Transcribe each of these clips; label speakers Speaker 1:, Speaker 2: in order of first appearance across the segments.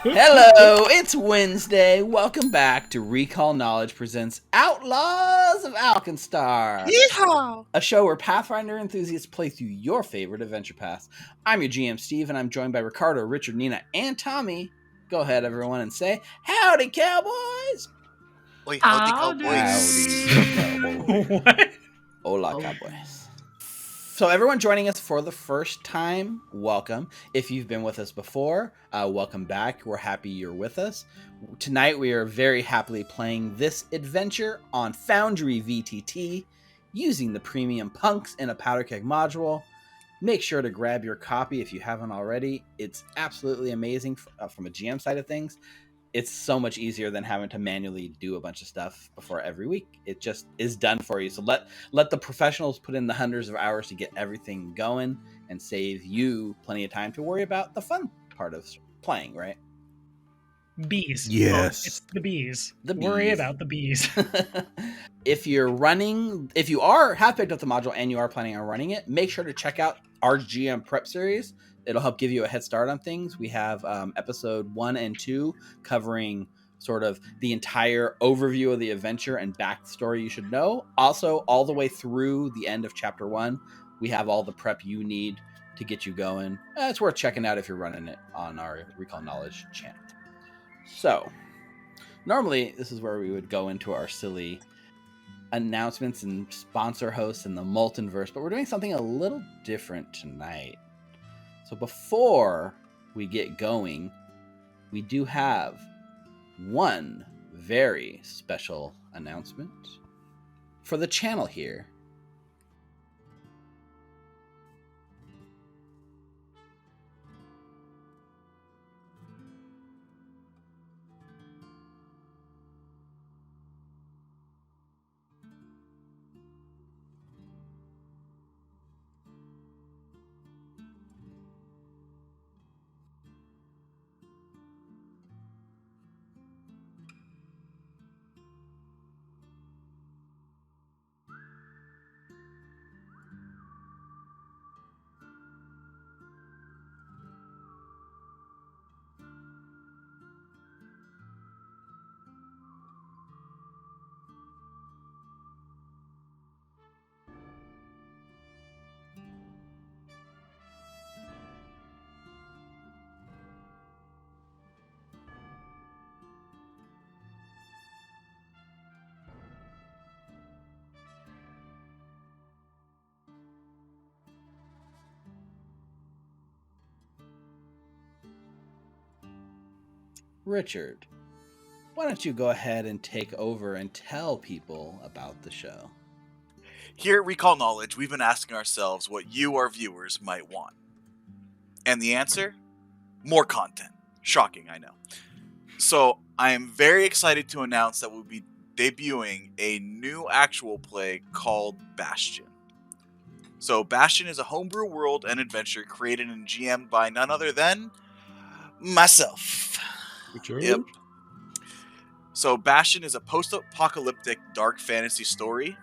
Speaker 1: Hello, it's Wednesday. Welcome back to Recall Knowledge presents Outlaws of Alkenstar.
Speaker 2: Yeehaw!
Speaker 1: A show where Pathfinder enthusiasts play through your favorite adventure paths. I'm your GM, Steve, and I'm joined by Ricardo, Richard, Ninna, and Tommy. Go ahead, everyone, and say, howdy, cowboys!
Speaker 3: Oi, howdy, cowboys.
Speaker 1: Howdy.
Speaker 2: What?
Speaker 1: Hola, cowboys. So everyone joining us for the first time, welcome. If you've been with us before, welcome back. We're happy you're with us. Tonight we are very happily playing this adventure on Foundry VTT using the premium punks in a Powderkeg module. Make sure to grab your copy if you haven't already. It's absolutely amazing from a GM side of things. It's so much easier than having to manually do a bunch of stuff before every week. It just is done for you. So let the professionals put in the hundreds of hours to get everything going and save you plenty of time to worry about the fun part of playing, right?
Speaker 2: Bees.
Speaker 4: Yes.
Speaker 2: Oh, it's the bees.
Speaker 1: The
Speaker 2: Worry
Speaker 1: bees.
Speaker 2: about the bees.
Speaker 1: If you have picked up the module and you are planning on running it, make sure to check out our GM prep series. It'll help give you a head start on things. We have episode 1 and 2 covering sort of the entire overview of the adventure and backstory you should know. Also, all the way through the end of chapter 1, we have all the prep you need to get you going. It's worth checking out if you're running it on our Recall Knowledge channel. So, normally this is where we would go into our silly announcements and sponsor hosts in the Moltenverse, but we're doing something a little different tonight. So before we get going, we do have one very special announcement for the channel here. Richard, why don't you go ahead and take over and tell people about the show?
Speaker 3: Here at Recall Knowledge, we've been asking ourselves what you, our viewers, might want. And the answer? More content. Shocking, I know. So, I am very excited to announce that we'll be debuting a new actual play called Bastion. So, Bastion is a homebrew world and adventure created and GM'd by none other than myself. Yep. So Bastion is a post-apocalyptic dark fantasy story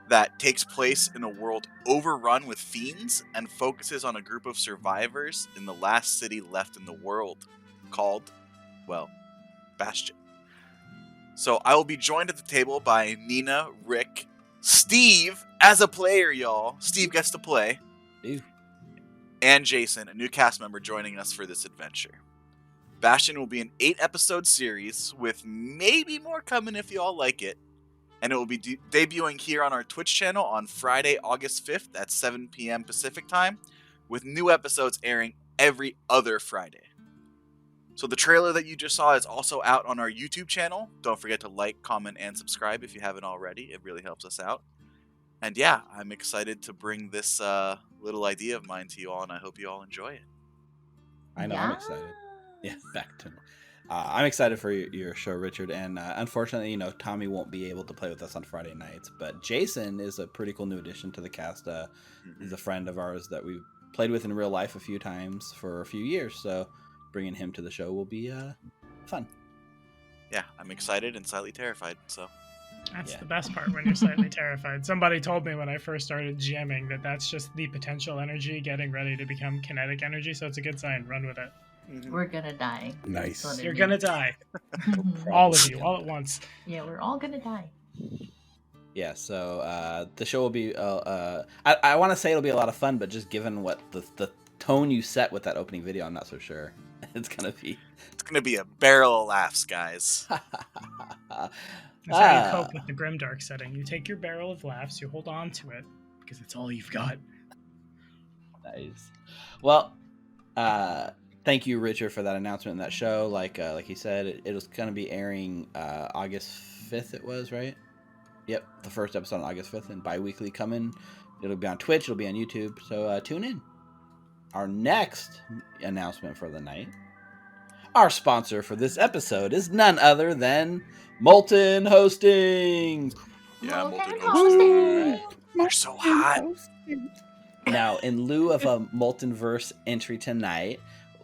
Speaker 3: that takes place in a world overrun with fiends and focuses on a group of survivors in the last city left in the world called, well, Bastion. So I will be joined at the table by Ninna, Rick, Steve as a player, y'all. Steve gets to play.
Speaker 1: Ew.
Speaker 3: And Jason, a new cast member joining us for this adventure. Bastion will be an 8-episode series with maybe more coming if you all like it. And it will be debuting here on our Twitch channel on Friday, August 5th at 7 p.m. Pacific time, with new episodes airing every other Friday. So the trailer that you just saw is also out on our YouTube channel. Don't forget to like, comment, and subscribe if you haven't already. It really helps us out. And yeah, I'm excited to bring this little idea of mine to you all, and I hope you all enjoy it.
Speaker 1: I know, I'm excited. Yeah, back to I'm excited for your show, Richard, and unfortunately, Tommy won't be able to play with us on Friday nights, but Jason is a pretty cool new addition to the cast. He's a friend of ours that we've played with in real life a few times for a few years, so bringing him to the show will be fun.
Speaker 3: Yeah, I'm excited and slightly terrified, so
Speaker 2: That's
Speaker 1: Yeah.
Speaker 2: the best part when you're slightly terrified. Somebody told me when I first started GMing that that's just the potential energy getting ready to become kinetic energy, so it's a good sign. Run with it.
Speaker 4: We're gonna die.
Speaker 5: Nice.
Speaker 4: That's what it
Speaker 2: You're
Speaker 4: means.
Speaker 2: gonna die.
Speaker 4: Mhm.
Speaker 2: All of you, all at once.
Speaker 4: Yeah, we're all gonna die.
Speaker 1: Yeah, so the show will be. I want to say it'll be a lot of fun, but just given what the tone you set with that opening video, I'm not so sure it's gonna be.
Speaker 3: It's gonna be a barrel of laughs, guys.
Speaker 2: That's how you cope with the grimdark setting. You take your barrel of laughs, you hold on to it, because it's all you've got.
Speaker 1: Nice. Well, thank you, Richard, for that announcement in that show. Like he said, it was gonna be airing August 5th. It was right. Yep, the first episode on August 5th, and bi-weekly coming. It'll be on Twitch, it'll be on YouTube, so tune in. Our next announcement for the night. Our sponsor for this episode is none other than Molten Hosting.
Speaker 3: Yeah,
Speaker 4: Molten
Speaker 3: Molten
Speaker 4: Hosting.
Speaker 3: Hosting. They're so hot.
Speaker 1: Now, in lieu of a Moltenverse entry tonight,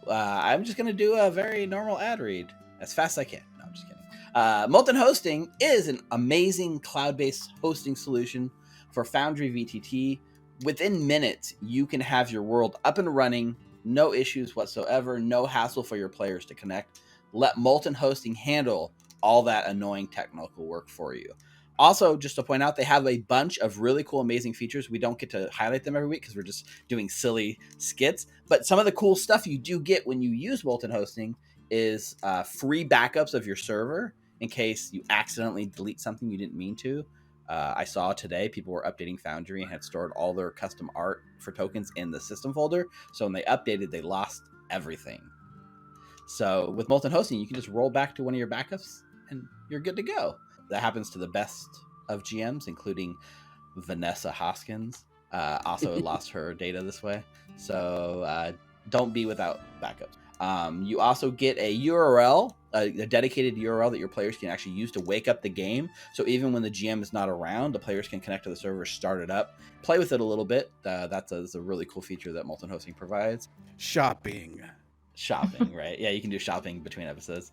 Speaker 1: I'm just going to do a very normal ad read as fast as I can. No, I'm just kidding. Molten Hosting is an amazing cloud-based hosting solution for Foundry VTT. Within minutes, you can have your world up and running, no issues whatsoever, no hassle for your players to connect. Let Molten Hosting handle all that annoying technical work for you. Also, just to point out, they have a bunch of really cool, amazing features. We don't get to highlight them every week because we're just doing silly skits. But some of the cool stuff you do get when you use Molten Hosting is free backups of your server in case you accidentally delete something you didn't mean to. I saw today people were updating Foundry and had stored all their custom art for tokens in the system folder. So when they updated, they lost everything. So with Molten Hosting, you can just roll back to one of your backups and you're good to go. That happens to the best of GMs, including Vanessa Hoskins. Also lost her data this way. So don't be without backups. You also get a URL, a dedicated URL that your players can actually use to wake up the game. So even when the GM is not around, the players can connect to the server, start it up, play with it a little bit. That's a really cool feature that Molten Hosting provides.
Speaker 5: Shopping,
Speaker 1: right? Yeah, you can do shopping between episodes.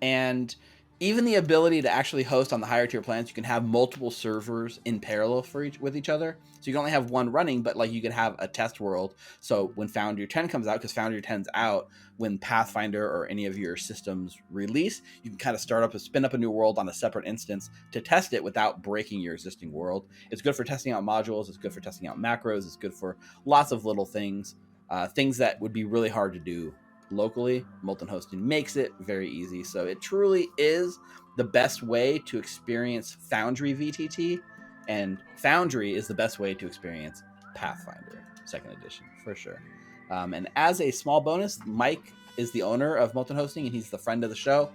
Speaker 1: And even the ability to actually host on the higher tier plans, you can have multiple servers in parallel with each other. So you can only have one running, but like you could have a test world. So when Foundry 10 comes out, because Foundry 10's out, when Pathfinder or any of your systems release, you can kind of spin up a new world on a separate instance to test it without breaking your existing world. It's good for testing out modules. It's good for testing out macros. It's good for lots of little things, things that would be really hard to do locally. Molten Hosting makes it very easy. So it truly is the best way to experience Foundry VTT, and Foundry is the best way to experience Pathfinder 2nd edition for sure. And as a small bonus, Mike is the owner of Molten Hosting and he's the friend of the show,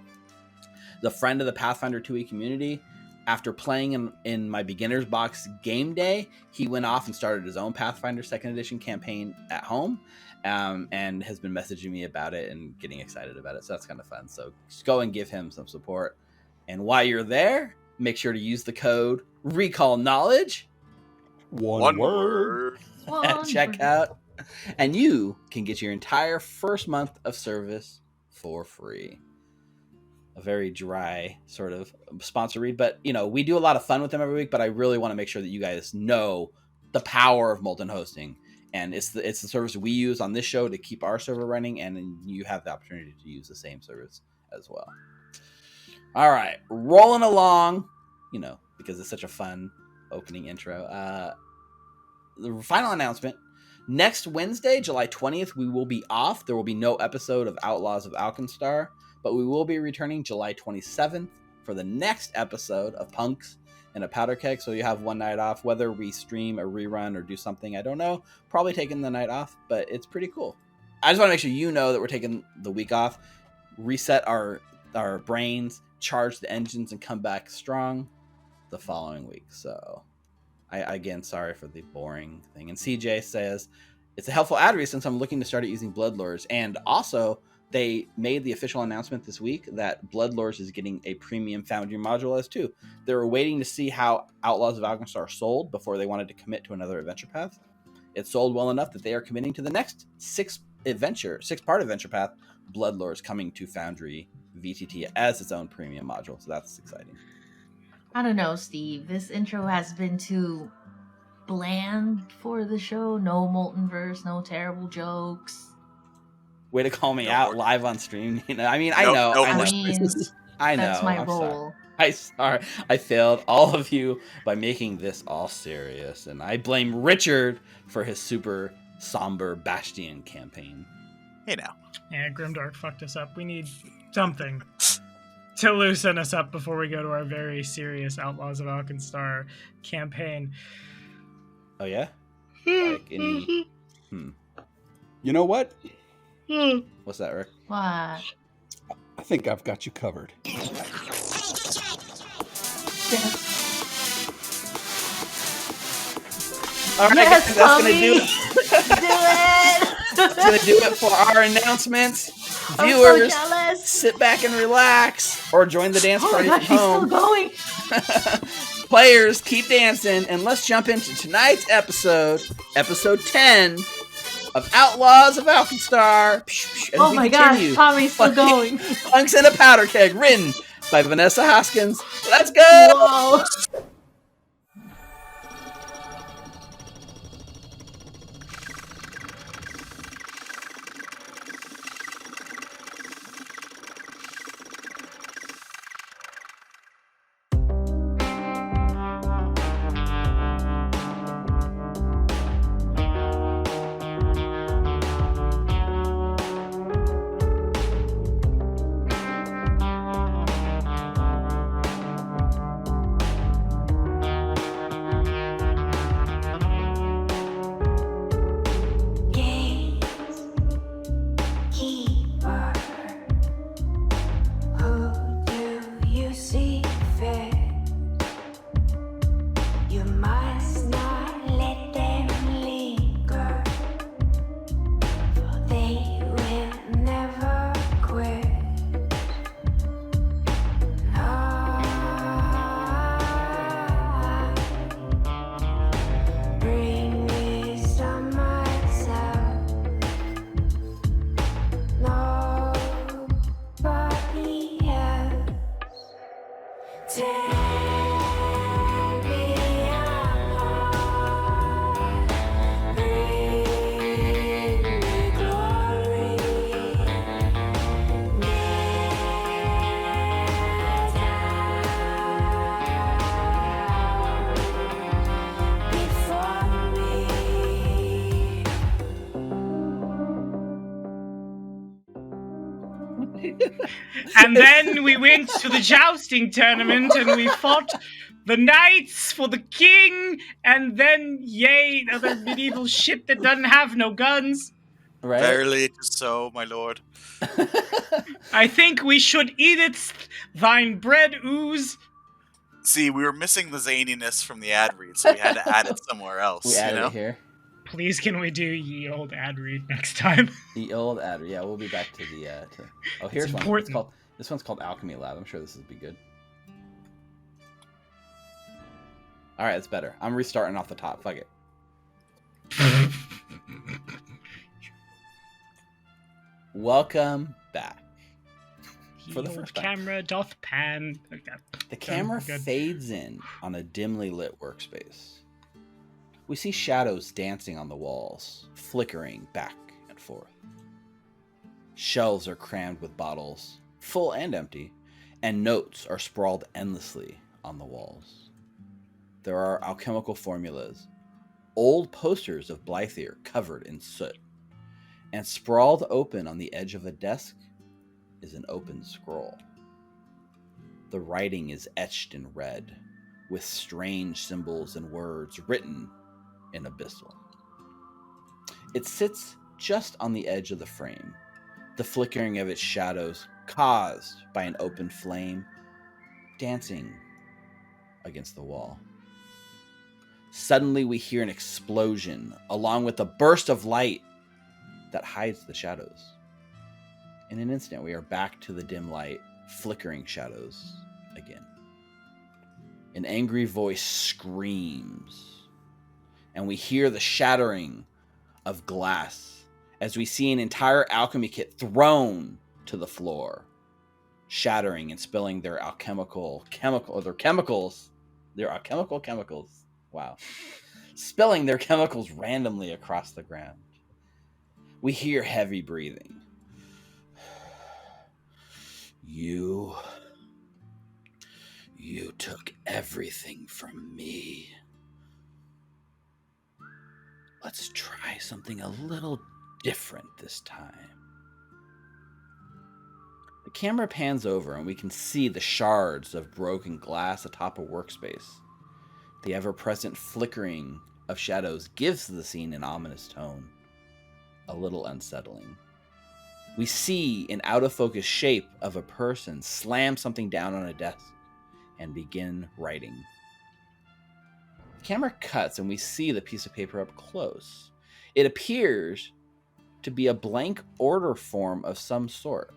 Speaker 1: the friend of the Pathfinder 2e community. After playing in my beginner's box game day, he went off and started his own Pathfinder 2nd edition campaign at home. And has been messaging me about it and getting excited about it. So that's kind of fun. So just go and give him some support. And while you're there, make sure to use the code Recall Knowledge.
Speaker 5: One word.
Speaker 1: At checkout. And you can get your entire first month of service for free. A very dry sort of sponsor read. But, we do a lot of fun with them every week. But I really want to make sure that you guys know the power of Molten Hosting. And it's the service we use on this show to keep our server running, and you have the opportunity to use the same service as well. All right, rolling along, because it's such a fun opening intro. The final announcement. Next Wednesday, July 20th, we will be off. There will be no episode of Outlaws of Alkenstar, but we will be returning July 27th for the next episode of Punks and a Powderkeg, so you have one night off. Whether we stream a rerun or do something, I don't know. Probably taking the night off, but it's pretty cool. I just want to make sure you know that we're taking the week off, reset our brains, charge the engines, and come back strong the following week. So, again, sorry for the boring thing. And CJ says, it's a helpful ad read since I'm looking to start using Bloodlures. And also, they made the official announcement this week that Bloodlures is getting a premium Foundry module as too. They were waiting to see how Outlaws of Alkenstar sold before they wanted to commit to another adventure path. It sold well enough that they are committing to the next six-part adventure path, Bloodlures, coming to Foundry VTT as its own premium module. So that's exciting.
Speaker 4: I don't know, Steve. This intro has been too bland for the show. No molten verse, no terrible jokes.
Speaker 1: Way to call me
Speaker 3: No
Speaker 1: out
Speaker 3: more-
Speaker 1: live on stream. You know, I mean,
Speaker 3: No-
Speaker 1: I know,
Speaker 3: no
Speaker 1: I
Speaker 3: more
Speaker 1: know.
Speaker 4: I mean,
Speaker 1: I know.
Speaker 4: that's my
Speaker 1: I'm sorry.
Speaker 4: role.
Speaker 1: Sorry. I failed all of you by making this all serious, and I blame Richard for his super somber Bastion campaign.
Speaker 3: Hey now.
Speaker 2: Yeah, Grimdark fucked us up. We need something to loosen us up before we go to our very serious Outlaws of Alkenstar campaign.
Speaker 1: Oh yeah? Like any...
Speaker 5: You know what?
Speaker 1: What's that, Rick?
Speaker 4: What?
Speaker 5: I think I've got you covered.
Speaker 1: All right,
Speaker 4: Yes,
Speaker 1: guys, that's gonna do
Speaker 4: Tommy!
Speaker 1: it.
Speaker 4: Do it!
Speaker 1: That's gonna do it for our announcements.
Speaker 4: I'm so
Speaker 1: Viewers,
Speaker 4: jealous.
Speaker 1: sit back and relax, or join the dance
Speaker 4: Oh
Speaker 1: party
Speaker 4: my
Speaker 1: from
Speaker 4: god, he's still
Speaker 1: home.
Speaker 4: going.
Speaker 1: Players, keep dancing, and let's jump into tonight's episode 10 of Outlaws of Alkenstar. As
Speaker 4: Oh
Speaker 1: we
Speaker 4: my
Speaker 1: continue
Speaker 4: gosh, Tommy's still going.
Speaker 1: Punks in a Powderkeg, written by Vanessa Hoskins. Let's go!
Speaker 4: Whoa.
Speaker 2: And then we went to the jousting tournament and we fought the knights for the king, and then, yay, another medieval shit that doesn't have no guns.
Speaker 1: Right?
Speaker 3: Verily it is so, my lord.
Speaker 2: I think we should eat it, thine bread ooze.
Speaker 3: See, we were missing the zaniness from the ad read, so we had to add it somewhere else.
Speaker 1: We added
Speaker 3: you know?
Speaker 1: it here.
Speaker 2: Please, can we do ye old ad read next time?
Speaker 1: The old ad. Yeah, we'll be back to the. Oh, here's one.
Speaker 2: important.
Speaker 1: This one's called Alchemy Lab. I'm sure this will be good. All right, it's better. I'm restarting off the top. Fuck it. Welcome back. For the
Speaker 2: Ye old
Speaker 1: first time.
Speaker 2: camera doth pan.
Speaker 1: The camera
Speaker 2: good.
Speaker 1: fades in on a dimly lit workspace. We see shadows dancing on the walls, flickering back and forth. Shelves are crammed with bottles, full and empty, and notes are sprawled endlessly on the walls. There are alchemical formulas, old posters of Blythier covered in soot, and sprawled open on the edge of a desk is an open scroll. The writing is etched in red, with strange symbols and words written in abyssal. It sits just on the edge of the frame, the flickering of its shadows caused by an open flame dancing against the wall. Suddenly we hear an explosion, along with a burst of light that hides the shadows. In an instant, we are back to the dim light, flickering shadows again. An angry voice screams, and we hear the shattering of glass as we see an entire alchemy kit thrown to the floor. shattering and spilling their alchemical chemicals. Wow. Spilling their chemicals randomly across the ground. We hear heavy breathing. You took everything from me. Let's try something a little different this time. The camera pans over and we can see the shards of broken glass atop a workspace. The ever-present flickering of shadows gives the scene an ominous tone, a little unsettling. We see an out-of-focus shape of a person slam something down on a desk and begin writing. The camera cuts and we see the piece of paper up close. It appears to be a blank order form of some sort.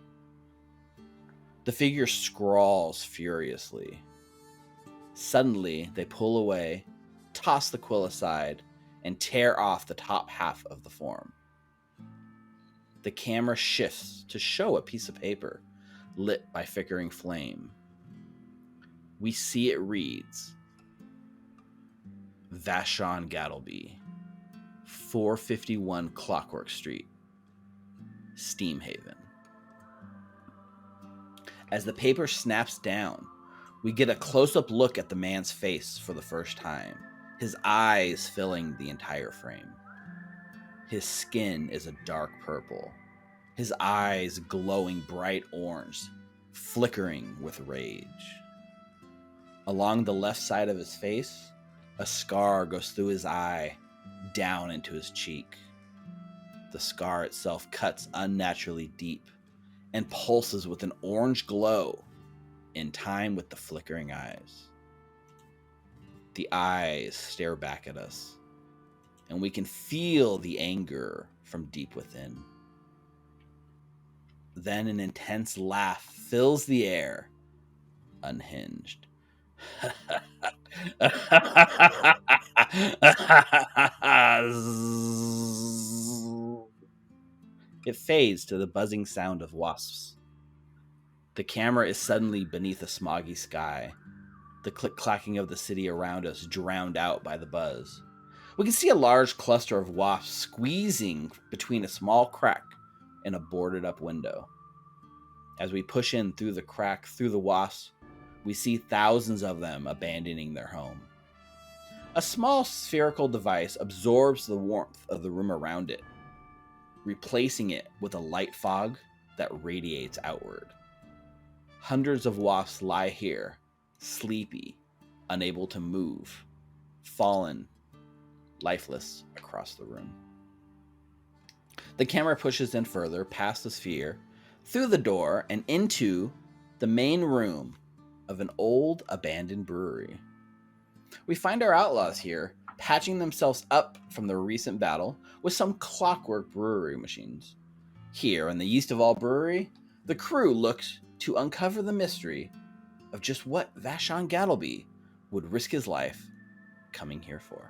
Speaker 1: The figure scrawls furiously. Suddenly, they pull away, toss the quill aside, and tear off the top half of the form. The camera shifts to show a piece of paper lit by flickering flame. We see it reads, Vashon Gattleby, 451 Clockwork Street, Steamhaven. As the paper snaps down, we get a close-up look at the man's face for the first time, his eyes filling the entire frame. His skin is a dark purple, his eyes glowing bright orange, flickering with rage. Along the left side of his face, a scar goes through his eye, down into his cheek. The scar itself cuts unnaturally deep and pulses with an orange glow in time with the flickering eyes. The eyes stare back at us, and we can feel the anger from deep within. Then an intense laugh fills the air, unhinged. It fades to the buzzing sound of wasps. The camera is suddenly beneath a smoggy sky, the click-clacking of the city around us drowned out by the buzz. We can see a large cluster of wasps squeezing between a small crack in a boarded-up window. As we push in through the crack through the wasps, we see thousands of them abandoning their home. A small spherical device absorbs the warmth of the room around it, replacing it with a light fog that radiates outward. Hundreds of wasps lie here, sleepy, unable to move, fallen, lifeless across the room. The camera pushes in further, past the sphere, through the door, and into the main room of an old, abandoned brewery. We find our outlaws here, patching themselves up from the recent battle with some clockwork brewery machines. Here, in the Yeast of All Brewery, the crew looks to uncover the mystery of just what Vashon Gattleby would risk his life coming here for.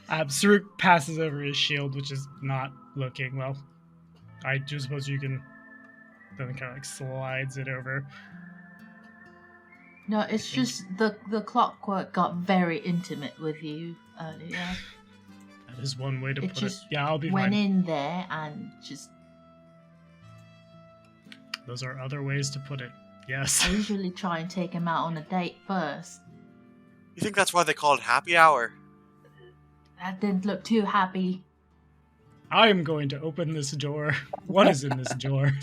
Speaker 2: Saruk passes over his shield, which is not looking well. I do suppose you can then kind of like slides it over.
Speaker 4: No, it's just the clockwork got very intimate with you earlier.
Speaker 2: That is one way to put it.
Speaker 4: Yeah, I'll be fine. Went in there and just...
Speaker 2: Those are other ways to put it. Yes.
Speaker 4: I usually try and take him out on a date first.
Speaker 3: You think that's why they call it happy hour?
Speaker 4: That didn't look too happy.
Speaker 2: I am going to open this door. What is in this door?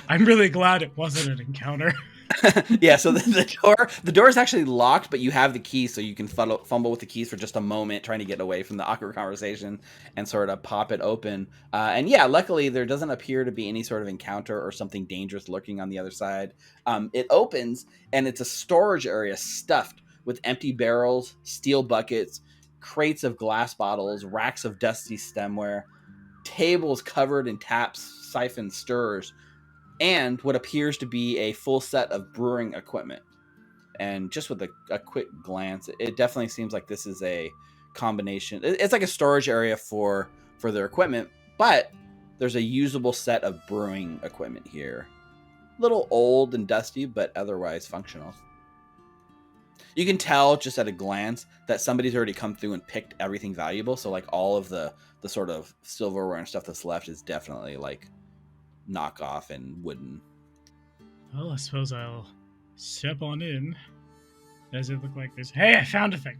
Speaker 2: I'm really glad it wasn't an encounter.
Speaker 1: Yeah, so the door is actually locked, but you have the key, so you can fumble with the keys for just a moment, trying to get away from the awkward conversation and sort of pop it open. And yeah, luckily there doesn't appear to be any sort of encounter or something dangerous lurking on the other side. It opens, and it's a storage area stuffed with empty barrels, steel buckets, crates of glass bottles, racks of dusty stemware, tables covered in taps, siphons, stirrers, and what appears to be a full set of brewing equipment. And just with a quick glance, it definitely seems like this is a combination. It's like a storage area for their equipment, but there's a usable set of brewing equipment here. little old and dusty, but otherwise functional. You can tell just at a glance that somebody's already come through and picked everything valuable. So like all of the sort of silverware and stuff that's left is definitely like knockoff and wooden.
Speaker 2: Well, I suppose I'll step on in. Does it look like this? Hey, I found a thing.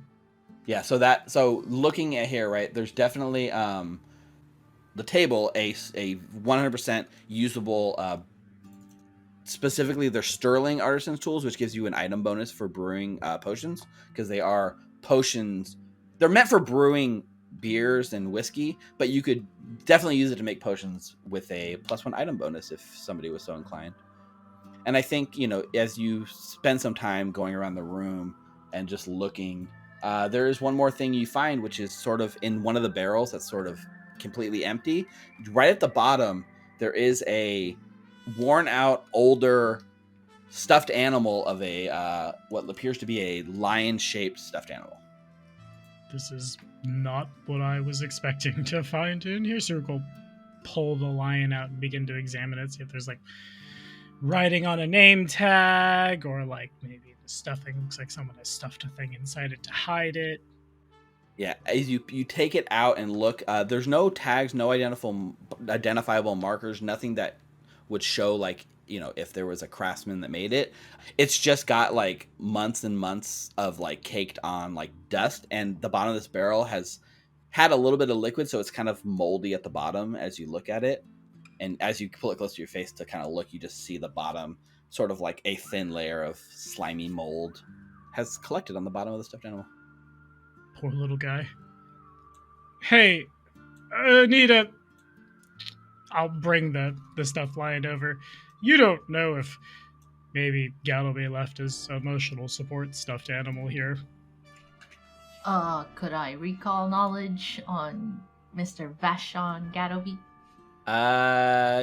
Speaker 1: Yeah, so looking at here, right, there's definitely the table, a 100% usable, specifically they're Sterling Artisan's tools, which gives you an item bonus for brewing potions, because they are potions. They're meant for brewing beers and whiskey, but you could definitely use it to make potions with a +1 item bonus if somebody was so inclined. And I think, as you spend some time going around the room and just looking, there is one more thing you find, which is sort of in one of the barrels that's sort of completely empty. Right at the bottom, there is a worn out, older stuffed animal of a what appears to be a lion-shaped stuffed animal.
Speaker 2: This is not what I was expecting to find in here. So we'll pull the lion out and begin to examine it, see if there's like writing on a name tag, or like maybe the stuffing looks like someone has stuffed a thing inside it to hide it.
Speaker 1: Yeah, as you take it out and look, there's no tags, no identifiable markers, nothing that would show like, if there was a craftsman that made it. It's just got like months and months of like caked on like dust, and the bottom of this barrel has had a little bit of liquid, so it's kind of moldy at the bottom as you look at it. And as you pull it close to your face to kind of look, you just see the bottom, sort of like a thin layer of slimy mold has collected on the bottom of the stuffed animal.
Speaker 2: Poor little guy. Hey, Anita, I'll bring the stuffed lion over. You don't know if maybe Galloway left his emotional support stuffed animal here.
Speaker 4: Could I recall knowledge on Mr. Vashon Gadoby?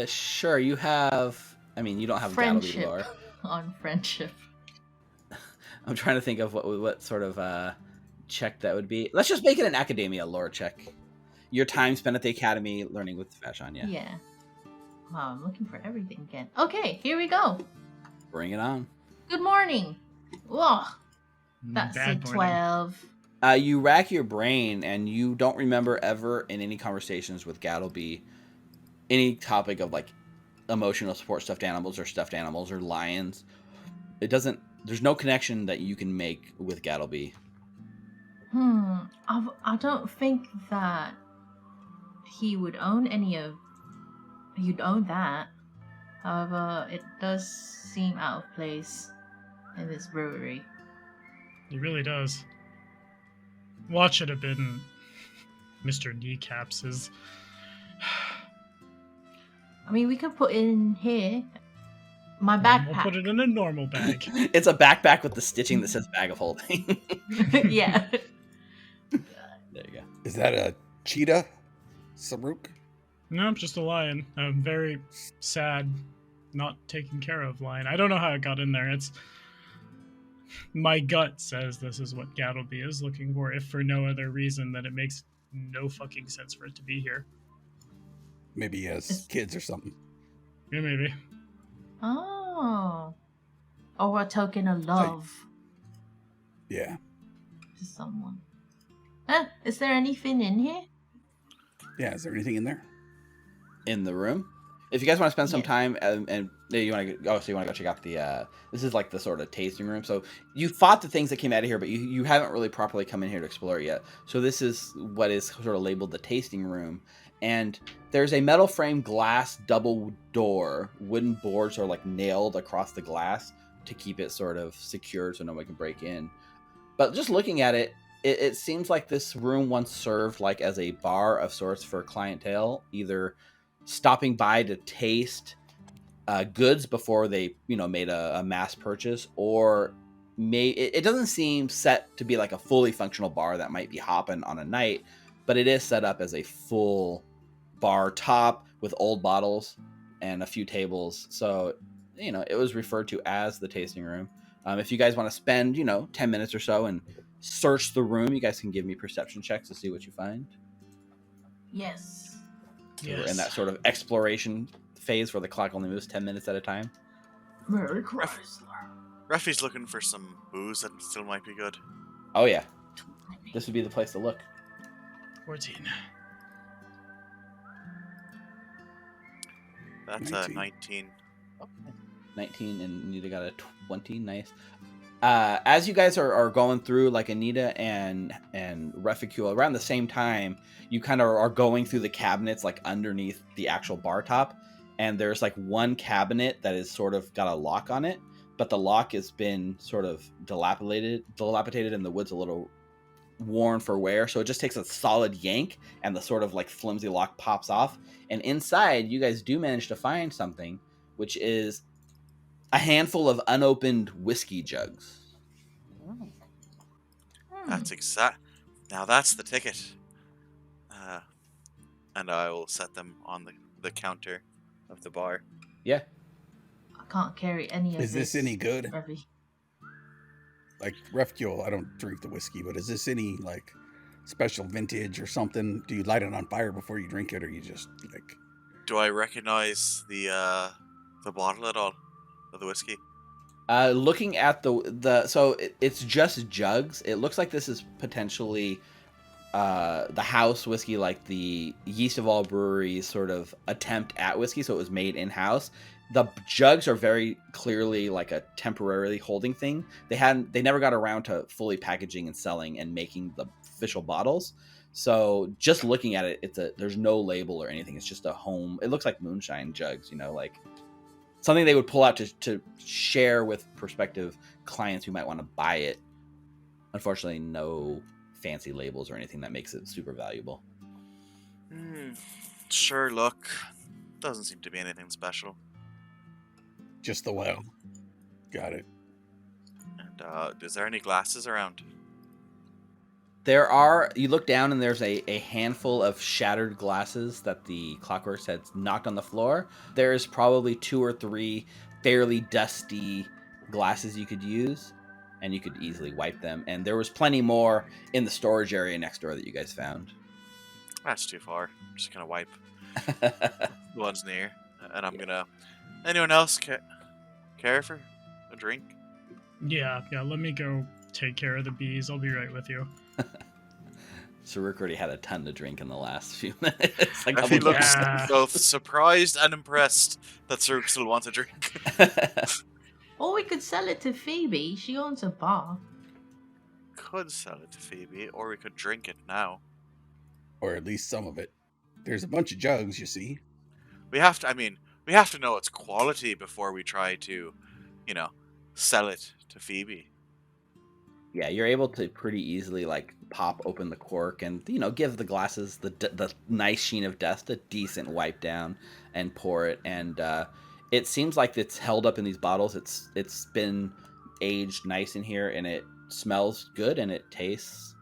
Speaker 1: Sure. You have. I mean, you don't have
Speaker 4: Friendship.
Speaker 1: Gadoby lore.
Speaker 4: On friendship.
Speaker 1: I'm trying to think of what sort of check that would be. Let's just make it an academia lore check. Your time spent at the academy learning with Vashon. Yeah.
Speaker 4: Yeah. Wow, I'm looking for everything again. Okay, here we go.
Speaker 1: Bring it on.
Speaker 4: Good morning. Whoa, that's a
Speaker 2: Bad morning.
Speaker 4: 12.
Speaker 1: You rack your brain, and you don't remember ever in any conversations with Gattleby any topic of like emotional support stuffed animals or lions. It doesn't. There's no connection that you can make with Gattleby.
Speaker 4: I don't think that he would own he'd own that. However, it does seem out of place in this brewery.
Speaker 2: It really does. What should have been Mr. Kneecaps's.
Speaker 4: I mean, we could put it in here. My
Speaker 2: We'll
Speaker 4: backpack.
Speaker 2: put it in a normal bag.
Speaker 1: It's a backpack with the stitching that says bag of holding.
Speaker 4: Yeah.
Speaker 1: There you go.
Speaker 5: Is that a cheetah, Saruk?
Speaker 2: No, I'm just a lion. I'm very sad, not taken care of lion. I don't know how it got in there. It's my gut says this is what Gattleby is looking for, if for no other reason than it makes no fucking sense for it to be here.
Speaker 5: Maybe he has kids or something.
Speaker 2: Yeah, maybe.
Speaker 4: Oh. Or a token of love
Speaker 5: Yeah.
Speaker 4: to someone. Is there anything in here?
Speaker 5: Yeah, is there anything in there?
Speaker 1: In the room. If you guys want to spend some
Speaker 4: Yeah.
Speaker 1: time and you want to go, go check out the this is like the sort of tasting room. So you fought the things that came out of here, but you haven't really properly come in here to explore it yet. So this is what is sort of labeled the tasting room. And there's a metal frame glass double door. Wooden boards are like nailed across the glass to keep it sort of secured so no one can break in. But just looking at it, it seems like this room once served like as a bar of sorts for clientele, either stopping by to taste goods before they made a mass purchase, or it doesn't seem set to be like a fully functional bar that might be hopping on a night, but it is set up as a full bar top with old bottles and a few tables. So it was referred to as the tasting room. If you guys want to spend 10 minutes or so and search the room, you guys can give me perception checks to see what you find.
Speaker 4: Yes.
Speaker 1: We're in that sort of exploration phase where the clock only moves 10 minutes at a time.
Speaker 4: Mary Chrysler.
Speaker 3: Ruffy's looking for some booze that still might be good.
Speaker 1: Oh yeah, this would be the place to look.
Speaker 2: 14.
Speaker 3: That's
Speaker 5: 19.
Speaker 3: a 19.
Speaker 1: 19, and Anita got a 20. Nice. As you guys are going through, like Anita and Refugio, around the same time, you kind of are going through the cabinets like underneath the actual bar top, and there's like one cabinet that is sort of got a lock on it, but the lock has been sort of dilapidated, and the wood's a little worn for wear, so it just takes a solid yank, and the sort of like flimsy lock pops off, and inside you guys do manage to find something, which is a handful of unopened whiskey jugs.
Speaker 3: That's exact. Now that's the ticket. And I will set them on the counter of the bar.
Speaker 1: Yeah.
Speaker 4: I can't carry any of
Speaker 5: Is this any good?
Speaker 4: Ruffy.
Speaker 5: Like Refugio, I don't drink the whiskey, but is this any like special vintage or something? Do you light it on fire before you drink it, or you just like?
Speaker 3: Do I recognize the bottle at all of the whiskey?
Speaker 1: Looking at so it's just jugs. It looks like this is potentially the house whiskey, like the Yeast of All Breweries sort of attempt at whiskey. So it was made in house. The jugs are very clearly like a temporarily holding thing. They never got around to fully packaging and selling and making the official bottles. So just looking at it, there's no label or anything. It's just a home. It looks like moonshine jugs, like something they would pull out to share with prospective clients who might want to buy it. Unfortunately, no fancy labels or anything that makes it super valuable.
Speaker 3: Sure, look. Doesn't seem to be anything special.
Speaker 5: Just the well. Got it.
Speaker 3: And is there any glasses around?
Speaker 1: There are. You look down and there's a handful of shattered glasses that the Clockworks had knocked on the floor. There's probably 2 or 3 fairly dusty glasses you could use, and you could easily wipe them. And there was plenty more in the storage area next door that you guys found.
Speaker 3: That's too far. I'm just gonna wipe the ones near, and I'm gonna. Anyone else care for a drink?
Speaker 2: Yeah, let me go take care of the bees. I'll be right with you.
Speaker 1: Saruk already had a ton to drink in the last few minutes.
Speaker 3: If he looks both surprised and impressed that Saruk still wants a drink.
Speaker 4: Or we could sell it to Phoebe. She owns a bar.
Speaker 3: Could sell it to Phoebe, or we could drink it now.
Speaker 5: Or at least some of it. There's a bunch of jugs, you see.
Speaker 3: We have to know its quality before we try to, sell it to Phoebe.
Speaker 1: Yeah, you're able to pretty easily like pop open the cork and give the glasses the nice sheen of dust a decent wipe down and pour it, and it seems like it's held up in these bottles. It's been aged nice in here, and it smells good and it tastes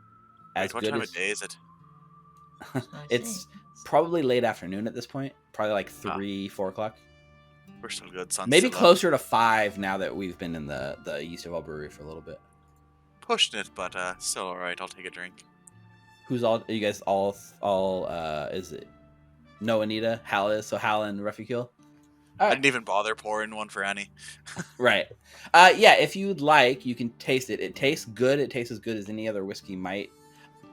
Speaker 1: as
Speaker 3: What
Speaker 1: good
Speaker 3: time
Speaker 1: as
Speaker 3: of day is it?
Speaker 1: it's probably late afternoon at this point, probably like 3-4 o'clock.
Speaker 3: We're still good. Sun's
Speaker 1: Maybe
Speaker 3: still
Speaker 1: closer to 5 now that we've been in the Yeast of All Brewery for a little bit.
Speaker 3: Pushing it, but still alright. I'll take a drink.
Speaker 1: Who's all? Are you guys all? Is it? No, Anita. Hal is. So Hal and Refugio.
Speaker 3: I didn't even bother pouring one for Annie.
Speaker 1: Right. Yeah. If you'd like, you can taste it. It tastes good. It tastes as good as any other whiskey might.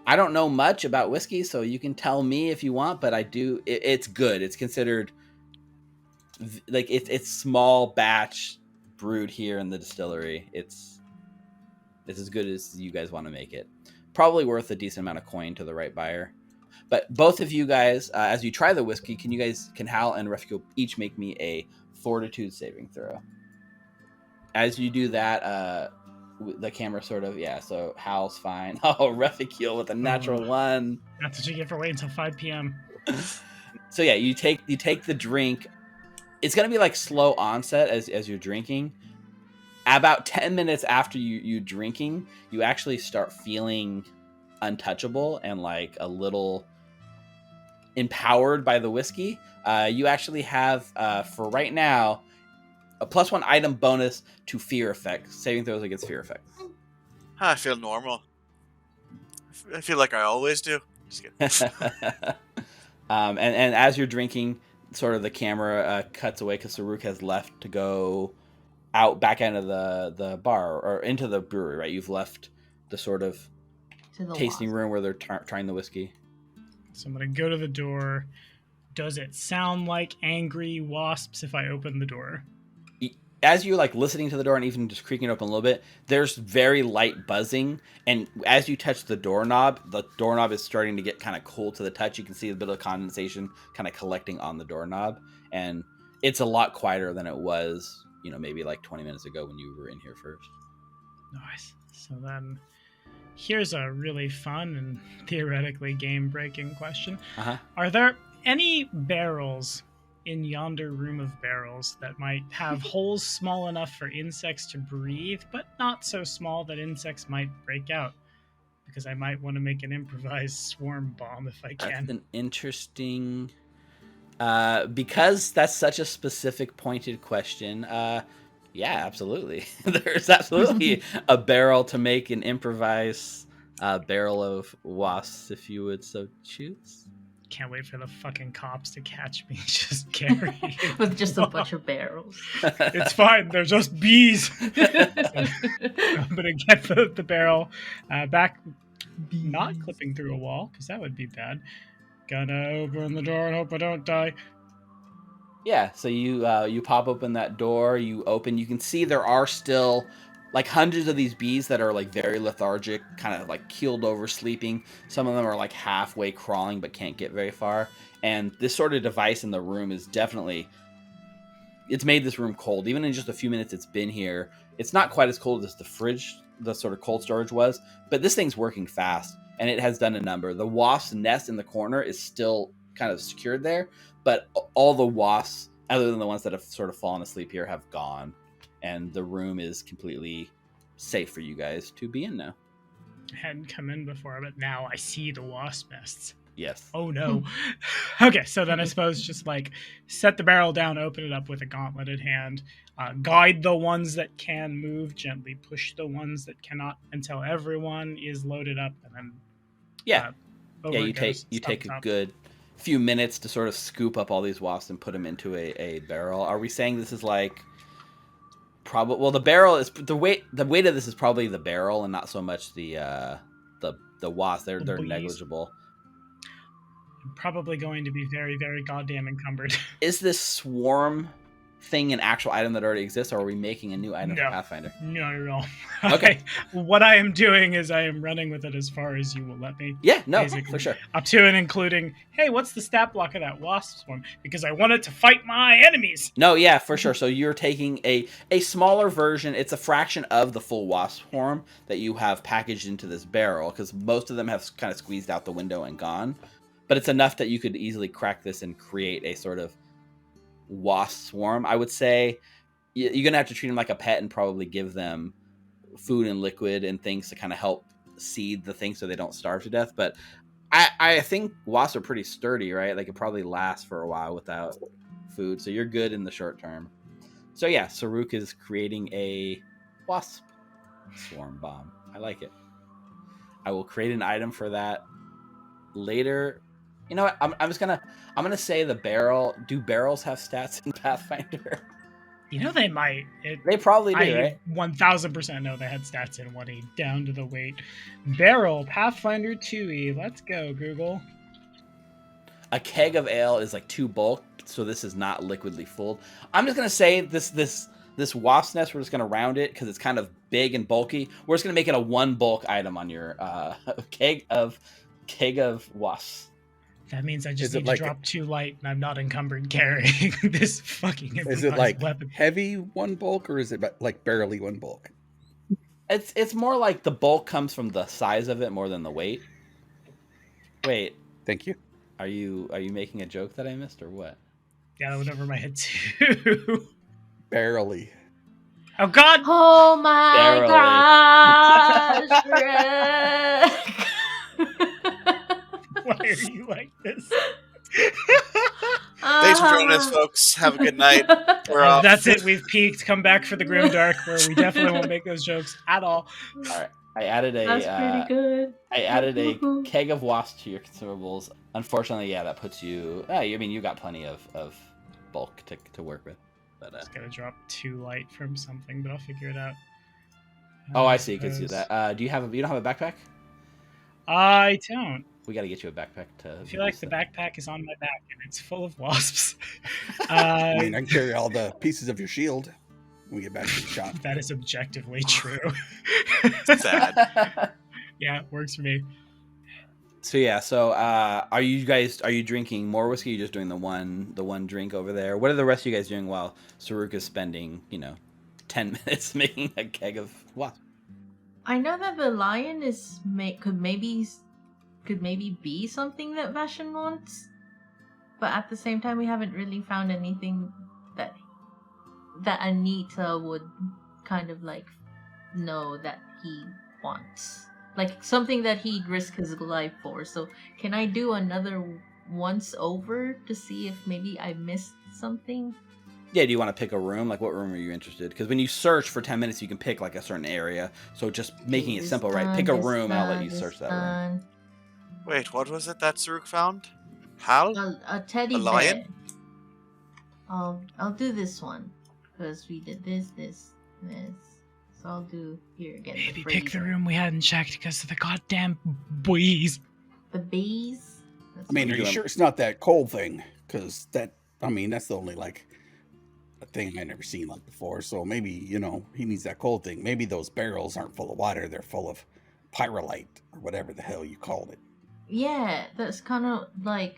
Speaker 1: I don't know much about whiskey, so you can tell me if you want. But I do. It's good. It's considered like it's small batch brewed here in the distillery. It's as good as you guys want to make it. Probably worth a decent amount of coin to the right buyer. But both of you guys, as you try the whiskey, can Hal and Refugio each make me a fortitude saving throw? As you do that, the camera sort of, so Hal's fine. Oh, Refugio with a natural 1.
Speaker 2: That's what you get for waiting until 5 p.m.
Speaker 1: So yeah, you take the drink. It's gonna be like slow onset as you're drinking. About 10 minutes after you drinking, you actually start feeling untouchable and like a little empowered by the whiskey. You actually have, for right now, a +1 item bonus to fear effects. Saving throws against fear effects.
Speaker 3: I feel normal. I feel like I always do. Just kidding.
Speaker 1: And as you're drinking, sort of the camera cuts away because Saruk has left to go out back end of the bar or into the brewery, right? You've left the sort of
Speaker 4: To the
Speaker 1: tasting
Speaker 4: wasp.
Speaker 1: room where they're trying the whiskey.
Speaker 2: So I'm going to go to the door. Does it sound like angry wasps if I open the door?
Speaker 1: As you like listening to the door and even just creaking it open a little bit, there's very light buzzing, and as you touch the doorknob is starting to get kind of cold to the touch. You can see a bit of condensation kind of collecting on the doorknob, and it's a lot quieter than it was, maybe like 20 minutes ago when you were in here first.
Speaker 2: Nice. So then, here's a really fun and theoretically game-breaking question. Are there any barrels in yonder room of barrels that might have holes small enough for insects to breathe, but not so small that insects might break out? Because I might want to make an improvised swarm bomb if I can.
Speaker 1: That's an interesting... because that's such a specific, pointed question, yeah, absolutely. There's absolutely a barrel to make an improvised barrel of wasps, if you would so choose.
Speaker 2: Can't wait for the fucking cops to catch me just carrying
Speaker 4: With just a bunch of barrels.
Speaker 2: It's fine, they're just bees. I'm gonna get the barrel back, not clipping through a wall, because that would be bad. Gonna open the door and hope I don't die.
Speaker 1: Yeah, so you pop open that door, you can see there are still like hundreds of these bees that are like very lethargic, kind of like keeled over, sleeping. Some of them are like halfway crawling but can't get very far. And this sort of device in the room is definitely, it's made this room cold. Even in just a few minutes it's been here, it's not quite as cold as the fridge, the sort of cold storage was, but this thing's working fast and it has done a number. The wasp's nest in the corner is still kind of secured there, but all the wasps, other than the ones that have sort of fallen asleep here, have gone. And the room is completely safe for you guys to be in now.
Speaker 2: I hadn't come in before, but now I see the wasp nests.
Speaker 1: Yes.
Speaker 2: Oh no. Okay, so then I suppose just like set the barrel down, open it up with a gauntleted hand, guide the ones that can move, gently push the ones that cannot until everyone is loaded up, and then
Speaker 1: you take a good few minutes to sort of scoop up all these wasps and put them into a barrel. Are we saying this is like the barrel is the weight of this is probably the barrel and not so much the wasps. They're negligible.
Speaker 2: I'm probably going to be very, very goddamn encumbered.
Speaker 1: Is this swarm thing an actual item that already exists, or are we making a new item for Pathfinder?
Speaker 2: No.
Speaker 1: Okay.
Speaker 2: What I am doing is I am running with it as far as you will let me.
Speaker 1: Yeah, no, for sure.
Speaker 2: Up to and including, hey, what's the stat block of that wasp swarm? Because I want it to fight my enemies.
Speaker 1: No, yeah, for sure. So you're taking a smaller version. It's a fraction of the full wasp swarm that you have packaged into this barrel, because most of them have kind of squeezed out the window and gone. But it's enough that you could easily crack this and create a sort of wasp swarm. I would say you're going to have to treat them like a pet and probably give them food and liquid and things to kind of help seed the thing so they don't starve to death. But I think wasps are pretty sturdy, right? They could probably last for a while without food. So you're good in the short term. So yeah, Saruk is creating a wasp swarm bomb. I like it. I will create an item for that later. You know what? I'm gonna say the barrel. Do barrels have stats in Pathfinder?
Speaker 2: You know they might.
Speaker 1: They probably do, right?
Speaker 2: 1000% know they had stats in 1E down to the weight. Barrel Pathfinder 2E. Let's go, Google.
Speaker 1: A keg of ale is like 2 bulk, so this is not liquidly full. I'm just gonna say this wasp nest. We're just gonna round it because it's kind of big and bulky. We're just gonna make it a 1 bulk item on your keg of wasps.
Speaker 2: That means I just need to drop 2 light and I'm not encumbered carrying this fucking
Speaker 5: Is it like
Speaker 2: weapon.
Speaker 5: Heavy 1 bulk, or is it like barely 1 bulk?
Speaker 1: It's more like the bulk comes from the size of it more than the weight. Wait.
Speaker 5: Thank you.
Speaker 1: Are you making a joke that I missed or what?
Speaker 2: Yeah, that went over my head too.
Speaker 5: Barely.
Speaker 2: Oh God!
Speaker 4: Oh my gosh, Rick.
Speaker 2: Why are you like this?
Speaker 3: Thanks for joining us, folks. Have a good night. We're off.
Speaker 2: That's it. We've peaked. Come back for the Grim Dark, where we definitely won't make those jokes at all.
Speaker 1: All right. I added
Speaker 4: That's pretty good.
Speaker 1: I added a keg of wasps to your consumables. Unfortunately, yeah, that puts you. You got plenty of bulk to work with. But
Speaker 2: Just gotta drop 2 light from something, but I'll figure it out.
Speaker 1: oh, I see. You can see that. You don't have a backpack?
Speaker 2: I don't.
Speaker 1: We got to get you a backpack to.
Speaker 2: I feel like the backpack is on my back and it's full of wasps.
Speaker 5: I mean, I can carry all the pieces of your shield when we get back to the shop.
Speaker 2: That is objectively true.
Speaker 3: Sad.
Speaker 2: Yeah, works for me.
Speaker 1: So yeah, so are you drinking more whiskey? Or are you just doing the one drink over there? What are the rest of you guys doing while Saruk is spending 10 minutes making a keg of wasp?
Speaker 4: I know that the lion could maybe be something that Bastion wants, but at the same time we haven't really found anything that Anita would kind of like know that he wants. Like something that he'd risk his life for. So can I do another once over to see if maybe I missed something?
Speaker 1: Yeah, do you want to pick a room? Like, what room are you interested? Because when you search for 10 minutes, you can pick like a certain area. So just making it simple, right? Pick a room, and I'll let you search that room.
Speaker 3: Wait, what was it that Saruk found? Hal?
Speaker 4: A teddy
Speaker 3: A lion?
Speaker 4: bear. I'll do this one because we did this. So I'll do here again.
Speaker 2: Maybe pick the room we hadn't checked because of the goddamn bees.
Speaker 4: The bees.
Speaker 5: I mean, are you sure it's not that cold thing? Because that's the only like a thing I never seen like before. So maybe he needs that cold thing. Maybe those barrels aren't full of water; they're full of pyrolite or whatever the hell you called it.
Speaker 4: Yeah, that's kind of why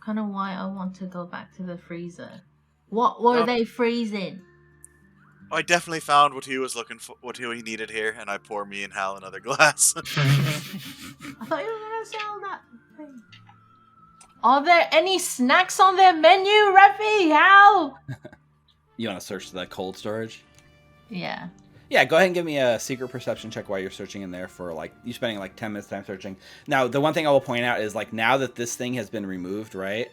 Speaker 4: I want to go back to the freezer. What were they freezing?
Speaker 3: I definitely found what he was looking for, what he needed here, and I pour me and Hal another glass.
Speaker 4: I thought you were gonna sell that thing. Are there any snacks on their menu, Reffy? How?
Speaker 1: You want to search the cold storage?
Speaker 4: Yeah.
Speaker 1: Yeah, go ahead and give me a secret perception check while you're searching in there for you spending 10 minutes time searching. Now, the one thing I will point out is now that this thing has been removed, right?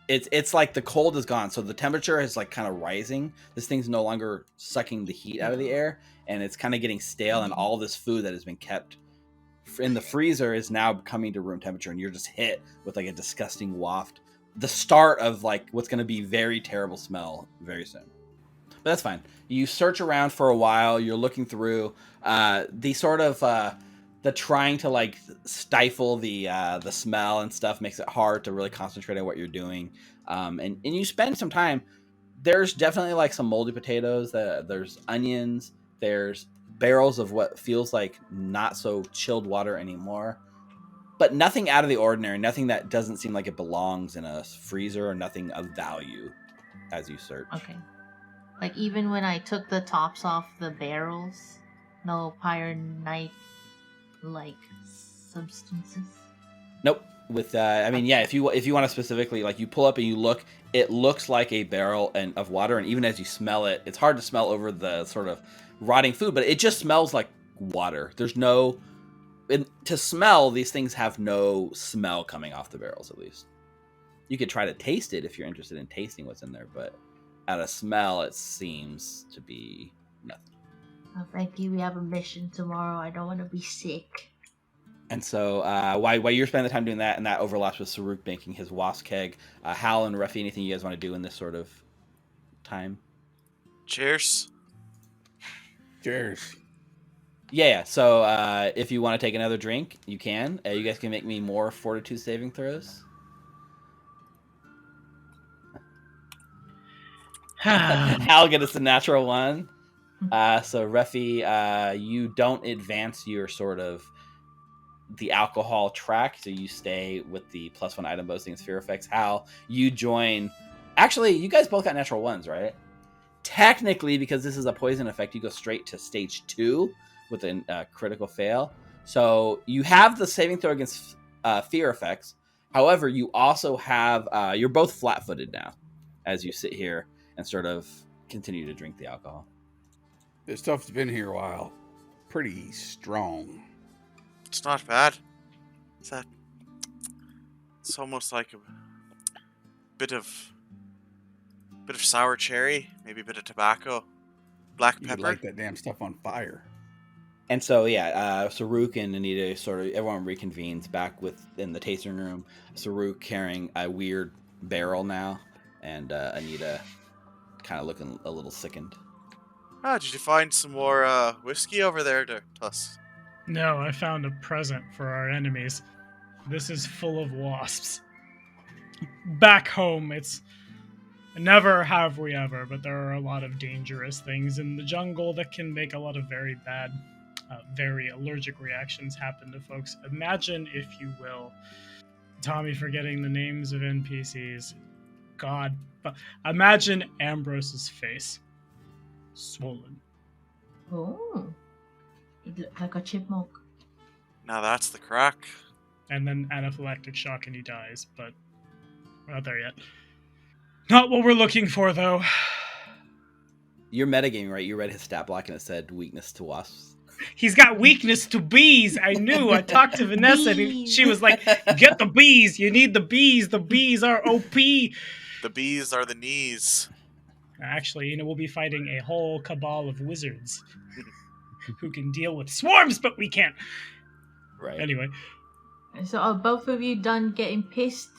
Speaker 1: It's like the cold is gone, so the temperature is kind of rising. This thing's no longer sucking the heat out of the air, and it's kind of getting stale, and all this food that has been kept in the freezer is now coming to room temperature, and you're just hit with a disgusting waft. The start of what's going to be very terrible smell very soon. But that's fine. You search around for a while. You're looking through the sort of the trying to stifle the smell and stuff makes it hard to really concentrate on what you're doing. And you spend some time. There's definitely some moldy potatoes. There's onions. There's barrels of what feels like not so chilled water anymore. But nothing out of the ordinary. Nothing that doesn't seem like it belongs in a freezer, or nothing of value as you search.
Speaker 4: Okay. Even when I took the tops off the barrels, no pyronite substances.
Speaker 1: Nope. With if you want to specifically you pull up and you look, it looks like a barrel of water, and even as you smell it, it's hard to smell over the sort of rotting food, but it just smells like water. There's no to smell. These things have no smell coming off the barrels. At least you could try to taste it if you're interested in tasting what's in there, but at a smell, it seems to be nothing.
Speaker 4: Oh, thank you. We have a mission tomorrow. I don't want to be sick.
Speaker 1: And so, while you're spending the time doing that, and that overlaps with Saruk making his wasp keg, Hal and Ruffy, anything you guys want to do in this sort of time?
Speaker 3: Cheers.
Speaker 5: Cheers.
Speaker 1: Yeah. So, if you want to take another drink, you can. You guys can make me more fortitude saving throws. Hal get us a natural one. So Ruffy, you don't advance your sort of the alcohol track, so you stay with the +1 item boosting and sphere effects. Hal, you join. Actually, you guys both got natural ones, right? Technically, because this is a poison effect, you go straight to stage 2 with a critical fail. So you have the saving throw against fear effects. However, you also have you're both flat-footed now as you sit here and sort of continue to drink the alcohol.
Speaker 5: This stuff's been here a while. Pretty strong.
Speaker 3: It's not bad. It's almost like a bit of sour cherry, maybe a bit of tobacco, black
Speaker 5: You
Speaker 3: pepper.
Speaker 5: light that damn stuff on fire.
Speaker 1: And so, Saruk and Anita everyone reconvenes back in the tasting room. Saruk carrying a weird barrel now, and Anita kind of looking a little sickened.
Speaker 3: Ah, did you find some more whiskey over there, Tuss?
Speaker 2: No, I found a present for our enemies. This is full of wasps. Back home, it's never have we ever, but there are a lot of dangerous things in the jungle that can make a lot of very bad, very allergic reactions happen to folks. Imagine, if you will, Tommy forgetting the names of NPCs. God, but imagine Ambrose's face. Swollen.
Speaker 4: Oh, it looked like a chipmunk.
Speaker 3: Now that's the crack.
Speaker 2: And then anaphylactic shock and he dies, but we're not there yet. Not what we're looking for, though.
Speaker 1: You're metagaming, right? You read his stat block and it said weakness to wasps.
Speaker 2: He's got weakness to bees. I knew. I talked to Vanessa and
Speaker 4: Bees.
Speaker 2: she was like, get the bees. You need the bees. The bees are OP.
Speaker 3: The bees are the knees.
Speaker 2: Actually, we'll be fighting a whole cabal of wizards who can deal with swarms, but we can't.
Speaker 1: Right.
Speaker 2: Anyway.
Speaker 4: So are both of you done getting pissed?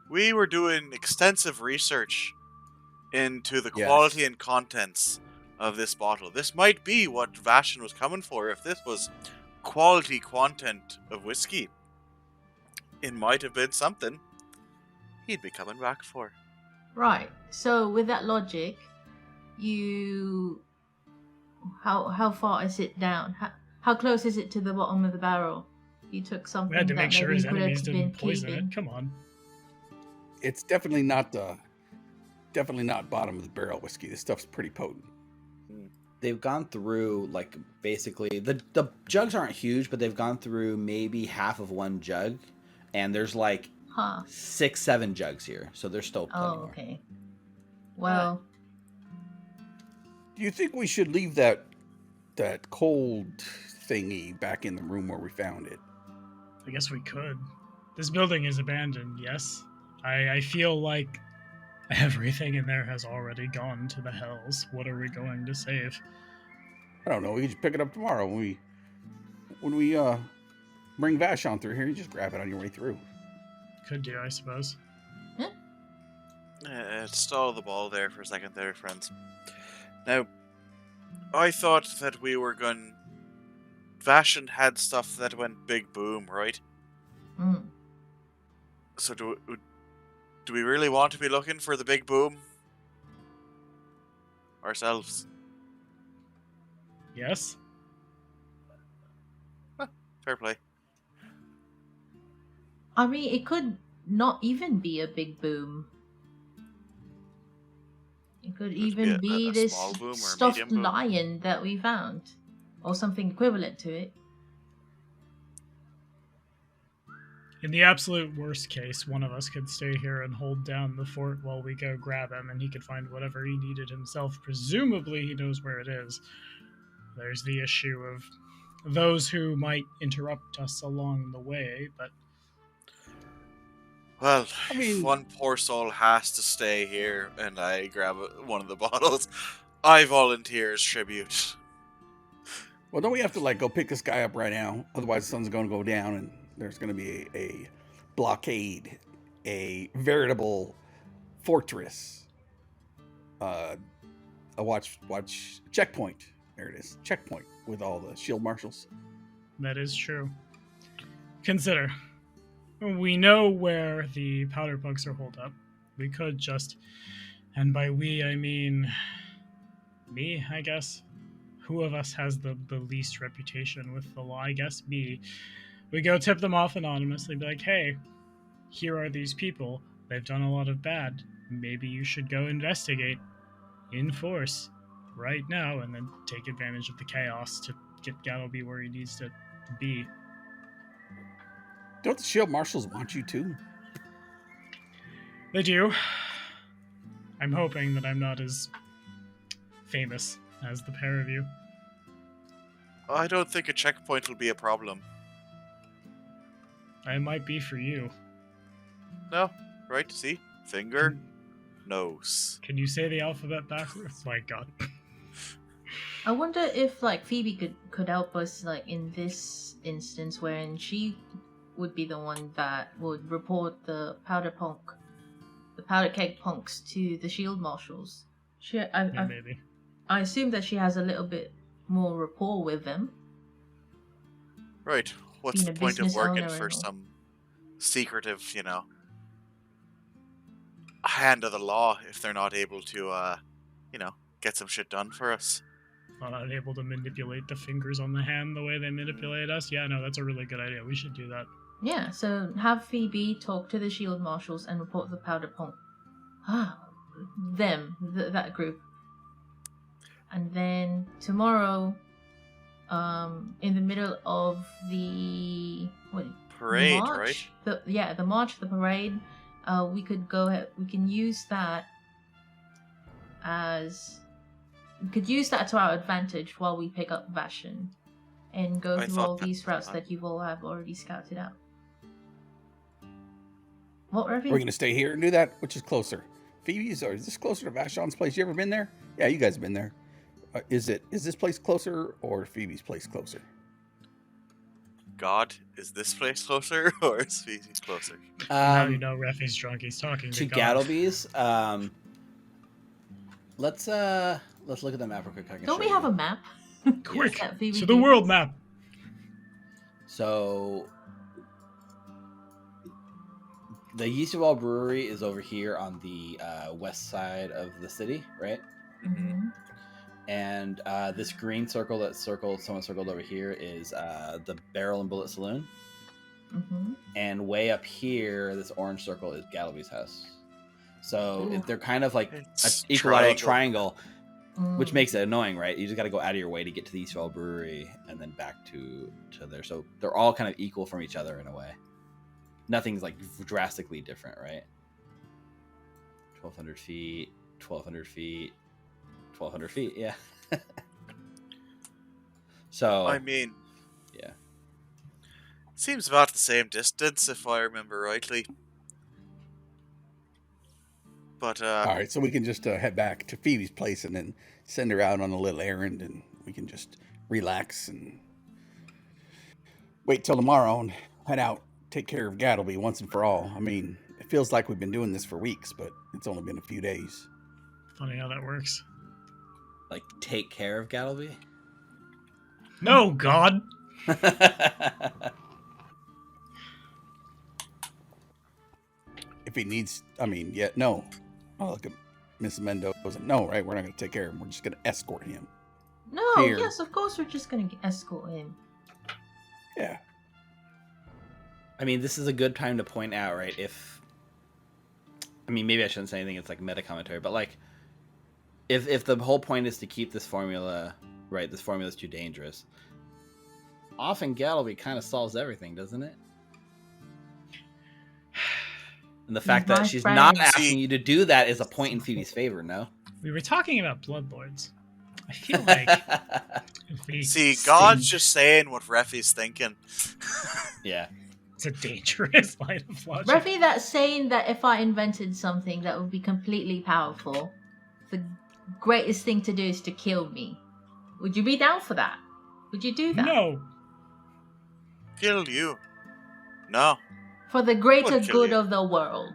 Speaker 3: We were doing extensive research into the
Speaker 5: Yes.
Speaker 3: quality and contents of this bottle. This might be what Bastion was coming for. If this was quality content of whiskey, it might have been something he'd be coming back for.
Speaker 4: Right. So with that logic, how far is it down? How close is it to the bottom of the barrel? You took something
Speaker 2: We had to
Speaker 4: that
Speaker 2: make sure
Speaker 4: maybe
Speaker 2: his
Speaker 4: could
Speaker 2: enemies
Speaker 4: have
Speaker 2: didn't
Speaker 4: been
Speaker 2: poison
Speaker 4: keeping.
Speaker 2: it. Come on.
Speaker 5: It's definitely not bottom of the barrel whiskey. This stuff's pretty potent.
Speaker 1: They've gone through, like, basically, the jugs aren't huge, but they've gone through maybe half of one jug, and there's like
Speaker 4: Huh.
Speaker 1: 6-7 jugs here, so there's still plenty
Speaker 4: Oh,
Speaker 1: more.
Speaker 4: okay. Well,
Speaker 5: Do you think we should leave that cold thingy back in the room where we found it?
Speaker 2: I guess we could. This building is abandoned, yes. I feel like everything in there has already gone to the hells. What are we going to save?
Speaker 5: I don't know. We can just pick it up tomorrow when we bring Bastion through here. You just grab it on your way through.
Speaker 2: Could do, I suppose.
Speaker 3: Stall the ball there for a second there, friends. Now, I thought that we were going... Bastion had stuff that went big boom, right?
Speaker 4: mm.
Speaker 3: So do we really want to be looking for the big boom? Ourselves?
Speaker 2: Yes?
Speaker 3: Fair play.
Speaker 4: I mean, it could not even be a big boom. It could even be
Speaker 3: a
Speaker 4: this
Speaker 3: small boom or a
Speaker 4: stuffed
Speaker 3: medium boom?
Speaker 4: lion that we found, or something equivalent to it.
Speaker 2: In the absolute worst case, one of us could stay here and hold down the fort while we go grab him, and he could find whatever he needed himself. Presumably, he knows where it is. There's the issue of those who might interrupt us along the way, but
Speaker 3: Well,
Speaker 5: I mean-
Speaker 3: if one poor soul has to stay here and I grab one of the bottles, I volunteer as tribute.
Speaker 5: Well, don't we have to go pick this guy up right now? Otherwise, the sun's going to go down and there's going to be a blockade, a veritable fortress, a watch checkpoint. There it is, checkpoint with all the shield marshals.
Speaker 2: that is true. Consider, we know where the powder pugs are holed up. We could just, and by we I mean me, I guess. Who of us has the least reputation with the law? I guess me. We go tip them off anonymously, be like, hey, here are these people. They've done a lot of bad. Maybe you should go investigate in force right now, and then take advantage of the chaos to get Gattleby where he needs to be.
Speaker 5: Don't the shield marshals want you to?
Speaker 2: They do. I'm hoping that I'm not as famous as the pair of you.
Speaker 3: I don't think a checkpoint will be a problem.
Speaker 2: I might be for you.
Speaker 3: No, right? See? Finger, nose.
Speaker 2: Can you say the alphabet backwards? My god.
Speaker 4: I wonder if Phoebe could help us in this instance, wherein she would be the one that would report the powder the Powderkeg punks to the shield marshals.
Speaker 2: Maybe.
Speaker 4: I assume that she has a little bit more rapport with them.
Speaker 3: Right. What's
Speaker 4: Being
Speaker 3: the
Speaker 4: a
Speaker 3: point of
Speaker 4: business
Speaker 3: working
Speaker 4: owner
Speaker 3: for
Speaker 4: and all.
Speaker 3: some secretive, hand of the law if they're not able to, get some shit done for us?
Speaker 2: Not able to manipulate the fingers on the hand the way they manipulate us. Yeah, no, that's a really good idea. We should do that.
Speaker 4: Yeah, so have Phoebe talk to the shield marshals and report the powder punk. That group. And then tomorrow, in the middle of the
Speaker 3: Parade,
Speaker 4: march,
Speaker 3: right?
Speaker 4: The march, the parade. We could go ahead. We can use that to our advantage while we pick up Bastion and go
Speaker 3: I
Speaker 4: through
Speaker 3: thought
Speaker 4: all
Speaker 3: that
Speaker 4: these
Speaker 3: was
Speaker 4: routes
Speaker 3: fun.
Speaker 4: that you've all have already scouted out. What, Ravi?
Speaker 5: We're gonna stay here and do that. Which is closer, Phoebe's, or is this closer to Bastion's place? You ever been there? Yeah, you guys have been there. Is this place closer or Phoebe's place closer?
Speaker 3: God, is this place closer or is Phoebe's closer?
Speaker 2: Now you know Refi's drunk. He's talking
Speaker 1: to
Speaker 2: God.
Speaker 1: Gattleby's. Let's look at the map real quick. I can
Speaker 4: Don't
Speaker 1: show
Speaker 4: we
Speaker 1: you.
Speaker 4: have a map?
Speaker 2: Quick,
Speaker 4: That Phoebe
Speaker 2: to the
Speaker 4: gave
Speaker 2: world
Speaker 4: us?
Speaker 2: map.
Speaker 1: So the Yeast of All Brewery is over here on the west side of the city, right?
Speaker 4: Mhm.
Speaker 1: And this green circle that someone circled over here is the Barrel and Bullet Saloon.
Speaker 4: Mhm.
Speaker 1: And way up here, this orange circle is Gattleby's house. So
Speaker 4: Ooh.
Speaker 1: they're kind of like
Speaker 3: It's
Speaker 1: an equilateral triangle, which
Speaker 4: Mm.
Speaker 1: makes it annoying, right? You just got to go out of your way to get to the East Vale Brewery and then back to there. So they're all kind of equal from each other in a way. Nothing's like drastically different, right? 1,200 feet, 1,200 feet, 1,200 feet, yeah. So,
Speaker 3: I mean,
Speaker 1: yeah.
Speaker 3: seems about the same distance if I remember rightly. But
Speaker 5: All right, so we can just head back to Phoebe's place and then send her out on a little errand, and we can just relax and wait till tomorrow and head out, take care of Gattleby once and for all. I mean, it feels like we've been doing this for weeks, but it's only been a few days.
Speaker 2: Funny how that works.
Speaker 1: Like, take care of Gattleby?
Speaker 2: No, God.
Speaker 5: If he needs, no. Oh, look at Miss Mendoza. No, right? We're not going to take care of him. We're just going to escort him.
Speaker 4: No,
Speaker 5: Here.
Speaker 4: yes, of course we're just going to escort him.
Speaker 5: Yeah.
Speaker 1: I mean, this is a good time to point out, right? Maybe I shouldn't say anything. It's like meta commentary, but like, if the whole point is to keep this formula, right? This formula is too dangerous. Often Gattleby kind of solves everything, doesn't it? And the fact
Speaker 4: my
Speaker 1: that she's
Speaker 4: friend.
Speaker 1: not asking you to do that is a point in Phoebe's favor, no?
Speaker 2: We were talking about bloodlords. I feel like if we
Speaker 3: see,
Speaker 2: stay-
Speaker 3: God's just saying what Refi's thinking.
Speaker 1: Yeah.
Speaker 2: It's a dangerous line of logic.
Speaker 4: Refi, that's saying that if I invented something that would be completely powerful, the greatest thing to do is to kill me. Would you be down for that? Would you do that?
Speaker 2: No.
Speaker 3: Kill you. No.
Speaker 4: For the greater
Speaker 3: Wouldn't kill
Speaker 4: good
Speaker 3: you.
Speaker 4: of the world.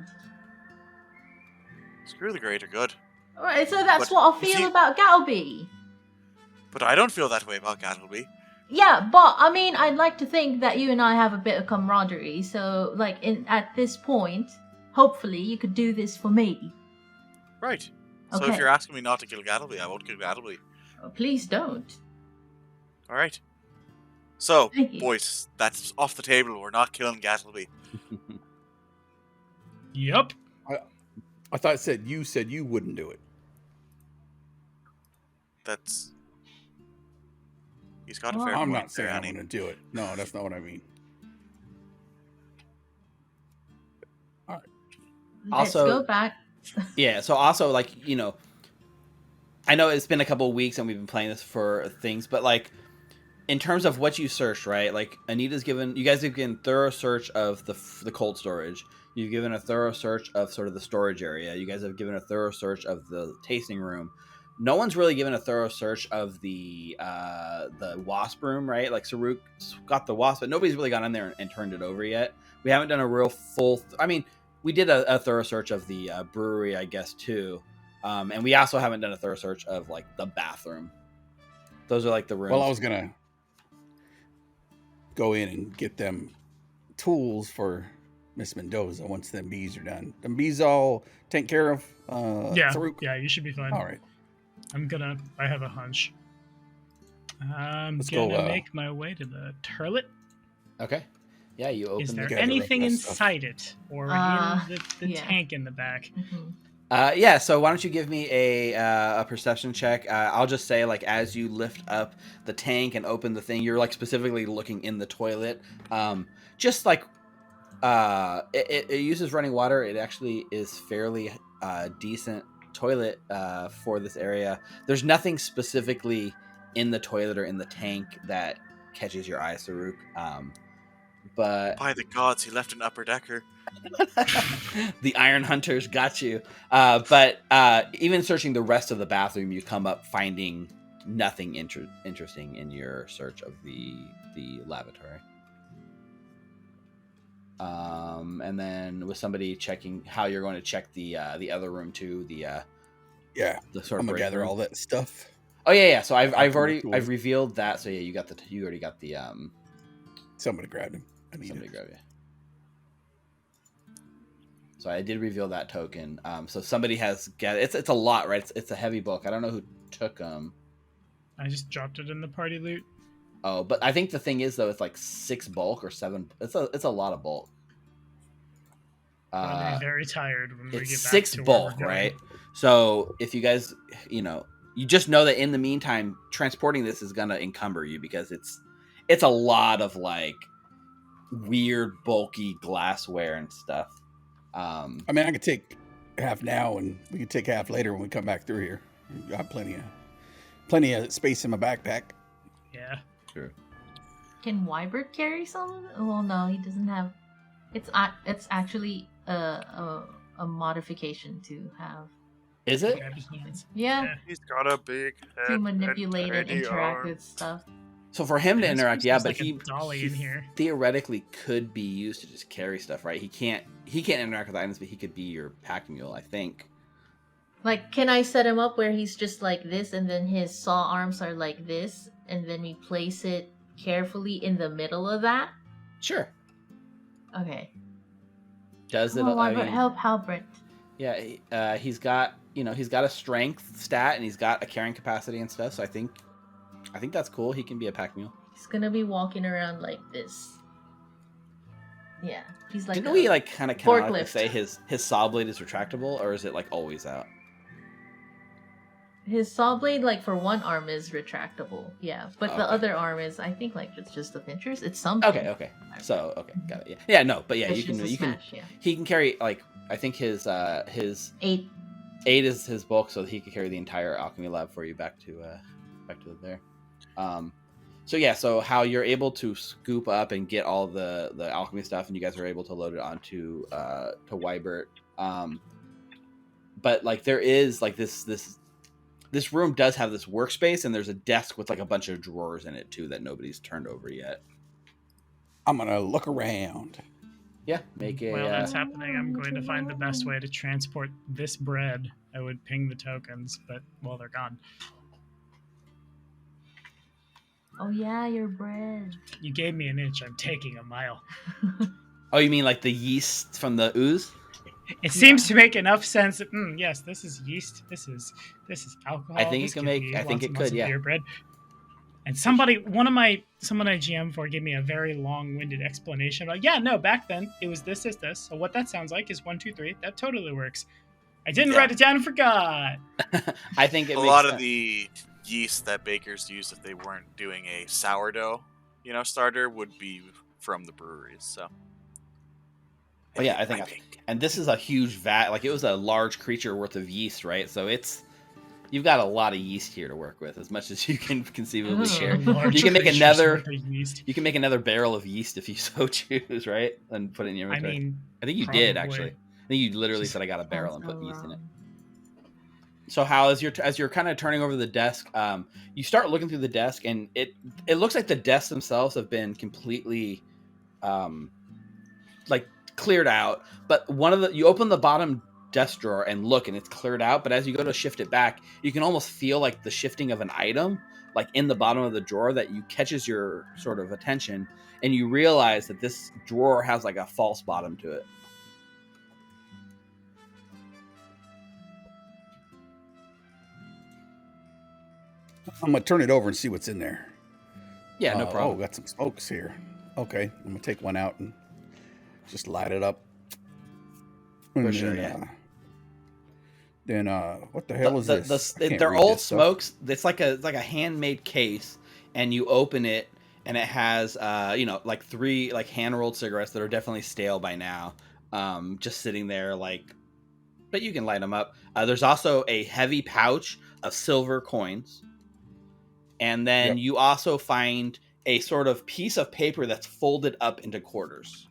Speaker 3: Screw the greater good.
Speaker 4: Alright, so that's
Speaker 3: But,
Speaker 4: what I
Speaker 3: you
Speaker 4: feel
Speaker 3: see-
Speaker 4: about Gattleby.
Speaker 3: But I don't feel that way about Gattleby.
Speaker 4: Yeah, but I mean, I'd like to think that you and I have a bit of camaraderie. So, like, at this point, hopefully, you could do this for me.
Speaker 3: Right. So
Speaker 4: Okay.
Speaker 3: if you're asking me not to kill Gattleby, I won't kill Gattleby.
Speaker 4: Oh, please don't.
Speaker 3: Alright. So,
Speaker 4: Thank you.
Speaker 3: boys, that's off the table. We're not killing Gattleby.
Speaker 2: Yup.
Speaker 5: I thought you said you wouldn't do it.
Speaker 3: That's... He's got a
Speaker 4: Well,
Speaker 3: fair
Speaker 5: I'm
Speaker 3: point
Speaker 5: not saying
Speaker 3: there,
Speaker 5: I'm
Speaker 3: Annie.
Speaker 5: going to do it. No, that's not what I mean.
Speaker 4: Let's
Speaker 1: Also-
Speaker 4: go back.
Speaker 1: Yeah, so also, like, you know, I know it's been a couple of weeks and we've been playing this for things, but, like, in terms of what you searched, right? Like, you guys have given thorough search of the cold storage. You've given a thorough search of sort of the storage area. You guys have given a thorough search of the tasting room. No one's really given a thorough search of the wasp room, right? Like, Saruk got the wasp, but nobody's really gone in there and turned it over yet. We haven't done a real full... we did a thorough search of the brewery, I guess, too. And we also haven't done a thorough search of like the bathroom. Those are like the rooms.
Speaker 5: Well, I was gonna go in and get them tools for Miss Mendoza once them bees are done. Them bees all taken care of.
Speaker 2: Yeah,
Speaker 5: Farouk?
Speaker 2: yeah, you should be fine.
Speaker 5: All right.
Speaker 2: I have a hunch.
Speaker 5: Let's
Speaker 2: gonna
Speaker 5: go,
Speaker 2: make my way to the turlet.
Speaker 1: Okay. Yeah, you open
Speaker 2: Is there
Speaker 5: gather up
Speaker 2: anything
Speaker 5: that stuff.
Speaker 2: inside it, or in the
Speaker 4: yeah.
Speaker 2: tank in the back?
Speaker 4: Mhm.
Speaker 1: Yeah, so why don't you give me a perception check? I'll just say, like, as you lift up the tank and open the thing, you're like specifically looking in the toilet. Just like it uses running water. It actually is fairly decent toilet for this area. There's nothing specifically in the toilet or in the tank that catches your eye, Saruk. But
Speaker 3: By the gods, he left an upper decker.
Speaker 1: the Iron Hunters got you. But even searching the rest of the bathroom, you come up finding nothing interesting in your search of the lavatory. And then with somebody checking how you're going to check the other room too, the sort
Speaker 5: I'm
Speaker 1: of
Speaker 5: gonna gather
Speaker 1: room.
Speaker 5: all that stuff.
Speaker 1: Oh yeah. So I've
Speaker 5: Alchemy tool.
Speaker 1: I've revealed that. So yeah, you already got the
Speaker 5: Somebody grabbed him. I need
Speaker 1: somebody
Speaker 5: it.
Speaker 1: grab you. So I did reveal that token. So somebody has it's a lot, right? It's a heavy book. I don't know who took them.
Speaker 2: I just dropped it in the party loot.
Speaker 1: Oh, but I think the thing is though, it's like 6 bulk or 7. It's a lot of bulk.
Speaker 2: I'll be very tired when we
Speaker 1: It's
Speaker 2: get back
Speaker 1: 6
Speaker 2: to where
Speaker 1: bulk,
Speaker 2: we're going.
Speaker 1: right? So if you guys, you just know that in the meantime, transporting this is gonna encumber you because it's a lot of like weird bulky glassware and stuff.
Speaker 5: I mean, I could take half now, and we could take half later when we come back through here. We've got plenty of space in my backpack.
Speaker 2: Yeah.
Speaker 1: Sure.
Speaker 4: Can Wybert carry some? Well, no, he doesn't have. It's actually a modification to have.
Speaker 1: Is it?
Speaker 2: Grab his hands.
Speaker 4: Yeah,
Speaker 3: He's got a big head.
Speaker 4: to manipulate and
Speaker 3: tiny
Speaker 4: interact
Speaker 3: arms.
Speaker 4: with stuff.
Speaker 1: So for him to
Speaker 2: This
Speaker 1: interact, yeah,
Speaker 2: person's
Speaker 1: but
Speaker 2: like a
Speaker 1: he
Speaker 2: dolly in here.
Speaker 1: theoretically could be used to just carry stuff, right? He can't interact with items, but he could be your pack mule, I think.
Speaker 4: Like, can I set him up where he's just like this, and then his saw arms are like this, and then we place it carefully in the middle of that?
Speaker 1: Sure.
Speaker 4: Okay.
Speaker 1: Does it?
Speaker 4: Come on,
Speaker 1: I
Speaker 4: Wybert,
Speaker 1: mean,
Speaker 4: help Halbert.
Speaker 1: yeah, he's got a strength stat and he's got a carrying capacity and stuff. So I think that's cool. He can be a pack mule.
Speaker 4: He's gonna be walking around like this. Yeah, he's like.
Speaker 1: Didn't we like kind of
Speaker 4: forklift.
Speaker 1: say his saw blade is retractable, or is it like always out?
Speaker 4: His saw blade, like for one arm, is retractable. Yeah, but the
Speaker 1: Okay.
Speaker 4: other arm is, I think, like it's just of interest. It's something.
Speaker 1: Okay. So got it. Yeah, no, but yeah,
Speaker 4: It's
Speaker 1: you can
Speaker 4: just a smash, yeah.
Speaker 1: he can carry like I think his
Speaker 4: 8.
Speaker 1: 8 is his bulk, so he could carry the entire alchemy lab for you back to there. So yeah, so how you're able to scoop up and get all the alchemy stuff, and you guys are able to load it onto to Wybert. But like there is like this room does have this workspace, and there's a desk with like a bunch of drawers in it too that nobody's turned over yet.
Speaker 5: I'm gonna look around.
Speaker 1: Yeah, make a.
Speaker 2: While that's happening, I'm going to find the best way to transport this bread. I would ping the tokens, but well, they're gone.
Speaker 4: Oh yeah, your bread.
Speaker 2: You gave me an inch. I'm taking a mile.
Speaker 1: Oh, you mean like the yeast from the ooze?
Speaker 2: It seems to make enough sense. That, yes, this is yeast. This is alcohol.
Speaker 1: I think
Speaker 2: this
Speaker 1: it can
Speaker 2: could
Speaker 1: make.
Speaker 2: be
Speaker 1: I think
Speaker 2: lots
Speaker 1: it
Speaker 2: and lots
Speaker 1: could.
Speaker 2: of
Speaker 1: Yeah.
Speaker 2: beer bread. And someone I GM for gave me a very long-winded explanation about. Yeah, no, back then it was this. So what that sounds like is 1, 2, 3. That totally works. I didn't write it down and forgot.
Speaker 1: I think it
Speaker 3: A
Speaker 1: makes
Speaker 3: lot
Speaker 1: sense.
Speaker 3: of the yeast that bakers use if they weren't doing a sourdough, starter would be from the breweries. So.
Speaker 1: Oh yeah, I think. And this is a huge vat. Like it was a large creature worth of yeast, right? So you've got a lot of yeast here to work with, as much as you can conceivably share.
Speaker 2: Large
Speaker 1: You can make
Speaker 2: creatures
Speaker 1: another.
Speaker 2: with the yeast.
Speaker 1: You can make another barrel of yeast if you so choose, right? And put it in your
Speaker 2: I
Speaker 1: inventory.
Speaker 2: mean,
Speaker 1: I think you did
Speaker 2: probably.
Speaker 1: actually. I think you literally
Speaker 2: Just
Speaker 1: said I got a barrel and put yeast in it.
Speaker 4: wrong.
Speaker 1: So how as you're kind of turning over the desk, you start looking through the desk, and it looks like the desks themselves have been completely, like cleared out. But you open the bottom desk drawer and look, and it's cleared out. But as you go to shift it back, you can almost feel like the shifting of an item, like in the bottom of the drawer, that catches your sort of attention, and you realize that this drawer has like a false bottom to it.
Speaker 5: I'm gonna turn it over and see what's in there.
Speaker 1: Yeah, no problem.
Speaker 5: Oh, got some smokes here. Okay, I'm gonna take one out and just light it up.
Speaker 1: For sure, yeah.
Speaker 5: Then what the hell is this?
Speaker 1: They're old smokes. It's like a handmade case, and you open it, and it has like 3 like hand rolled cigarettes that are definitely stale by now, just sitting there but you can light them up. There's also a heavy pouch of silver coins, and then you also find a sort of piece of paper that's folded up into quarters.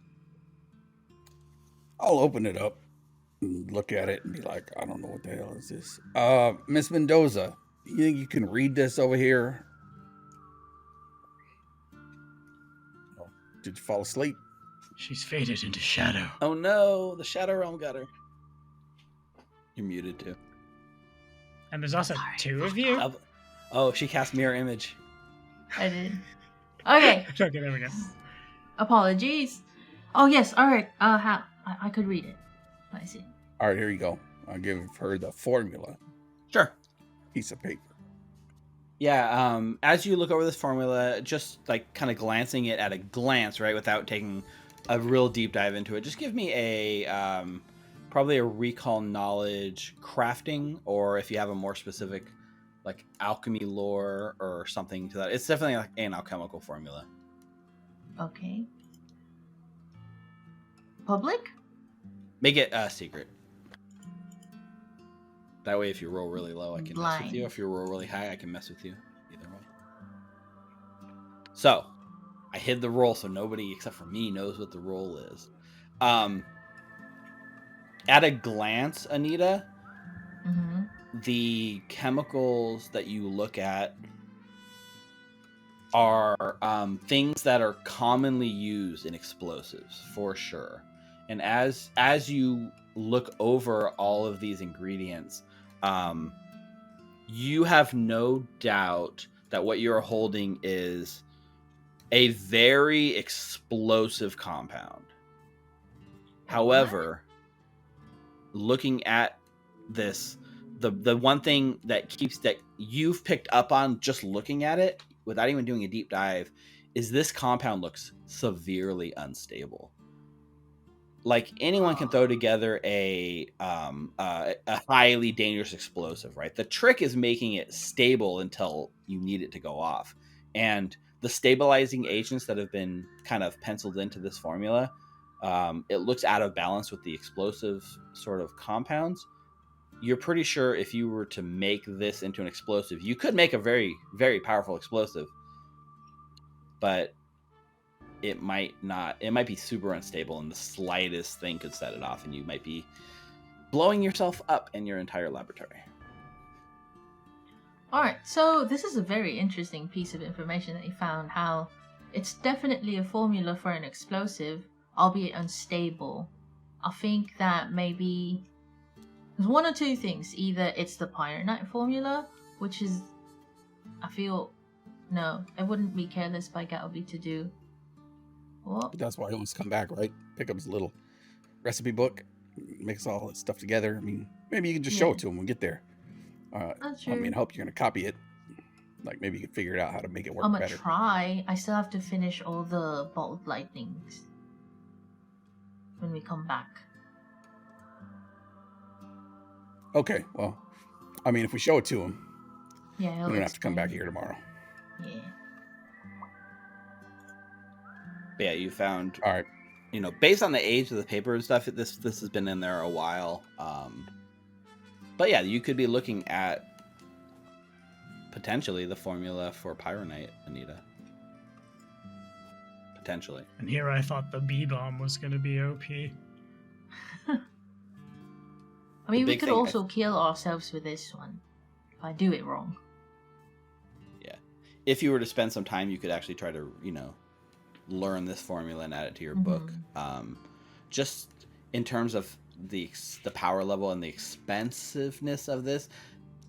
Speaker 5: I'll open it up and look at it and be like, I don't know what the hell is this. Miss Mendoza, you think you can read this over here? Oh, did you fall asleep?
Speaker 2: She's faded into shadow.
Speaker 1: Oh no, the Shadow Realm got her. You're muted too.
Speaker 2: And there's also 2 of you?
Speaker 1: Oh, she cast Mirror Image.
Speaker 4: I did. Okay.
Speaker 2: Okay, there we go.
Speaker 4: Apologies. Oh yes, alright. I could read it. I see.
Speaker 5: All right, here you go. I'll give her the formula.
Speaker 1: Sure.
Speaker 5: Piece of paper.
Speaker 1: Yeah, as you look over this formula, just like kind of glancing it at a glance, right, without taking a real deep dive into it, just give me a probably a recall knowledge crafting, or if you have a more specific like alchemy lore or something to that. It's definitely like an alchemical formula.
Speaker 4: Okay. Public?
Speaker 1: Make it secret. That way, if you roll really low, I can mess with you. If you roll really high, I can mess with you. Either way. So, I hid the roll so nobody except for me knows what the roll is. At a glance, Anita, the chemicals that you look at are things that are commonly used in explosives, for sure. And as you look over all of these ingredients, you have no doubt that what you're holding is a very explosive compound. However, looking at this, the one thing that you've picked up on just looking at it without even doing a deep dive is this compound looks severely unstable. Like anyone can throw together a highly dangerous explosive, right? The trick is making it stable until you need it to go off. And the stabilizing agents that have been kind of penciled into this formula, it looks out of balance with the explosive sort of compounds. You're pretty sure if you were to make this into an explosive, you could make a very, very powerful explosive, but it might not. It might be super unstable, and the slightest thing could set it off, and you might be blowing yourself up in your entire laboratory.
Speaker 4: Alright, so this is a very interesting piece of information that you found, how it's definitely a formula for an explosive, albeit unstable. I think that maybe there's one or two things. Either it's the Pyronite formula, which is, I feel, no, it wouldn't be careless by Gattleby to do. What?
Speaker 5: But that's why he wants to come back, right? Pick up his little recipe book, mix all that stuff together. I mean, maybe you can just show it to him when we get there.
Speaker 4: That's true.
Speaker 5: I mean, I hope you're going to copy it. Like, maybe you can figure out how to make it work
Speaker 4: I'm
Speaker 5: better.
Speaker 4: gonna try. I still have to finish all the bolt lightnings when we come back.
Speaker 5: Okay, well, I mean, if we show it to him,
Speaker 4: Yeah,
Speaker 5: we don't have to come back here tomorrow.
Speaker 4: Yeah.
Speaker 1: But yeah, you found,
Speaker 5: All right.
Speaker 1: you know, based on the age of the paper and stuff, this has been in there a while. But yeah, you could be looking at potentially the formula for Pyronite, Anita. Potentially.
Speaker 2: And here I thought the B-bomb was going to be OP.
Speaker 4: I mean, we could also kill ourselves with this one if I do it wrong.
Speaker 1: Yeah. If you were to spend some time, you could actually try to, you know, learn this formula and add it to your book. just in terms of the power level and the expensiveness of this,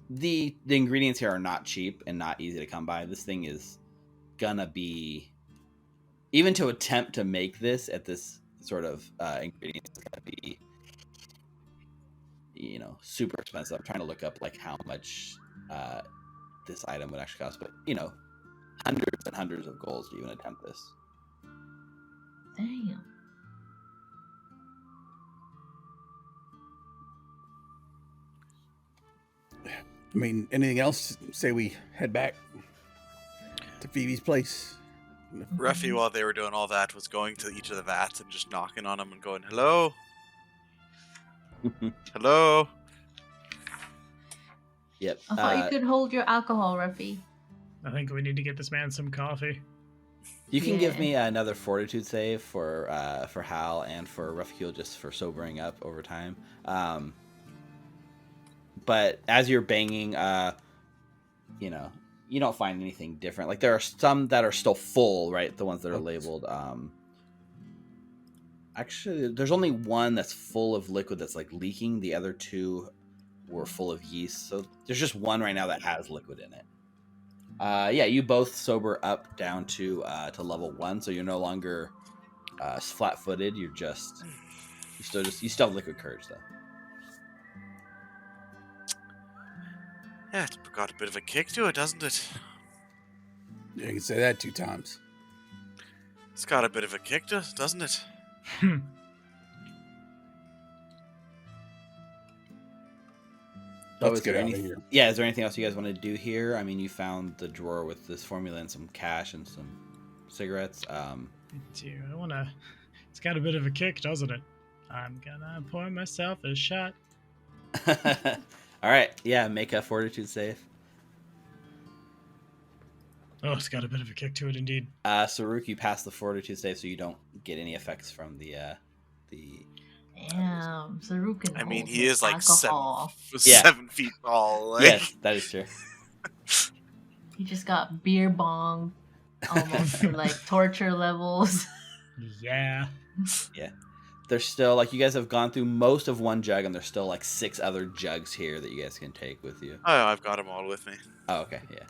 Speaker 1: the ingredients here are not cheap and not easy to come by. This thing is gonna be, even to attempt to make this at this sort of ingredients, is gonna be, super expensive. I'm trying to look up like how much this item would actually cost, but hundreds and hundreds of golds to even attempt this.
Speaker 4: Damn.
Speaker 5: I mean, anything else? Say we head back to Phoebe's place.
Speaker 3: Ruffy, while they were doing all that, was going to each of the vats and just knocking on them and going, "Hello, hello."
Speaker 1: Yep.
Speaker 4: I thought you could hold your alcohol, Ruffy.
Speaker 2: I think we need to get this man some coffee.
Speaker 1: You can give
Speaker 4: Yeah.
Speaker 1: me another fortitude save for Hal and for Ruffy, just for sobering up over time. But as you're banging, you don't find anything different. Like there are some that are still full, right? The ones that are labeled. Actually, there's only one that's full of liquid that's like leaking. The other two were full of yeast. So there's just one right now that has liquid in it. Yeah, you both sober up down to level 1, so you're no longer flat-footed. You still have liquid courage though.
Speaker 3: Yeah, it's got a bit of a kick to it, doesn't it?
Speaker 5: You can say that 2 times.
Speaker 3: It's got a bit of a kick to it, doesn't it?
Speaker 5: Let's get out of here.
Speaker 1: Yeah, is there anything else you guys want to do here? I mean, you found the drawer with this formula and some cash and some cigarettes.
Speaker 2: Dude, it's got a bit of a kick, doesn't it? I'm gonna pour myself a shot.
Speaker 1: All right, yeah, make a fortitude save.
Speaker 2: Oh, it's got a bit of a kick to it, indeed.
Speaker 1: Saruk, you pass the fortitude save, so you don't get any effects from the.
Speaker 4: Damn, Saruk can
Speaker 3: I mean,
Speaker 4: hold
Speaker 3: he
Speaker 4: his
Speaker 3: is like
Speaker 4: alcohol.
Speaker 3: 7 feet tall. Like.
Speaker 1: Yes, that is true.
Speaker 4: He just got beer bonged almost to like torture levels.
Speaker 2: Yeah.
Speaker 1: Yeah. There's still, like, you guys have gone through most of one jug, and there's still like 6 other jugs here that you guys can take with you.
Speaker 3: Oh, I've got them all with me.
Speaker 1: Oh, okay, yeah.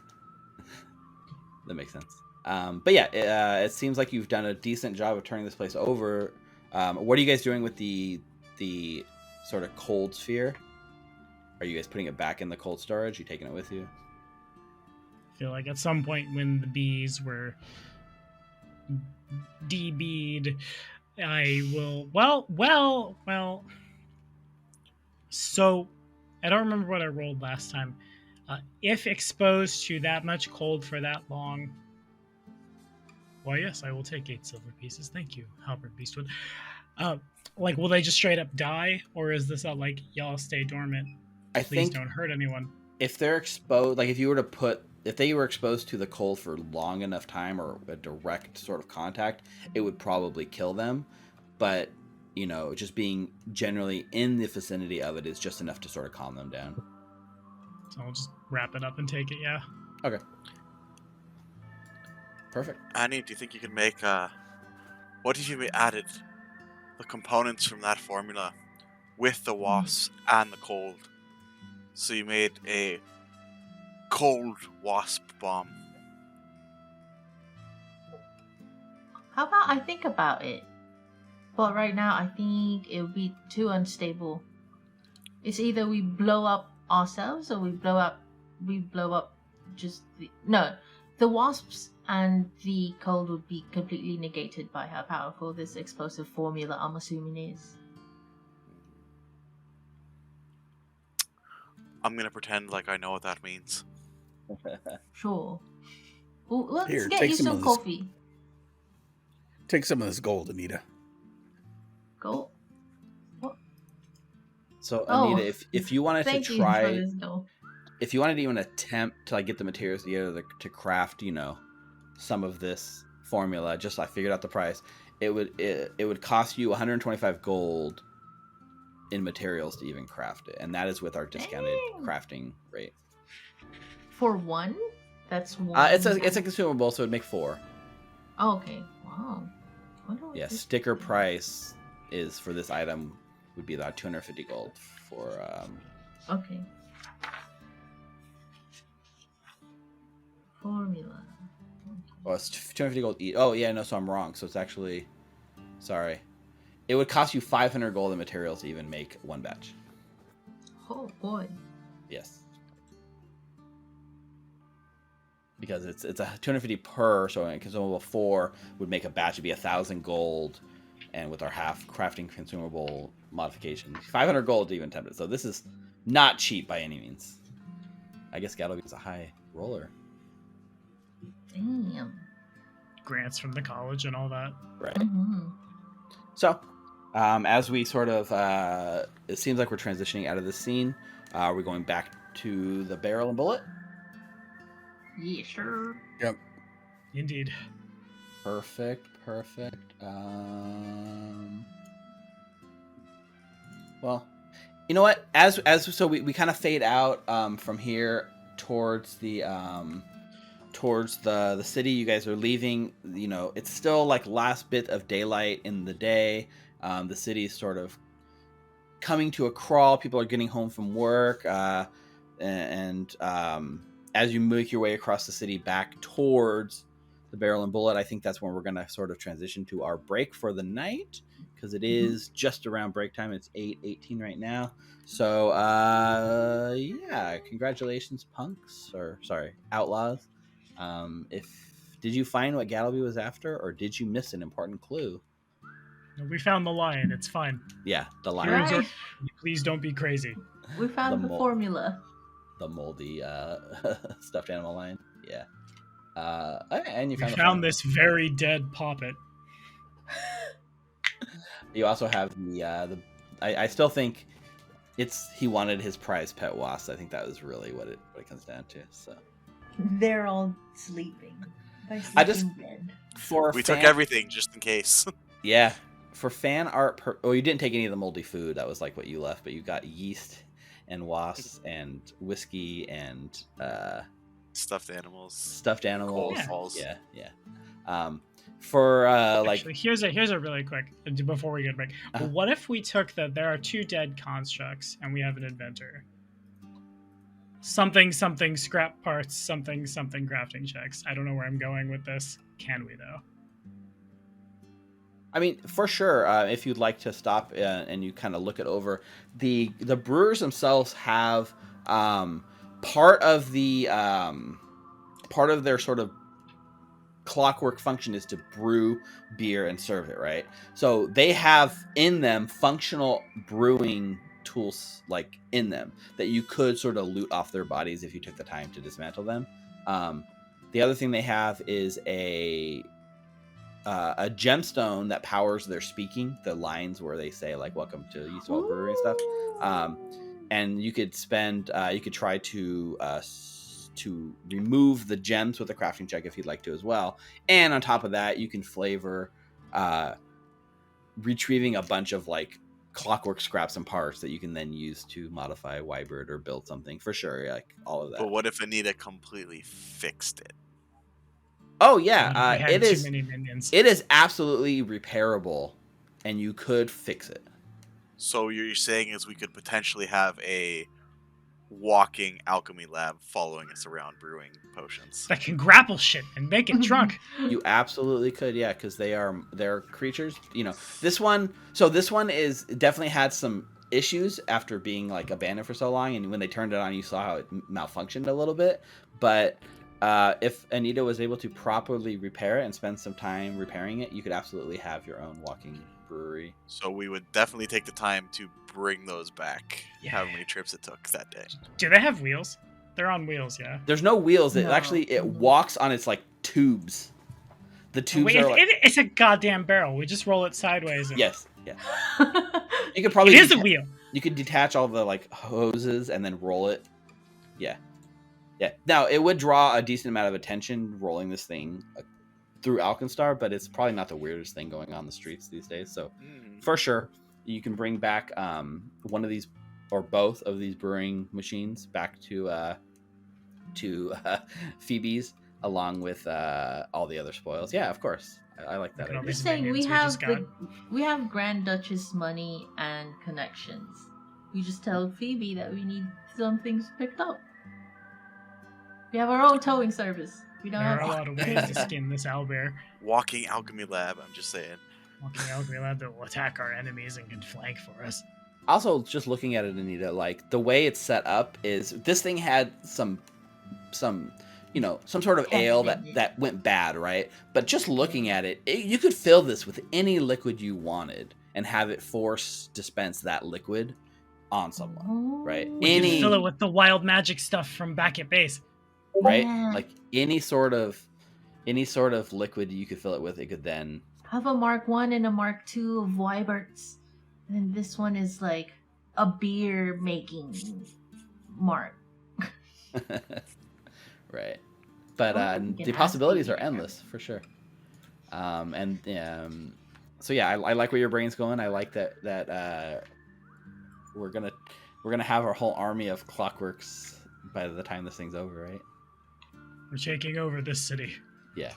Speaker 1: That makes sense. But yeah, it seems like you've done a decent job of turning this place over. What are you guys doing with the sort of cold sphere? Are you guys putting it back in the cold storage? Are you taking it with you?
Speaker 2: I feel like at some point when the bees were DB'd, I will... Well... So, I don't remember what I rolled last time. If exposed to that much cold for that long... Well, yes, I will take 8 silver pieces. Thank you, Halberd Beastwood. Like, will they just straight up die? Or is this like, y'all stay dormant? Please don't hurt anyone.
Speaker 1: If they're exposed, like if they were exposed to the cold for long enough time or a direct sort of contact, it would probably kill them. But, just being generally in the vicinity of it is just enough to sort of calm them down.
Speaker 2: So I'll just wrap it up and take it, yeah.
Speaker 1: Okay. Perfect.
Speaker 3: Annie, do you think you can make what if you added the components from that formula with the wasps and the cold? So you made a cold wasp bomb.
Speaker 4: How about I think about it? But right now, I think it would be too unstable. It's either we blow up ourselves or we blow up just the wasps and the cold would be completely negated by how powerful this explosive formula, I'm assuming, is.
Speaker 3: I'm gonna pretend like I know what that means.
Speaker 4: Sure. Well, let's
Speaker 5: Here,
Speaker 4: get
Speaker 5: take
Speaker 4: you
Speaker 5: some
Speaker 4: some
Speaker 5: of this.
Speaker 4: coffee.
Speaker 5: Take some of this gold, Anita.
Speaker 4: Go.
Speaker 1: So
Speaker 4: Oh,
Speaker 1: Anita, if you wanted to
Speaker 4: Thank you for
Speaker 1: try,
Speaker 4: this, though.
Speaker 1: if you wanted to even attempt to get the materials together to craft, some of this formula, just I figured out the price. It would cost you 125 gold in materials to even craft it, and that is with our discounted
Speaker 4: Dang.
Speaker 1: crafting rate.
Speaker 4: For one? That's one.
Speaker 1: It's a consumable, so it'd make 4.
Speaker 4: Oh, okay. Wow. Wonder what
Speaker 1: Yeah,
Speaker 4: this-
Speaker 1: sticker price is for this item would be about 250 gold for.
Speaker 4: Okay. Formula.
Speaker 1: Oh, it's 250 gold. Oh yeah, no, so I'm wrong. So it's actually, sorry, it would cost you 500 gold in materials to even make one batch.
Speaker 4: Oh boy.
Speaker 1: Yes. Because it's a 250 per, so consumable 4 would make a batch, would be 1,000 gold, and with our half crafting consumable modification, 500 gold to even attempt it. So this is not cheap by any means. I guess Gattleby is a high roller.
Speaker 4: Damn.
Speaker 2: Grants from the college and all that.
Speaker 1: Right.
Speaker 4: Mm-hmm.
Speaker 1: So, as we sort of, it seems like we're transitioning out of this scene. We're going back to the Barrel and Bullet.
Speaker 4: Yeah, sure.
Speaker 5: Yep.
Speaker 2: Indeed.
Speaker 1: Perfect. Well, you know what? So we kind of fade out from here towards the city. You guys are leaving. You know, it's still like last bit of daylight in the day. The city is sort of coming to a crawl. People are getting home from work, and as you make your way across the city back towards the Barrel and Bullet, I think that's when we're going to sort of transition to our break for the night, because it is just around break time. It's 8:18 right now. So, yeah, congratulations, punks, or sorry, outlaws. Did you find what Gattleby was after, or did you miss an important clue?
Speaker 2: No, we found the lion. It's fine.
Speaker 1: Yeah, the lion.
Speaker 2: Heroes
Speaker 4: Right.
Speaker 2: Please don't be crazy.
Speaker 4: We found
Speaker 1: The
Speaker 4: the
Speaker 1: mole.
Speaker 4: formula.
Speaker 1: The moldy stuffed animal lion. Yeah. And you
Speaker 2: We
Speaker 1: found,
Speaker 2: found this very dead poppet.
Speaker 1: You also have the I still think he wanted his prize pet wasp. I think that was really what it comes down to. So
Speaker 4: They're all sleeping. By
Speaker 1: I just-
Speaker 4: sleeping bed.
Speaker 3: We took everything just in case.
Speaker 1: yeah, for fan art. You didn't take any of the moldy food. That was like what you left, but you got yeast and wasps and whiskey and
Speaker 3: Stuffed animals.
Speaker 1: stuffed animals.
Speaker 3: Cold balls.
Speaker 1: Yeah. For
Speaker 2: Actually, here's a really quick before we get back.
Speaker 1: Uh-huh.
Speaker 2: What if we took that there are 2 dead constructs and we have an inventor? Something scrap parts, something crafting checks. I don't know where I'm going with this. Can we though?
Speaker 1: I mean, for sure. If you'd like to stop and you kind of look it over, the brewers themselves have part of their sort of clockwork function is to brew beer and serve it, right? So they have in them functional brewing tools like in them that you could sort of loot off their bodies if you took the time to dismantle them. The other thing they have is a gemstone that powers their speaking, the lines where they say like "Welcome to Eastwell Brewery" and stuff. And you could try to remove the gems with a crafting check if you'd like to as well. And on top of that, you can flavor retrieving a bunch of like clockwork scraps and parts that you can then use to modify Wybird or build something for sure. Like all of that.
Speaker 3: But what if Anita completely fixed it?
Speaker 1: Oh
Speaker 2: We
Speaker 1: yeah,
Speaker 2: had
Speaker 1: it
Speaker 2: too
Speaker 1: is.
Speaker 2: many minions.
Speaker 1: It is absolutely repairable, and you could fix it.
Speaker 3: So you're saying is we could potentially have a walking alchemy lab following us around brewing potions.
Speaker 2: That can grapple shit and make it drunk.
Speaker 1: You absolutely could, yeah, because they're creatures. You know, this one is definitely had some issues after being like abandoned for so long, and when they turned it on, you saw how it malfunctioned a little bit. But if Anita was able to properly repair it and spend some time repairing it, you could absolutely have your own walking brewery.
Speaker 3: So we would definitely take the time to bring those back.
Speaker 2: Yeah.
Speaker 3: However many trips it took that day.
Speaker 2: Do they have wheels? They're on wheels, yeah.
Speaker 1: There's no wheels. It
Speaker 4: No.
Speaker 1: actually walks on its like tubes. The tubes
Speaker 2: Wait,
Speaker 1: are like,
Speaker 2: it's a goddamn barrel. We just roll it sideways. And
Speaker 1: yes, yeah. You could probably
Speaker 2: It is a wheel.
Speaker 1: You could detach all the like hoses and then roll it. Yeah. Now it would draw a decent amount of attention rolling this thing through Alkenstar, but it's probably not the weirdest thing going on the streets these days. So for sure, you can bring back one of these or both of these brewing machines back to Phoebe's along with all the other spoils. Yeah, of course. I like that
Speaker 2: Look at all
Speaker 1: idea.
Speaker 2: these
Speaker 4: Just saying,
Speaker 2: minions
Speaker 4: we have Grand Duchess money and connections. We just tell Phoebe that we need some things picked up. We have our own towing service. We don't
Speaker 2: There are
Speaker 4: have
Speaker 2: a lot of ways to skin this owlbear.
Speaker 3: Walking alchemy lab, I'm just saying.
Speaker 2: Walking alchemy lab that will attack our enemies and can flank for us.
Speaker 1: Also, just looking at it, Anita, like the way it's set up is this thing had some sort of ale that went bad, right? But just looking at it, you could fill this with any liquid you wanted and have it force dispense that liquid on someone, right?
Speaker 2: We could fill it with the wild magic stuff from back at base.
Speaker 1: Right?
Speaker 4: Yeah.
Speaker 1: Like any sort of liquid you could fill it with, it could then
Speaker 4: have a Mark 1 and a Mark 2 of Wyberts. And this one is like a beer making mark.
Speaker 1: right. But the possibilities are endless for sure. So yeah, I like where your brain's going. I like that we're gonna have our whole army of clockworks by the time this thing's over, right?
Speaker 2: We're taking over this city.
Speaker 1: Yeah.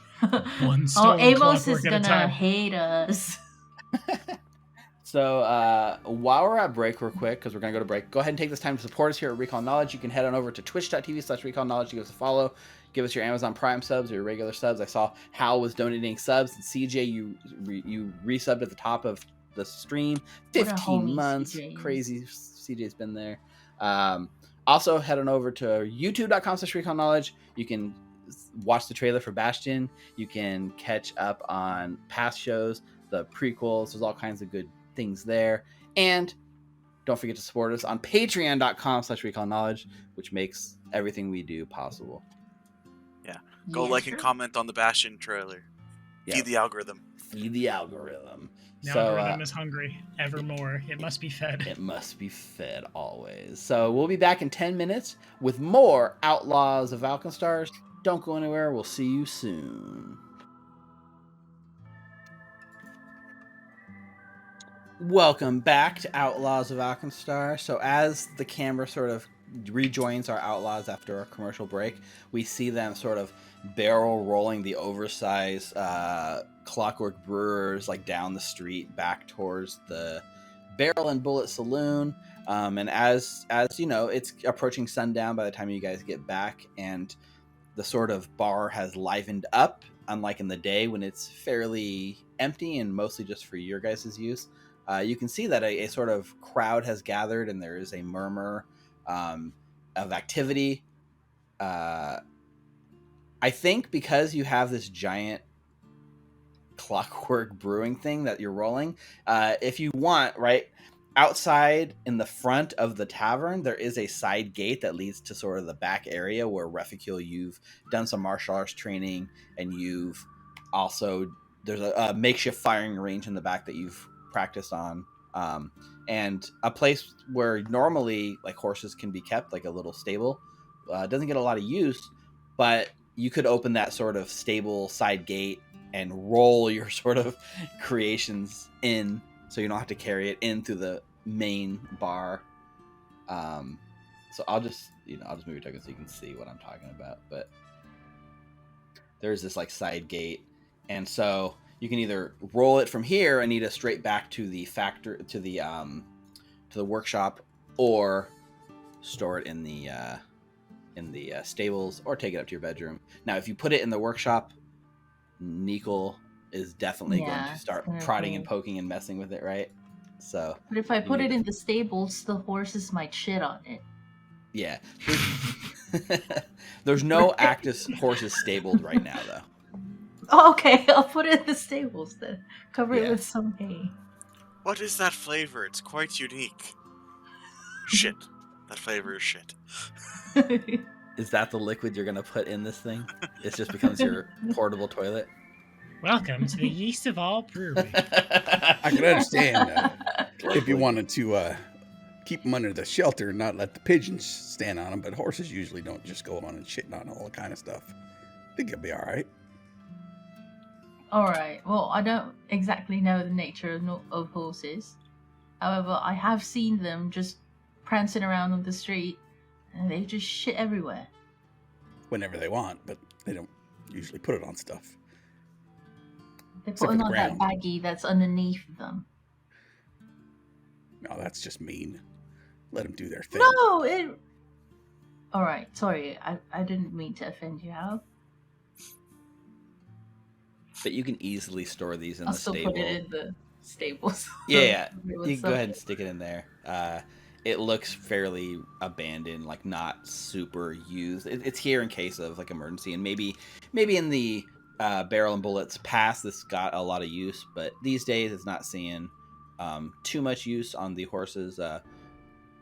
Speaker 2: One stone
Speaker 4: Amos
Speaker 2: clockwork
Speaker 4: is
Speaker 2: at a
Speaker 4: gonna
Speaker 2: time.
Speaker 4: hate us.
Speaker 1: So while we're at break real quick, because we're going to go to break, go ahead and take this time to support us here at Recall Knowledge. You can head on over to twitch.tv/Recall Knowledge to give us a follow. Give us your Amazon Prime subs or your regular subs. I saw Hal was donating subs. And CJ, you resubbed at the top of the stream. 15 months.
Speaker 4: CJ.
Speaker 1: Crazy. CJ's been there. Also, head on over to youtube.com/Recall Knowledge. You can watch the trailer for Bastion. You can catch up on past shows, the prequels. There's all kinds of good things there. And don't forget to support us on patreon.com/Recall Knowledge, which makes everything we do possible.
Speaker 3: Go like and comment on the Bastion trailer.
Speaker 1: Yeah.
Speaker 3: Feed the algorithm.
Speaker 1: Feed the algorithm.
Speaker 2: The
Speaker 1: So,
Speaker 2: algorithm is hungry evermore. It must be fed.
Speaker 1: it must be fed always. So we'll be back in 10 minutes with more Outlaws of Alkenstar. Don't go anywhere. We'll see you soon. Welcome back to Outlaws of Alkenstar. So as the camera sort of rejoins our outlaws after our commercial break, we see them sort of barrel rolling the oversized Clockwork Brewers like down the street back towards the Barrel and Bullet saloon. And as you know, it's approaching sundown by the time you guys get back, and the sort of bar has livened up, unlike in the day when it's fairly empty and mostly just for your guys' use. You can see that a sort of crowd has gathered, and there is a murmur of activity. I think because you have this giant Clockwork brewing thing that you're rolling, if you want, right, outside in the front of the tavern, there is a side gate that leads to sort of the back area where Reficule, you've done some martial arts training, and you've also, there's a makeshift firing range in the back that you've practiced on, and a place where normally like horses can be kept, like a little stable. Doesn't get a lot of use, but you could open that sort of stable side gate and roll your sort of creations in, so you don't have to carry it in through the main bar. So I'll just move your token so you can see what I'm talking about. But there's this like side gate, and so you can either roll it from here and need a straight back to the factory, to the workshop, or store it in the stables, or take it up to your bedroom. Now, if you put it in the workshop, Nicole is definitely going to start prodding and poking and messing with it, right? So,
Speaker 4: but if I put it in the stables, the horses might shit on it.
Speaker 1: Yeah. There's no active horses stabled right now, though.
Speaker 4: Oh, okay, I'll put it in the stables then. Cover it with some hay.
Speaker 3: What is that flavor? It's quite unique. Shit. That flavor is shit.
Speaker 1: Is that the liquid you're going to put in this thing? It just becomes your portable toilet?
Speaker 2: Welcome to the Yeast of All Brewery.
Speaker 5: I can understand if you wanted to keep them under the shelter and not let the pigeons stand on them, but horses usually don't just go on and shitting on all kind of stuff. I think it'll be all right.
Speaker 4: All right. Well, I don't exactly know the nature of horses. However, I have seen them just prancing around on the street, and they just shit everywhere.
Speaker 5: Whenever they want, but they don't usually put it on stuff.
Speaker 4: They're
Speaker 5: Except for
Speaker 4: putting
Speaker 5: the
Speaker 4: on that
Speaker 5: ground.
Speaker 4: baggie that's underneath them.
Speaker 5: No, that's just mean. Let them do their thing.
Speaker 4: No, it. All right, sorry, I didn't mean to offend you, Hal.
Speaker 1: But you can easily store these in
Speaker 4: I'll
Speaker 1: the
Speaker 4: still
Speaker 1: stable.
Speaker 4: put it in the stables.
Speaker 1: Yeah,
Speaker 4: With
Speaker 1: you can go ahead and
Speaker 4: something.
Speaker 1: stick it in there. It looks fairly abandoned, like not super used. It's here in case of like emergency, and maybe in the Barrel and Bullets past this got a lot of use, but these days it's not seeing too much use on the horses.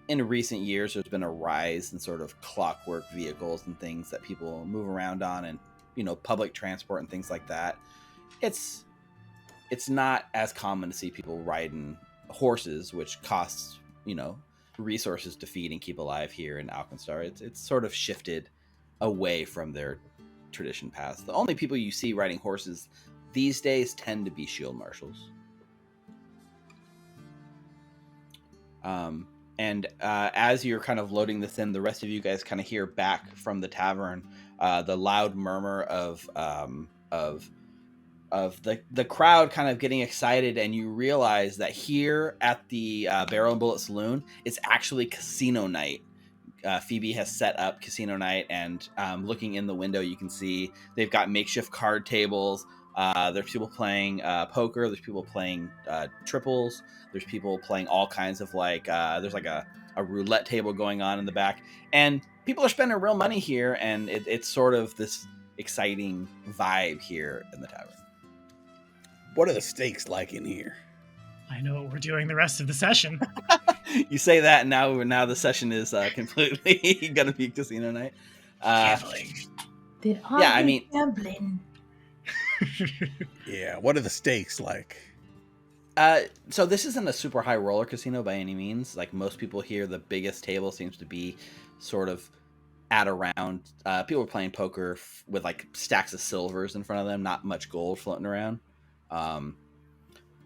Speaker 1: In recent years, there's been a rise in sort of clockwork vehicles and things that people move around on, and public transport and things like that. It's not as common to see people riding horses, which costs resources to feed and keep alive here in Alkenstar. It's sort of shifted away from their tradition past. The only people you see riding horses these days tend to be shield marshals. And as you're kind of loading this in, the rest of you guys kind of hear back from the tavern the loud murmur of the crowd kind of getting excited, and you realize that here at the Barrel and Bullet Saloon, it's actually casino night. Phoebe has set up casino night, and looking in the window, you can see they've got makeshift card tables. There's people playing poker. There's people playing triples. There's people playing all kinds of there's like a roulette table going on in the back. And people are spending real money here, and it's sort of this exciting vibe here in the tavern.
Speaker 5: What are the stakes like in here?
Speaker 2: I know what we're doing the rest of the session.
Speaker 1: You say that, and now the session is completely going to be casino night.
Speaker 2: Gambling.
Speaker 4: Did
Speaker 1: Yeah, I
Speaker 4: I
Speaker 1: mean-
Speaker 4: gambling?
Speaker 5: Yeah, what are the stakes like?
Speaker 1: So this isn't a super high roller casino by any means. Like most people here, the biggest table seems to be sort of at around. People are playing poker with like stacks of silvers in front of them, not much gold floating around.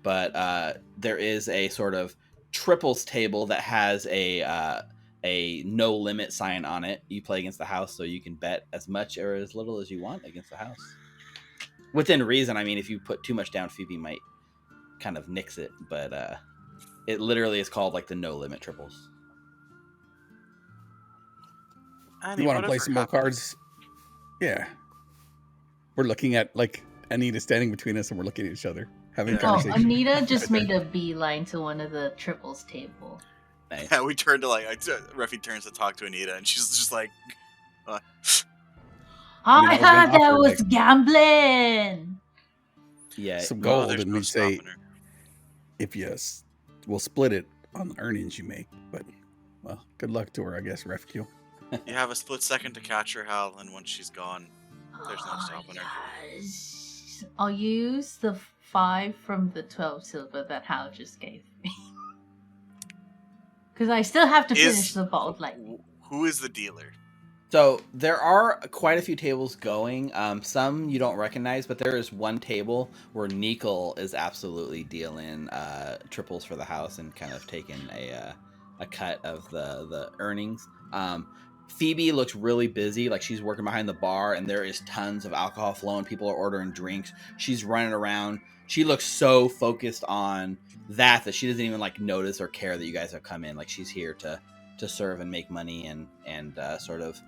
Speaker 1: But there is a sort of triples table that has a no limit sign on it. You play against the house, so you can bet as much or as little as you want against the house. Within reason. I mean, if you put too much down, Phoebe might kind of nix it, but it literally is called like the no limit triples.
Speaker 3: Annie,
Speaker 5: You want to play
Speaker 3: whatever
Speaker 5: some more
Speaker 3: happened-
Speaker 5: cards? Yeah. We're looking at, like, Anita standing between us, and we're looking at each other, having a
Speaker 3: Yeah.
Speaker 4: Oh,
Speaker 5: conversation.
Speaker 4: Anita just made a beeline to one of the triples table.
Speaker 1: Nice.
Speaker 3: Yeah, we turned to Ruffy turns to talk to Anita, and she's just like,
Speaker 5: I
Speaker 4: I
Speaker 5: was
Speaker 4: thought
Speaker 5: gonna
Speaker 4: that
Speaker 5: offer,
Speaker 4: was
Speaker 5: like-
Speaker 4: gambling.
Speaker 1: Yeah.
Speaker 5: Some
Speaker 3: "Oh,
Speaker 5: gold,
Speaker 3: there's
Speaker 5: and
Speaker 3: no
Speaker 5: we'd say,
Speaker 3: stopping her."
Speaker 5: if yes, we'll split it on the earnings you make. But, well, good luck to her, I guess, Rescue.
Speaker 3: You have a split second to catch her, Hal, and once she's gone, there's no stopping her.
Speaker 4: Yes. I'll use the 5 from the 12 silver that Hal just gave me. Because I still have to finish the bottled lightning.
Speaker 3: Who is the dealer?
Speaker 1: So there are quite a few tables going. Some you don't recognize, but there is one table where Nickel is absolutely dealing triples for the house and kind of taking a cut of the earnings. Phoebe looks really busy, like she's working behind the bar, and there is tons of alcohol flowing. People are ordering drinks. She's running around. She looks so focused on that she doesn't even like notice or care that you guys have come in. Like she's here to serve and make money and sort of,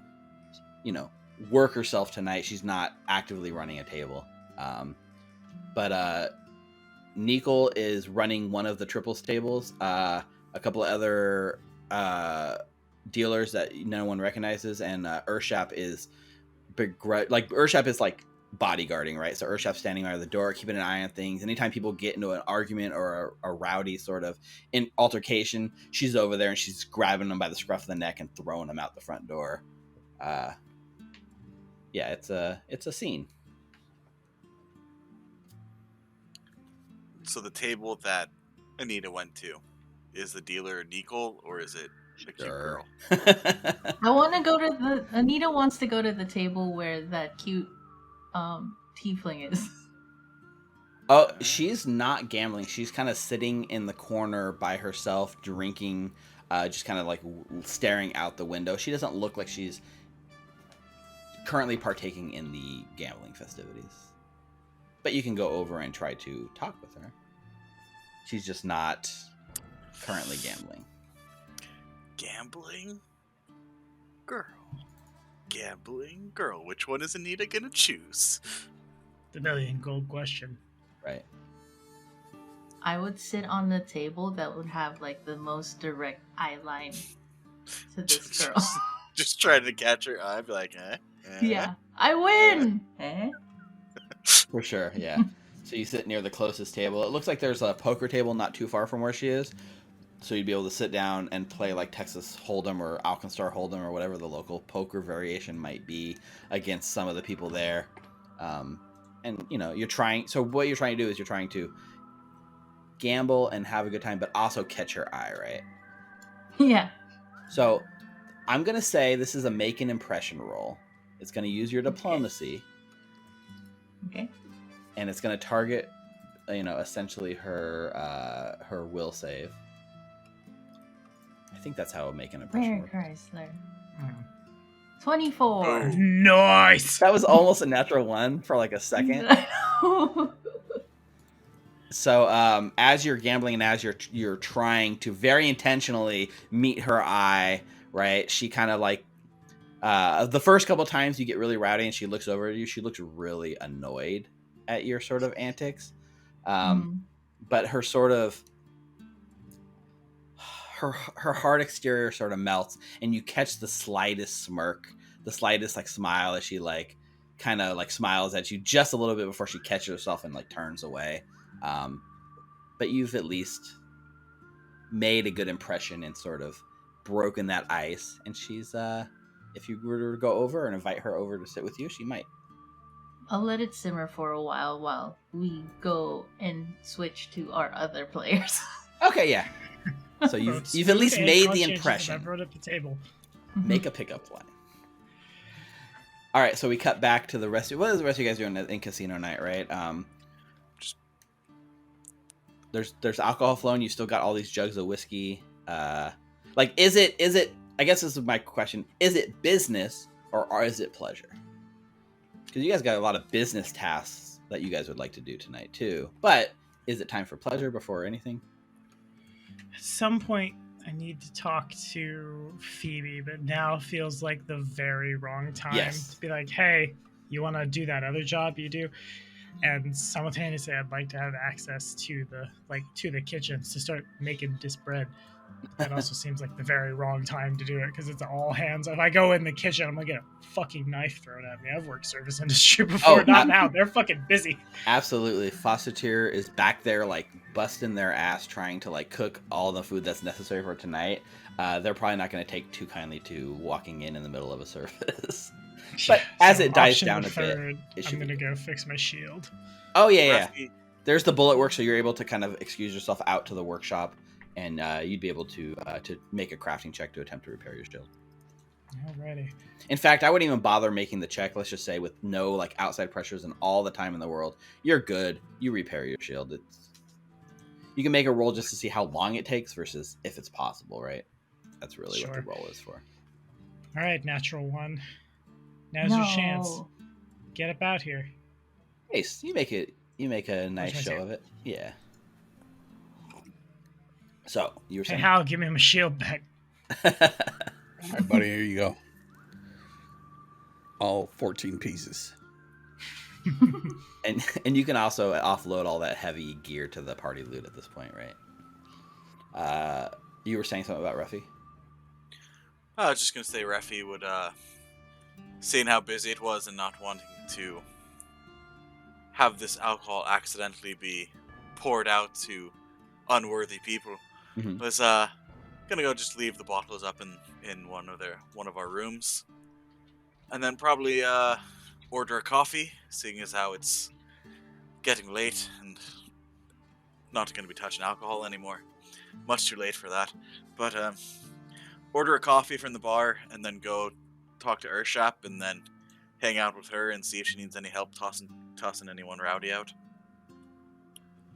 Speaker 1: work herself tonight. She's not actively running a table. But Nickel is running one of the triples tables. A couple of other dealers that no one recognizes, and Urshap is Urshap is like bodyguarding, right? So Urshap's standing by the door, keeping an eye on things. Anytime people get into an argument or a rowdy sort of altercation, she's over there and she's grabbing them by the scruff of the neck and throwing them out the front door. Yeah, it's a scene.
Speaker 3: So the table that Anita went to, is the dealer Nicole, or is it a cute girl?
Speaker 4: I want to go to Anita wants to go to the table where that cute tiefling is.
Speaker 1: Oh, she's not gambling. She's kind of sitting in the corner by herself, drinking, just kind of like staring out the window. She doesn't look like she's currently partaking in the gambling festivities. but you can go over and try to talk with her. She's just not currently gambling.
Speaker 3: Gambling girl. Gambling girl. Which one is Anita gonna choose?
Speaker 2: The million gold question.
Speaker 1: Right.
Speaker 4: I would sit on the table that would have like the most direct eye line to this girl.
Speaker 3: Just trying to catch her eye. I'd be like, eh?
Speaker 4: Yeah, I win. Eh?
Speaker 1: For sure, yeah. So you sit near the closest table. It looks like there's a poker table not too far from where she is. So you'd be able to sit down and play like Texas Hold'em or Alkenstar Hold'em or whatever the local poker variation might be against some of the people there. And, you know, so what you're trying to do is you're trying to gamble and have a good time, but also catch her eye, right?
Speaker 4: Yeah.
Speaker 1: So I'm going to say this is a make an impression roll. It's going to use your diplomacy.
Speaker 4: Okay.
Speaker 1: And it's going to target, you know, essentially her will save. I think that's how a make an impression
Speaker 4: Rare
Speaker 1: works.
Speaker 4: Chrysler. 24.
Speaker 2: Nice.
Speaker 1: That was almost a natural one for like a second. So as you're gambling and as you're trying to very intentionally meet her eye, right? She kind of like the first couple times you get really rowdy and she looks over at you. She looks really annoyed at your sort of antics, but her sort of her hard exterior sort of melts, and you catch the slightest smirk, the slightest like smile as she like kind of like smiles at you just a little bit before she catches herself and like turns away. But you've at least made a good impression and sort of broken that ice. And she's, if you were to go over and invite her over to sit with you, she might.
Speaker 4: I'll let it simmer for a while we go and switch to our other players.
Speaker 1: Okay, yeah. So you've at least made the impression.
Speaker 2: I've wrote at the table.
Speaker 1: Make a pickup line. All right, so we cut back to the rest. What is the rest of you guys doing in casino night, right? There's alcohol flowing. You still got all these jugs of whiskey. Like, is it? I guess this is my question. Is it business or is it pleasure? Because you guys got a lot of business tasks that you guys would like to do tonight too. But is it time for pleasure before anything?
Speaker 2: At some point, I need to talk to Phoebe, but now feels like the very wrong time to be like, hey, you want to do that other job you do? And simultaneously, I'd like to have access to the kitchens to start making this bread. That also seems like the very wrong time to do it because it's all hands. If I go in the kitchen, I'm gonna get a fucking knife thrown at me. I've worked service industry before, not now. They're fucking busy.
Speaker 1: Absolutely, Fosseteer is back there like busting their ass trying to like cook all the food that's necessary for tonight. They're probably not going to take too kindly to walking in the middle of a service. But as it dies down a bit,
Speaker 2: I'm gonna go fix my shield.
Speaker 1: Oh yeah. There's the bullet work, so you're able to kind of excuse yourself out to the workshop, and you'd be able to make a crafting check to attempt to repair your shield.
Speaker 2: Alrighty.
Speaker 1: In fact, I wouldn't even bother making the check. Let's just say with no like outside pressures and all the time in the world, you're good. You repair your shield. You can make a roll just to see how long it takes versus if it's possible, right? That's really what the roll is for.
Speaker 2: All right, natural one. Now's your chance. Get about here.
Speaker 1: Ace, you make a nice show of it. Yeah. So you were saying,
Speaker 2: hey Hal, give me my shield back.
Speaker 5: All right, buddy, here you go. All 14 pieces.
Speaker 1: and you can also offload all that heavy gear to the party loot at this point, right? You were saying something about Ruffy?
Speaker 3: I was just gonna say Ruffy would, seeing how busy it was and not wanting to have this alcohol accidentally be poured out to unworthy people, was gonna go just leave the bottles up in one of our rooms, and then probably order a coffee, seeing as how it's getting late and not gonna be touching alcohol anymore. Much too late for that, but order a coffee from the bar and then go talk to Urshap and then hang out with her and see if she needs any help tossing anyone rowdy out.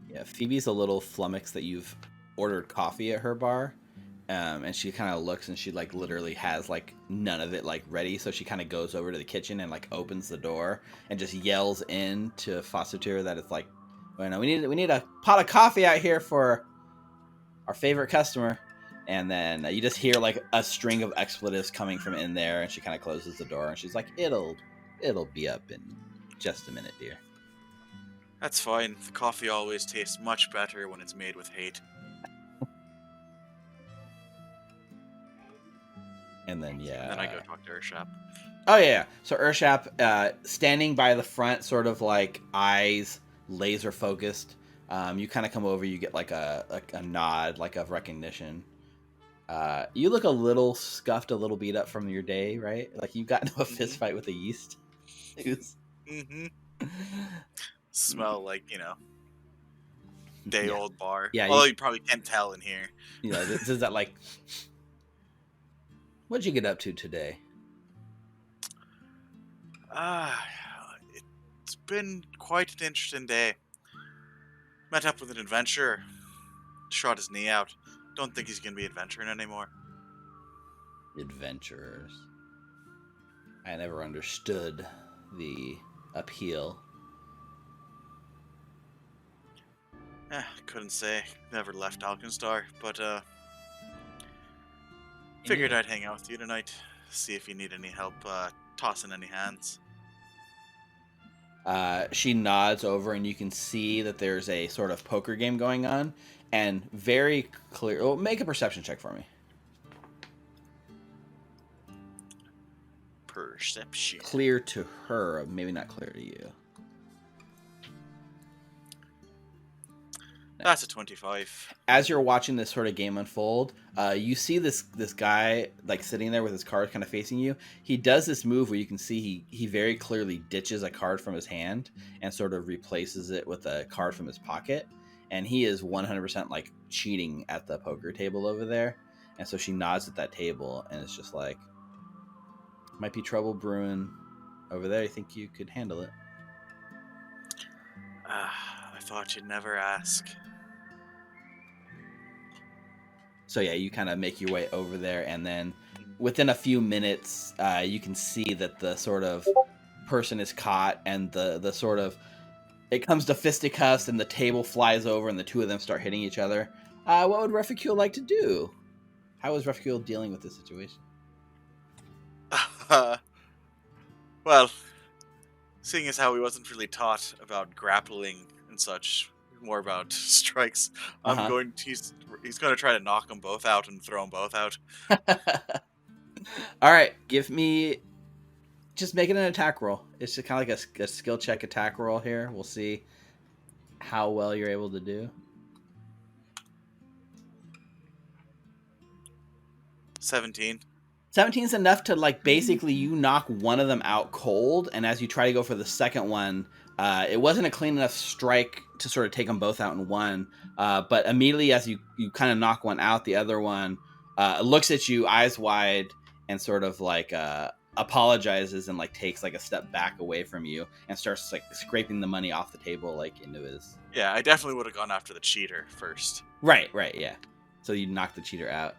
Speaker 1: Yeah, Phoebe's a little flummoxed that you've ordered coffee at her bar, And she kind of looks, and she like literally has like none of it like ready. So she kind of goes over to the kitchen and like opens the door and just yells in to Foster that it's like, well, no, we need a pot of coffee out here for our favorite customer. And then you just hear like a string of expletives coming from in there, and she kind of closes the door, and she's like, it'll be up in just a minute, dear.
Speaker 3: That's fine. The coffee always tastes much better when it's made with hate.
Speaker 1: And then
Speaker 3: Then I go talk to Urshap.
Speaker 1: Oh yeah. So Urshap, standing by the front, sort of like eyes laser focused. You kind of come over. You get like a nod, like of recognition. You look a little scuffed, a little beat up from your day, right? Like you got into a fist fight with a yeast.
Speaker 3: Mm-hmm. Smell like, day-old bar.
Speaker 1: Yeah,
Speaker 3: Although you probably can't tell in here.
Speaker 1: This is that like... What'd you get up to today?
Speaker 3: It's been quite an interesting day. Met up with an adventurer. Shot his knee out. Don't think he's going to be adventuring anymore.
Speaker 1: Adventurers. I never understood the appeal.
Speaker 3: Couldn't say. Never left Alkenstar, but figured I'd hang out with you tonight. See if you need any help tossing any hands.
Speaker 1: She nods over, and you can see that there's a sort of poker game going on, and very clear. Well, make a perception check for me.
Speaker 3: Perception.
Speaker 1: Clear to her, maybe not clear to you.
Speaker 3: That's a 25.
Speaker 1: As you're watching this sort of game unfold, you see this guy like sitting there with his card kind of facing you. He does this move where you can see he very clearly ditches a card from his hand and sort of replaces it with a card from his pocket. And he is 100% like cheating at the poker table over there. And so she nods at that table, and it's just like, might be trouble brewing over there. You think you could handle it?
Speaker 3: I thought you'd never ask.
Speaker 1: So yeah, you kind of make your way over there, and then within a few minutes, you can see that the sort of person is caught, and the sort of, it comes to fisticuffs, and the table flies over, and the two of them start hitting each other. What would Refugule like to do? How is Refugule dealing with this situation?
Speaker 3: Well, seeing as how he wasn't really taught about grappling and such, more about strikes, he's going to try to knock them both out and throw them both out.
Speaker 1: All right, just make it an attack roll. It's just kind of like a skill check attack roll here. We'll see how well you're able to do.
Speaker 3: 17.
Speaker 1: 17's enough to like basically you knock one of them out cold, and as you try to go for the second one, it wasn't a clean enough strike to sort of take them both out in one. But immediately as you kind of knock one out, the other one looks at you eyes wide and sort of like apologizes and like takes like a step back away from you and starts like scraping the money off the table like into his.
Speaker 3: Yeah, I definitely would have gone after the cheater first.
Speaker 1: Right, yeah. So you knock the cheater out.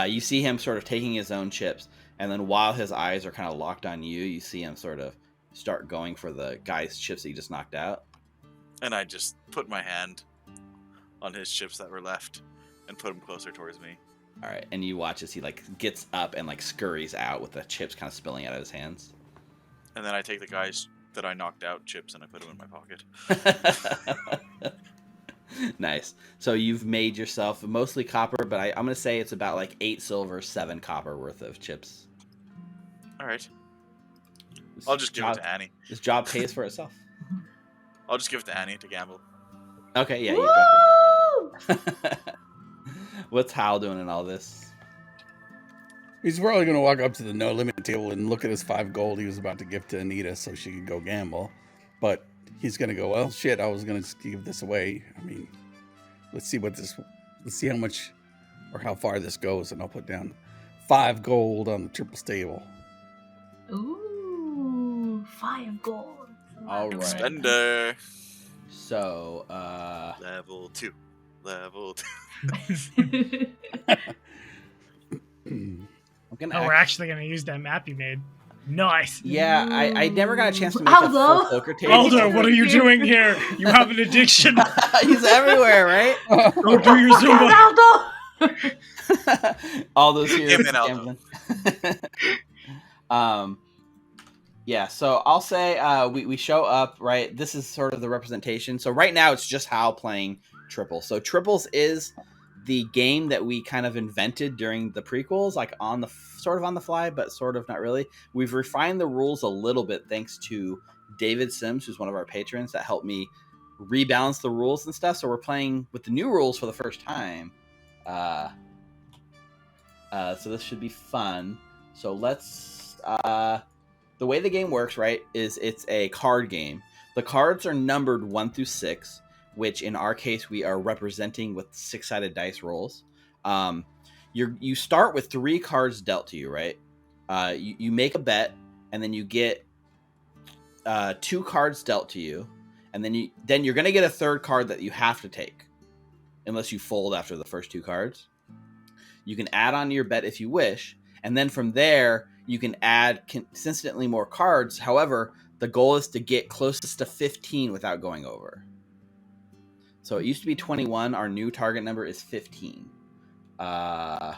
Speaker 1: You see him sort of taking his own chips, and then while his eyes are kind of locked on you, you see him sort of start going for the guy's chips that he just knocked out.
Speaker 3: And I just put my hand on his chips that were left and put him closer towards me.
Speaker 1: All right, and you watch as he like gets up and like scurries out with the chips kind of spilling out of his hands.
Speaker 3: And then I take the guys that I knocked out chips and I put them in my pocket.
Speaker 1: Nice. So you've made yourself mostly copper, but I'm going to say it's about like 8 silver, 7 copper worth of chips.
Speaker 3: All right. I'll just give it to Annie.
Speaker 1: This job pays for itself.
Speaker 3: I'll just give it to Annie to gamble.
Speaker 1: Okay, yeah, you drop it. What's Hal doing in all this?
Speaker 5: He's probably going to walk up to the no limit table and look at his 5 gold he was about to give to Anita so she could go gamble. But he's going to go, well, shit, I was going to give this away. I mean, let's see how much or how far this goes. And I'll put down 5 gold on the triple stable.
Speaker 4: Ooh, 5 gold.
Speaker 1: All right.
Speaker 3: Extender.
Speaker 1: So,
Speaker 3: Level 2.
Speaker 1: I'm gonna.
Speaker 2: Oh, we're actually gonna use that map you made. Nice.
Speaker 1: Yeah, I never got a chance to make a full
Speaker 4: Aldo?
Speaker 1: poker table.
Speaker 2: Aldo, what are you doing here? You have an addiction.
Speaker 1: He's everywhere, right?
Speaker 2: Go do your
Speaker 4: Fucking
Speaker 2: Zumba.
Speaker 4: Aldo!
Speaker 1: Aldo's here.
Speaker 3: Him and Aldo.
Speaker 1: gambling. Yeah, so I'll say we show up, right? This is sort of the representation. So right now it's just Hal playing Triples. So Triples is the game that we kind of invented during the prequels, like sort of on the fly, but sort of not really. We've refined the rules a little bit thanks to David Sims, who's one of our patrons that helped me rebalance the rules and stuff. So we're playing with the new rules for the first time. So this should be fun. So let's... the way the game works, right, is it's a card game. The cards are numbered 1 through 6, which in our case we are representing with 6-sided dice rolls. You start with 3 cards dealt to you, right? You make a bet, and then you get 2 cards dealt to you, and then you're going to get a third card that you have to take, unless you fold after the first 2 cards. You can add on to your bet if you wish, and then from there you can add consistently more cards. However, the goal is to get closest to 15 without going over. So it used to be 21. Our new target number is 15. As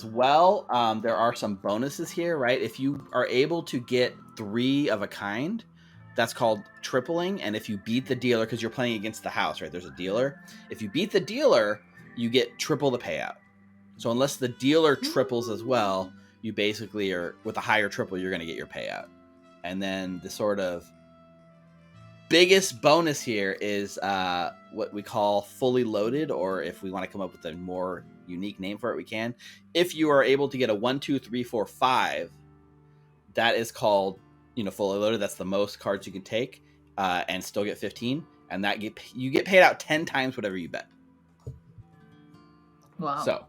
Speaker 1: well, there are some bonuses here, right? If you are able to get 3 of a kind, that's called tripling. And if you beat the dealer, because you're playing against the house, right? There's a dealer. If you beat the dealer, you get triple the payout. So unless the dealer triples as well, you basically are, with a higher triple, you're going to get your payout. And then the sort of biggest bonus here is what we call fully loaded, or if we want to come up with a more unique name for it, we can. If you are able to get a 1, 2, 3, 4, 5, that is called, fully loaded. That's the most cards you can take and still get 15. And that you get paid out 10 times whatever you bet.
Speaker 4: Wow.
Speaker 1: So,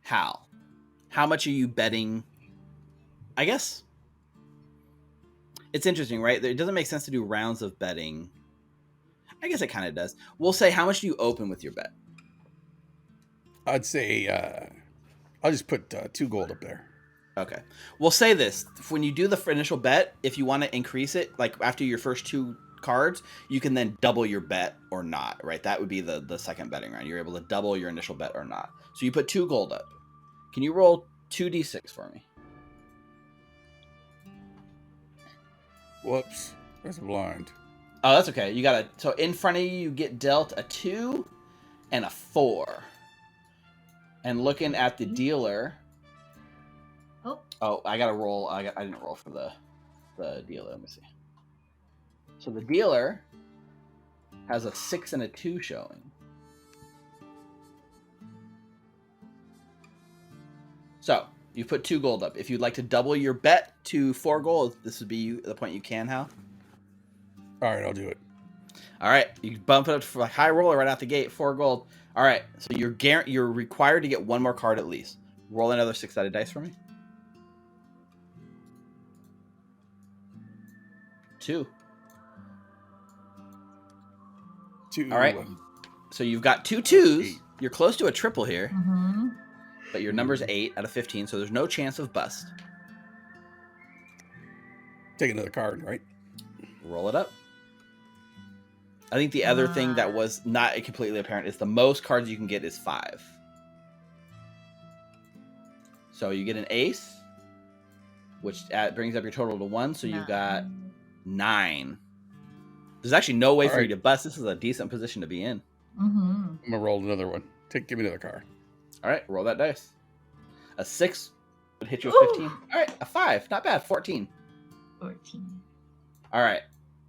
Speaker 1: how much are you betting? I guess it's interesting, right? It doesn't make sense to do rounds of betting. I guess it kind of does. We'll say, how much do you open with your bet?
Speaker 5: I'd say I'll just put 2 gold up there.
Speaker 1: Okay. We'll say this. When you do the initial bet, if you want to increase it, like after your first 2 cards, you can then double your bet or not, right? That would be the second betting round. You're able to double your initial bet or not. So you put 2 gold up. Can you roll 2d6 for me?
Speaker 5: Whoops. That's blind.
Speaker 1: Oh, that's okay. You got so in front of you get dealt a 2 and a 4. And looking at the dealer. Oh, I got to roll. I didn't roll for the dealer. Let me see. So the dealer has a 6 and a 2 showing. So you put 2 gold up. If you'd like to double your bet to 4 gold, this would be the point you can, Hal.
Speaker 5: All right, I'll do it.
Speaker 1: All right, you bump it up for a high roller right out the gate, 4 gold. All right, so you're required to get 1 more card at least. Roll another 6-sided dice for me. 2.
Speaker 5: 2.
Speaker 1: All right. So you've got 2 2s.
Speaker 5: 8.
Speaker 1: You're close to a triple here,
Speaker 4: Mm-hmm.
Speaker 1: but your number's 8 out of 15, so there's no chance of bust.
Speaker 5: Take another card, right?
Speaker 1: Roll it up. I think the other thing that was not completely apparent is the most cards you can get is 5. So you get an ace, which brings up your total to 1, so you've got 9. There's actually no way for you to bust. This is a decent position to be in.
Speaker 4: Mm-hmm.
Speaker 5: I'm gonna roll another one. Give me another card.
Speaker 1: All right, roll that dice. A 6 would hit you with 15. All right, a 5, not bad, 14.
Speaker 4: 14.
Speaker 1: All right,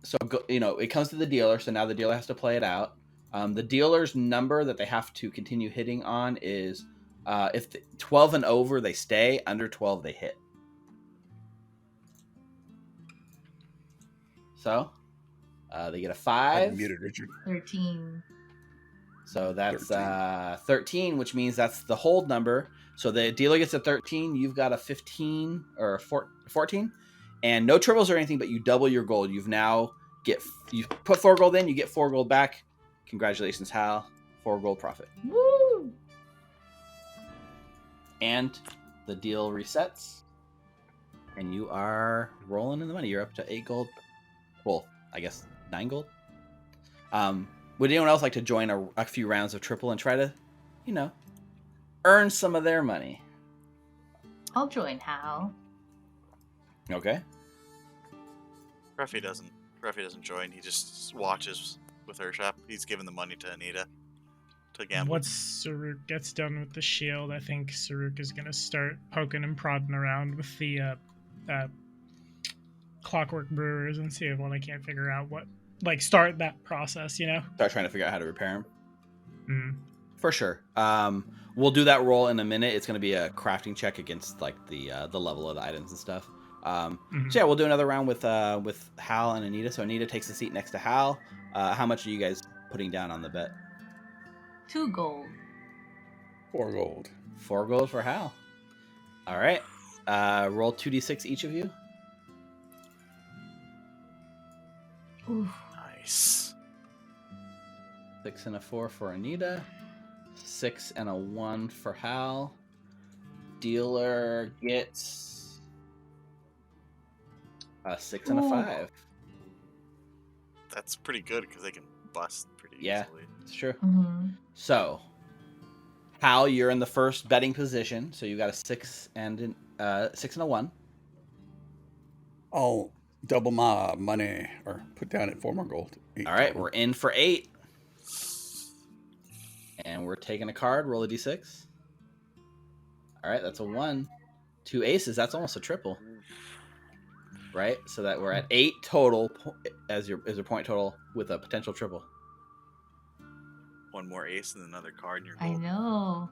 Speaker 1: so it comes to the dealer. So now the dealer has to play it out. The dealer's number that they have to continue hitting on is if 12 and over they stay, under 12 they hit. So they get a 5.
Speaker 5: I'm muted, Richard.
Speaker 4: 13.
Speaker 1: So that's 13, which means that's the hold number. So the dealer gets a 13. You've got a 15 or a 14. And no triples or anything, but you double your gold. You put 4 gold in, you get 4 gold back. Congratulations, Hal. 4 gold profit.
Speaker 4: Woo!
Speaker 1: And the deal resets. And you are rolling in the money. You're up to 8 gold. Well, I guess 9 gold. Would anyone else like to join a few rounds of triple and try to, earn some of their money?
Speaker 4: I'll join Hal.
Speaker 1: Okay.
Speaker 3: Ruffy doesn't join. He just watches with Urshap. He's giving the money to Anita to gamble.
Speaker 2: Once Saruk gets done with the shield, I think Saruk is going to start poking and prodding around with the clockwork brewers and see what I can't figure out start that process,
Speaker 1: Start trying to figure out how to repair them.
Speaker 2: Mm.
Speaker 1: For sure. We'll do that roll in a minute. It's going to be a crafting check against the level of the items and stuff. So yeah, we'll do another round with Hal and Anita. So Anita takes a seat next to Hal. How much are you guys putting down on the bet?
Speaker 4: 2 gold.
Speaker 5: 4 gold.
Speaker 1: 4 gold for Hal. All right. Roll 2d6 each of you.
Speaker 4: Oof.
Speaker 3: Nice.
Speaker 1: 6 and a 4 for Anita. 6 and a 1 for Hal. Dealer gets a 6 and a 5.
Speaker 3: That's pretty good because they can bust pretty
Speaker 1: Yeah.
Speaker 3: easily.
Speaker 1: It's true.
Speaker 4: Mm-hmm.
Speaker 1: So, Hal, you're in the first betting position. So you got a 6 and a 1.
Speaker 5: I'll double my money or put down at 4 more gold. 8
Speaker 1: All right,
Speaker 5: total.
Speaker 1: we're in for 8. And we're taking a card. Roll a d6. All right, that's a 1. 2 aces. That's almost a triple. Right? So that we're at 8 total as your point total with a potential triple.
Speaker 3: One more ace and another card in your
Speaker 4: I
Speaker 3: gold.
Speaker 4: know.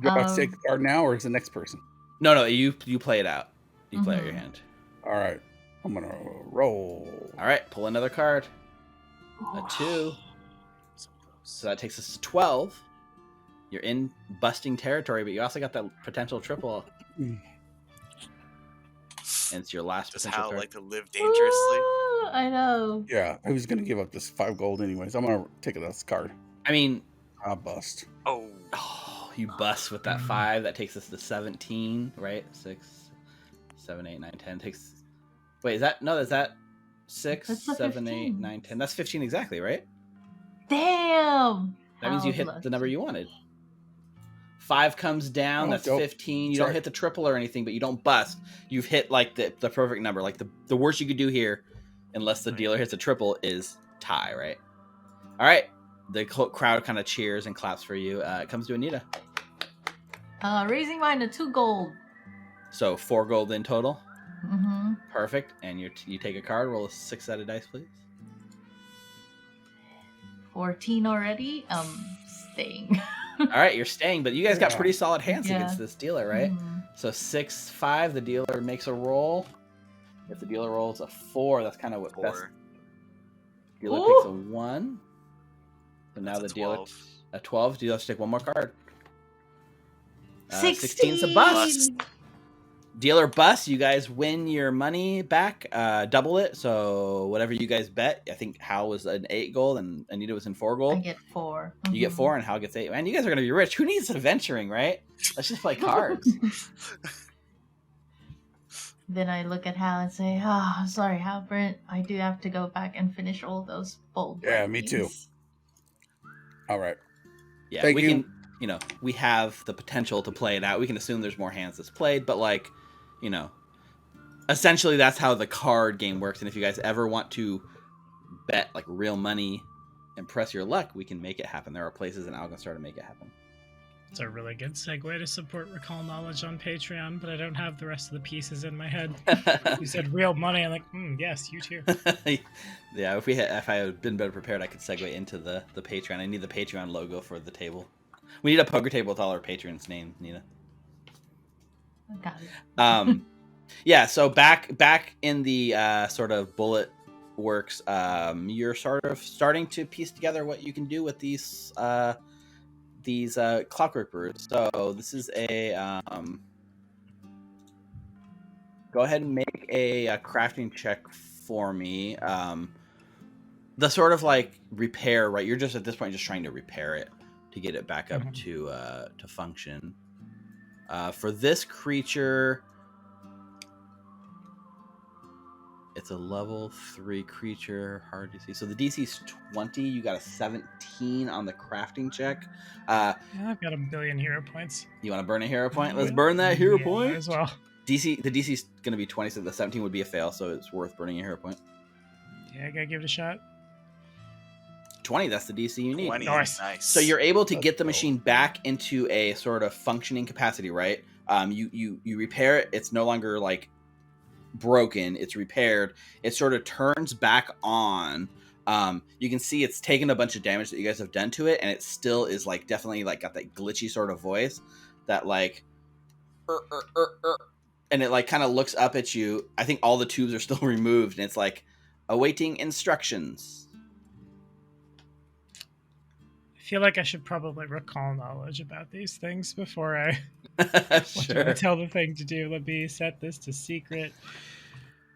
Speaker 5: Do I take the card now, or is the next person?
Speaker 1: No, you play it out. You play out your
Speaker 4: Mhm.
Speaker 1: hand.
Speaker 5: All right, I'm gonna roll.
Speaker 1: All right, pull another card. A 2.
Speaker 3: So close.
Speaker 1: So that takes us to 12. You're in busting territory, but you also got that potential triple. And it's your last
Speaker 3: Does
Speaker 1: potential
Speaker 3: Hal
Speaker 1: card.
Speaker 3: like to live dangerously?
Speaker 4: Ooh, I know.
Speaker 5: Yeah, I was gonna give up this 5 gold anyways. I'm gonna take this card.
Speaker 1: I mean,
Speaker 5: I bust.
Speaker 3: Oh,
Speaker 1: you bust with that 5. That takes us to 17, right? 6, 7, 8, 9, 10. Wait, is that 6,
Speaker 4: That's the
Speaker 1: 7, 8,
Speaker 4: 15.
Speaker 1: 9, 10? That's 15 exactly, right?
Speaker 4: Damn.
Speaker 1: That means you
Speaker 4: How
Speaker 1: hit
Speaker 4: lucky.
Speaker 1: the number you wanted. 5 comes down.
Speaker 5: Oh,
Speaker 1: That's
Speaker 5: dope.
Speaker 1: 15. You
Speaker 5: Sorry.
Speaker 1: don't hit the triple or anything, but you don't bust. You've hit like the perfect number. Like the worst you could do here, unless the dealer hits a triple, is tie, right? All right. The crowd kind of cheers and claps for you. It comes to Anita.
Speaker 4: Raising mine to 2 gold.
Speaker 1: So 4 gold in total.
Speaker 4: Mm-hmm.
Speaker 1: Perfect. And you take a card. Roll a 6-sided dice, please.
Speaker 4: 14 already. Staying.
Speaker 1: All right, you're staying, but you guys got
Speaker 5: Yeah.
Speaker 1: pretty solid hands
Speaker 4: Yeah.
Speaker 1: against this dealer, right?
Speaker 4: Mhm.
Speaker 1: So 6, 5. The dealer makes a roll. If the dealer rolls a 4, that's kind of what best.
Speaker 3: 4.
Speaker 1: Dealer
Speaker 4: Ooh.
Speaker 1: picks a 1. So now
Speaker 3: That's
Speaker 1: the
Speaker 3: a
Speaker 1: dealer
Speaker 3: 12.
Speaker 1: a 12. Dealer has to take one more card.
Speaker 4: 16.
Speaker 1: 16's a bust. Dealer bust. You guys win your money back. Double it. So whatever you guys bet. I think Hal was an 8 gold and Anita was in 4
Speaker 4: I
Speaker 1: gold.
Speaker 4: get 4.
Speaker 1: You get 4 and Hal gets 8. Man, you guys are gonna be rich. Who needs adventuring, right? Let's just play cards.
Speaker 4: Then I look at Hal and say, sorry, Halbert. I do have to go back and finish all those bold.
Speaker 5: Yeah, me too.
Speaker 4: rankings."
Speaker 5: All right.
Speaker 1: Yeah,
Speaker 5: Thank
Speaker 1: we
Speaker 5: you.
Speaker 1: can, we have the potential to play it out. We can assume there's more hands that's played, but essentially that's how the card game works. And if you guys ever want to bet like real money and press your luck, we can make it happen. There are places in Alkenstar to make it happen.
Speaker 2: It's a really good segue to support Recall Knowledge on Patreon, but I don't have the rest of the pieces in my head. You said real money, I'm like, yes, you too.
Speaker 1: Yeah, if I had been better prepared, I could segue into the Patreon. I need the Patreon logo for the table. We need a poker table with all our patrons' names, Nina.
Speaker 4: Got it.
Speaker 1: Yeah, so back in the sort of bullet works, you're sort of starting to piece together what you can do with these clockwork brewers. So this is a go ahead and make a crafting check for me. The sort of like repair, right? You're just at this point just trying to repair it to get it back up to function. For this creature, it's a level 3 creature, hard to see. So the DC is 20. You got a 17 on the crafting check.
Speaker 2: Yeah, I've got 1 billion hero points.
Speaker 1: You want to burn a hero point? Let's burn that hero point.
Speaker 2: Might as well.
Speaker 1: The DC is going to be 20, so the 17 would be a fail, so it's worth burning a hero point.
Speaker 2: Yeah, I gotta give it a shot.
Speaker 1: 20, that's the DC you need.
Speaker 3: 20.
Speaker 2: Nice.
Speaker 1: So you're able to
Speaker 5: Let's
Speaker 1: get the
Speaker 5: go.
Speaker 1: machine back into a sort of functioning capacity, right? You repair it. It's no longer like broken. It's repaired. It sort of turns back on. You can see it's taken a bunch of damage that you guys have done to it, and it still is like definitely like got that glitchy sort of voice that like, and it like kind of looks up at you. I think all the tubes are still removed, and it's like awaiting instructions.
Speaker 2: I feel like I should probably recall knowledge about these things before I
Speaker 1: Sure.
Speaker 2: tell the thing to do. Let me set this to secret.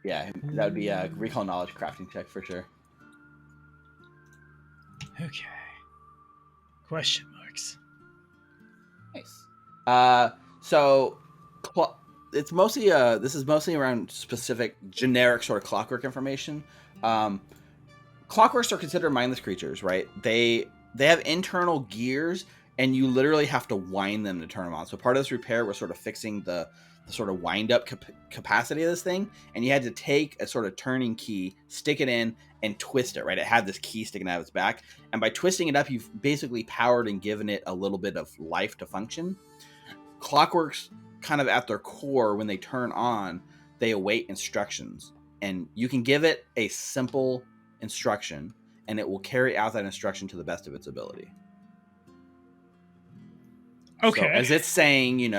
Speaker 1: Yeah, that would be a recall knowledge crafting check for sure.
Speaker 2: Okay. Question marks.
Speaker 1: Nice. So it's mostly this is mostly around specific generic sort of clockwork information. Clockworks are considered mindless creatures, right? They have internal gears, and you literally have to wind them to turn them on. So part of this repair was sort of fixing the sort of wind up capacity of this thing, and you had to take a sort of turning key, stick it in, and twist it, right? It had this key sticking out of its back, and by twisting it up, you've basically powered and given it a little bit of life to function. Clockworks, kind of at their core, when they turn on, they await instructions, and you can give it a simple instruction, and it will carry out that instruction to the best of its ability.
Speaker 2: Okay.
Speaker 1: So as it's saying,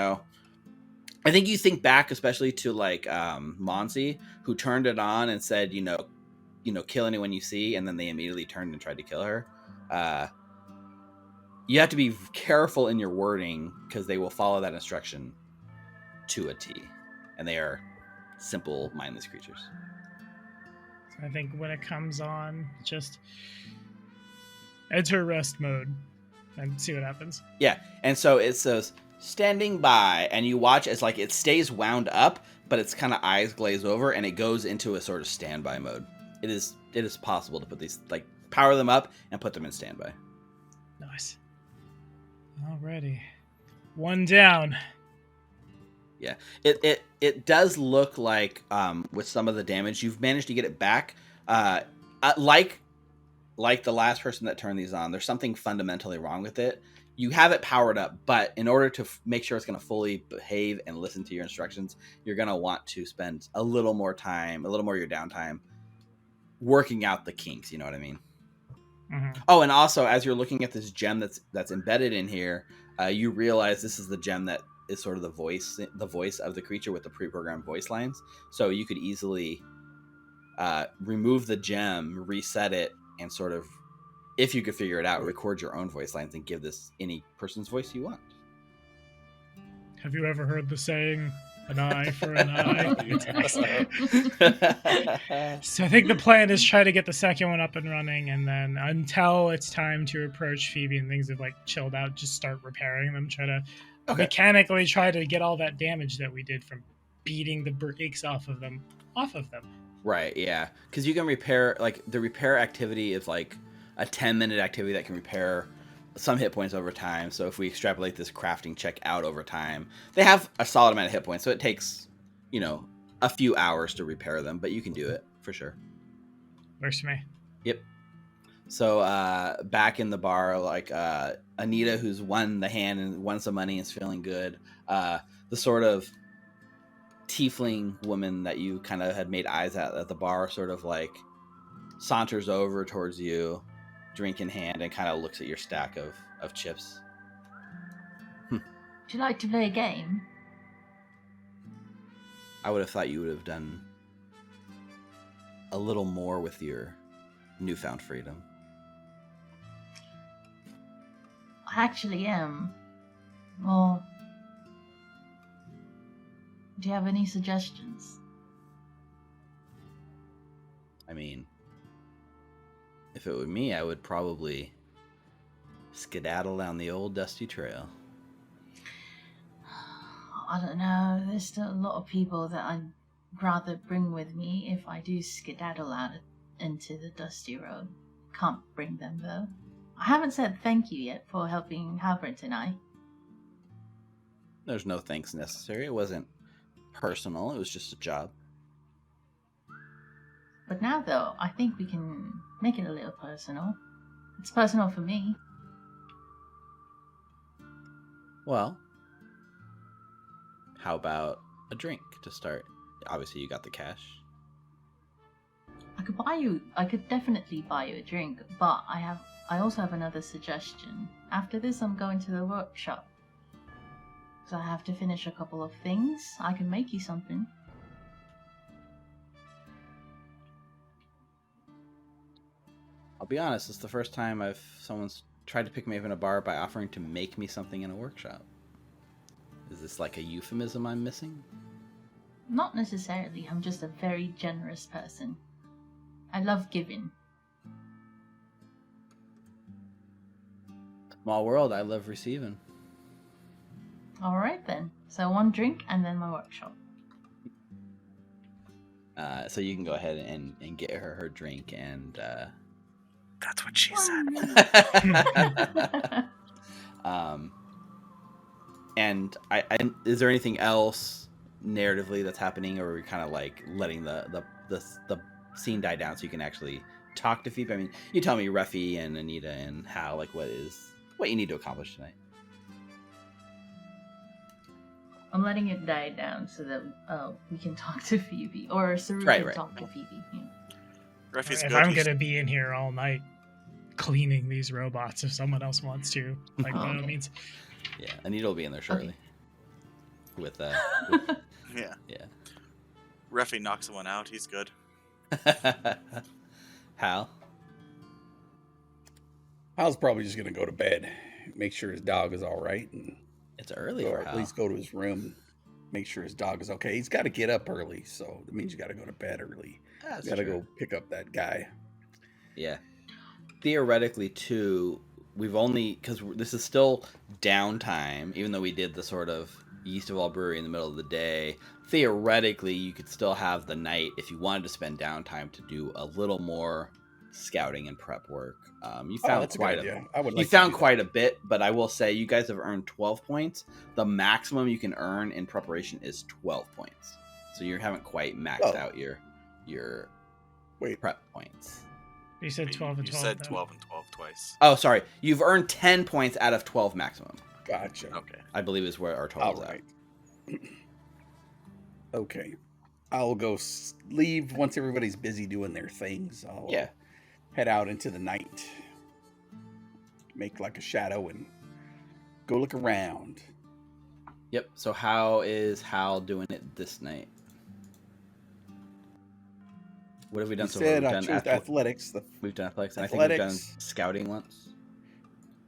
Speaker 1: I think you think back especially to like Monsi, who turned it on and said, kill anyone you see, and then they immediately turned and tried to kill her. You have to be careful in your wording because they will follow that instruction to a T, and they are simple, mindless creatures.
Speaker 2: I think when it comes on, just enter rest mode and see what happens.
Speaker 1: Yeah, and so it says standing by, and you watch as like it stays wound up, but its kind of eyes glaze over, and it goes into a sort of standby mode. It is possible to put these, like, power them up and put them in standby.
Speaker 2: Nice. Alrighty. One down.
Speaker 1: Yeah, it does look like with some of the damage you've managed to get it back. Like the last person that turned these on, there's something fundamentally wrong with it. You have it powered up, but in order to make sure it's going to fully behave and listen to your instructions, you're going to want to spend a little more time, a little more of your downtime, working out the kinks. You know what I mean?
Speaker 2: Mm-hmm.
Speaker 1: Oh, and also as you're looking at this gem that's embedded in here, you realize this is the gem that is sort of the voice of the creature with the pre-programmed voice lines. So you could easily remove the gem, reset it, and sort of, if you could figure it out, record your own voice lines and give this any person's voice you want.
Speaker 2: Have you ever heard the saying, an eye for an eye? So I think the plan is try to get the second one up and running, and then until it's time to approach Phoebe and things have like chilled out, just start repairing them. Try to mechanically try to get all that damage that we did from beating the brakes off of them. Right,
Speaker 1: yeah. Because you can repair, like, the repair activity is like a 10-minute activity that can repair some hit points over time. So if we extrapolate this crafting check out over time, they have a solid amount of hit points. So it takes, a few hours to repair them, but you can do it for sure.
Speaker 2: Works for me.
Speaker 1: Yep. So back in the bar, like Anita, who's won the hand and won some money and is feeling good. The sort of tiefling woman that you kind of had made eyes at the bar sort of like saunters over towards you, drink in hand, and kind of looks at your stack of chips.
Speaker 4: Would you like to play a game?
Speaker 1: I would have thought you would have done a little more with your newfound freedom.
Speaker 4: I actually am. Well, do you have any suggestions?
Speaker 1: I mean, if it were me, I would probably skedaddle down the old dusty trail.
Speaker 4: I don't know. There's still a lot of people that I'd rather bring with me if I do skedaddle out into the dusty road. Can't bring them, though. I haven't said thank you yet for helping Halbert tonight.
Speaker 1: There's no thanks necessary. It wasn't personal. It was just a job.
Speaker 4: But now, though, I think we can make it a little personal. It's personal for me.
Speaker 1: Well, how about a drink to start? Obviously, you got the cash.
Speaker 4: I could definitely buy you a drink, but I also have another suggestion. After this, I'm going to the workshop. So I have to finish a couple of things. I can make you something.
Speaker 1: I'll be honest, it's the first time someone's tried to pick me up in a bar by offering to make me something in a workshop. Is this like a euphemism I'm missing?
Speaker 4: Not necessarily. I'm just a very generous person. I love giving.
Speaker 1: Small world, I love receiving.
Speaker 4: Alright then. So one drink and then my workshop.
Speaker 1: So you can go ahead and get her drink and...
Speaker 3: That's what she said.
Speaker 1: And is there anything else narratively that's happening, or are we kind of like letting the scene die down so you can actually talk to Phoebe? I mean, you tell me Reffy and Anita and Hal, like what you need to accomplish tonight.
Speaker 4: I'm letting it die down so that we can talk to Phoebe, or Saru
Speaker 1: Right.
Speaker 4: can talk to Phoebe. Yeah.
Speaker 3: Reffy's
Speaker 2: If
Speaker 3: good.
Speaker 2: I'm gonna be in here all night cleaning these robots, if someone else wants to, like by no means.
Speaker 1: Yeah, Anita will be in there shortly.
Speaker 4: Okay.
Speaker 1: With
Speaker 3: Yeah.
Speaker 1: yeah.
Speaker 3: Reffy knocks someone out. He's good.
Speaker 1: Hal.
Speaker 5: Hal's probably just gonna go to bed, make sure his dog is all right, and
Speaker 1: It's early
Speaker 5: or
Speaker 1: for
Speaker 5: at
Speaker 1: Hal.
Speaker 5: least go to his room, make sure his dog is okay. He's got to get up early, so it means you got to go to bed early.
Speaker 1: That's
Speaker 5: You got to
Speaker 1: true.
Speaker 5: go pick up that guy.
Speaker 1: Yeah. Theoretically, too, we've only... Because this is still downtime, even though we did the sort of Yeast of All Brewery in the middle of the day. Theoretically, you could still have the night, if you wanted to spend downtime, to do a little more scouting and prep work. You found
Speaker 5: that's
Speaker 1: quite
Speaker 5: a good
Speaker 1: a...
Speaker 5: idea. I would
Speaker 1: You
Speaker 5: like to
Speaker 1: found
Speaker 5: do that.
Speaker 1: quite a bit, but I will say you guys have earned 12 points. The maximum you can earn in preparation is 12 points. So you haven't quite maxed out your
Speaker 5: Wait,
Speaker 1: prep points.
Speaker 2: You said 12 and
Speaker 3: You
Speaker 2: 12.
Speaker 3: said
Speaker 2: though.
Speaker 3: 12 and 12 twice.
Speaker 1: Oh, sorry. You've earned 10 points out of 12 maximum,
Speaker 5: gotcha.
Speaker 3: Okay.
Speaker 1: I believe is where our total
Speaker 5: All
Speaker 1: is
Speaker 5: right. Okay. I'll go leave once everybody's busy doing their things. I'll
Speaker 1: Yeah.
Speaker 5: head out into the night, make like a shadow, and go look around.
Speaker 1: Yep. So how is Hal doing it this night? What have we done
Speaker 5: You
Speaker 1: so
Speaker 5: said
Speaker 1: far?
Speaker 5: I chose athletics.
Speaker 1: We've done athletics, and I think we've done
Speaker 5: Athletics.
Speaker 1: scouting once.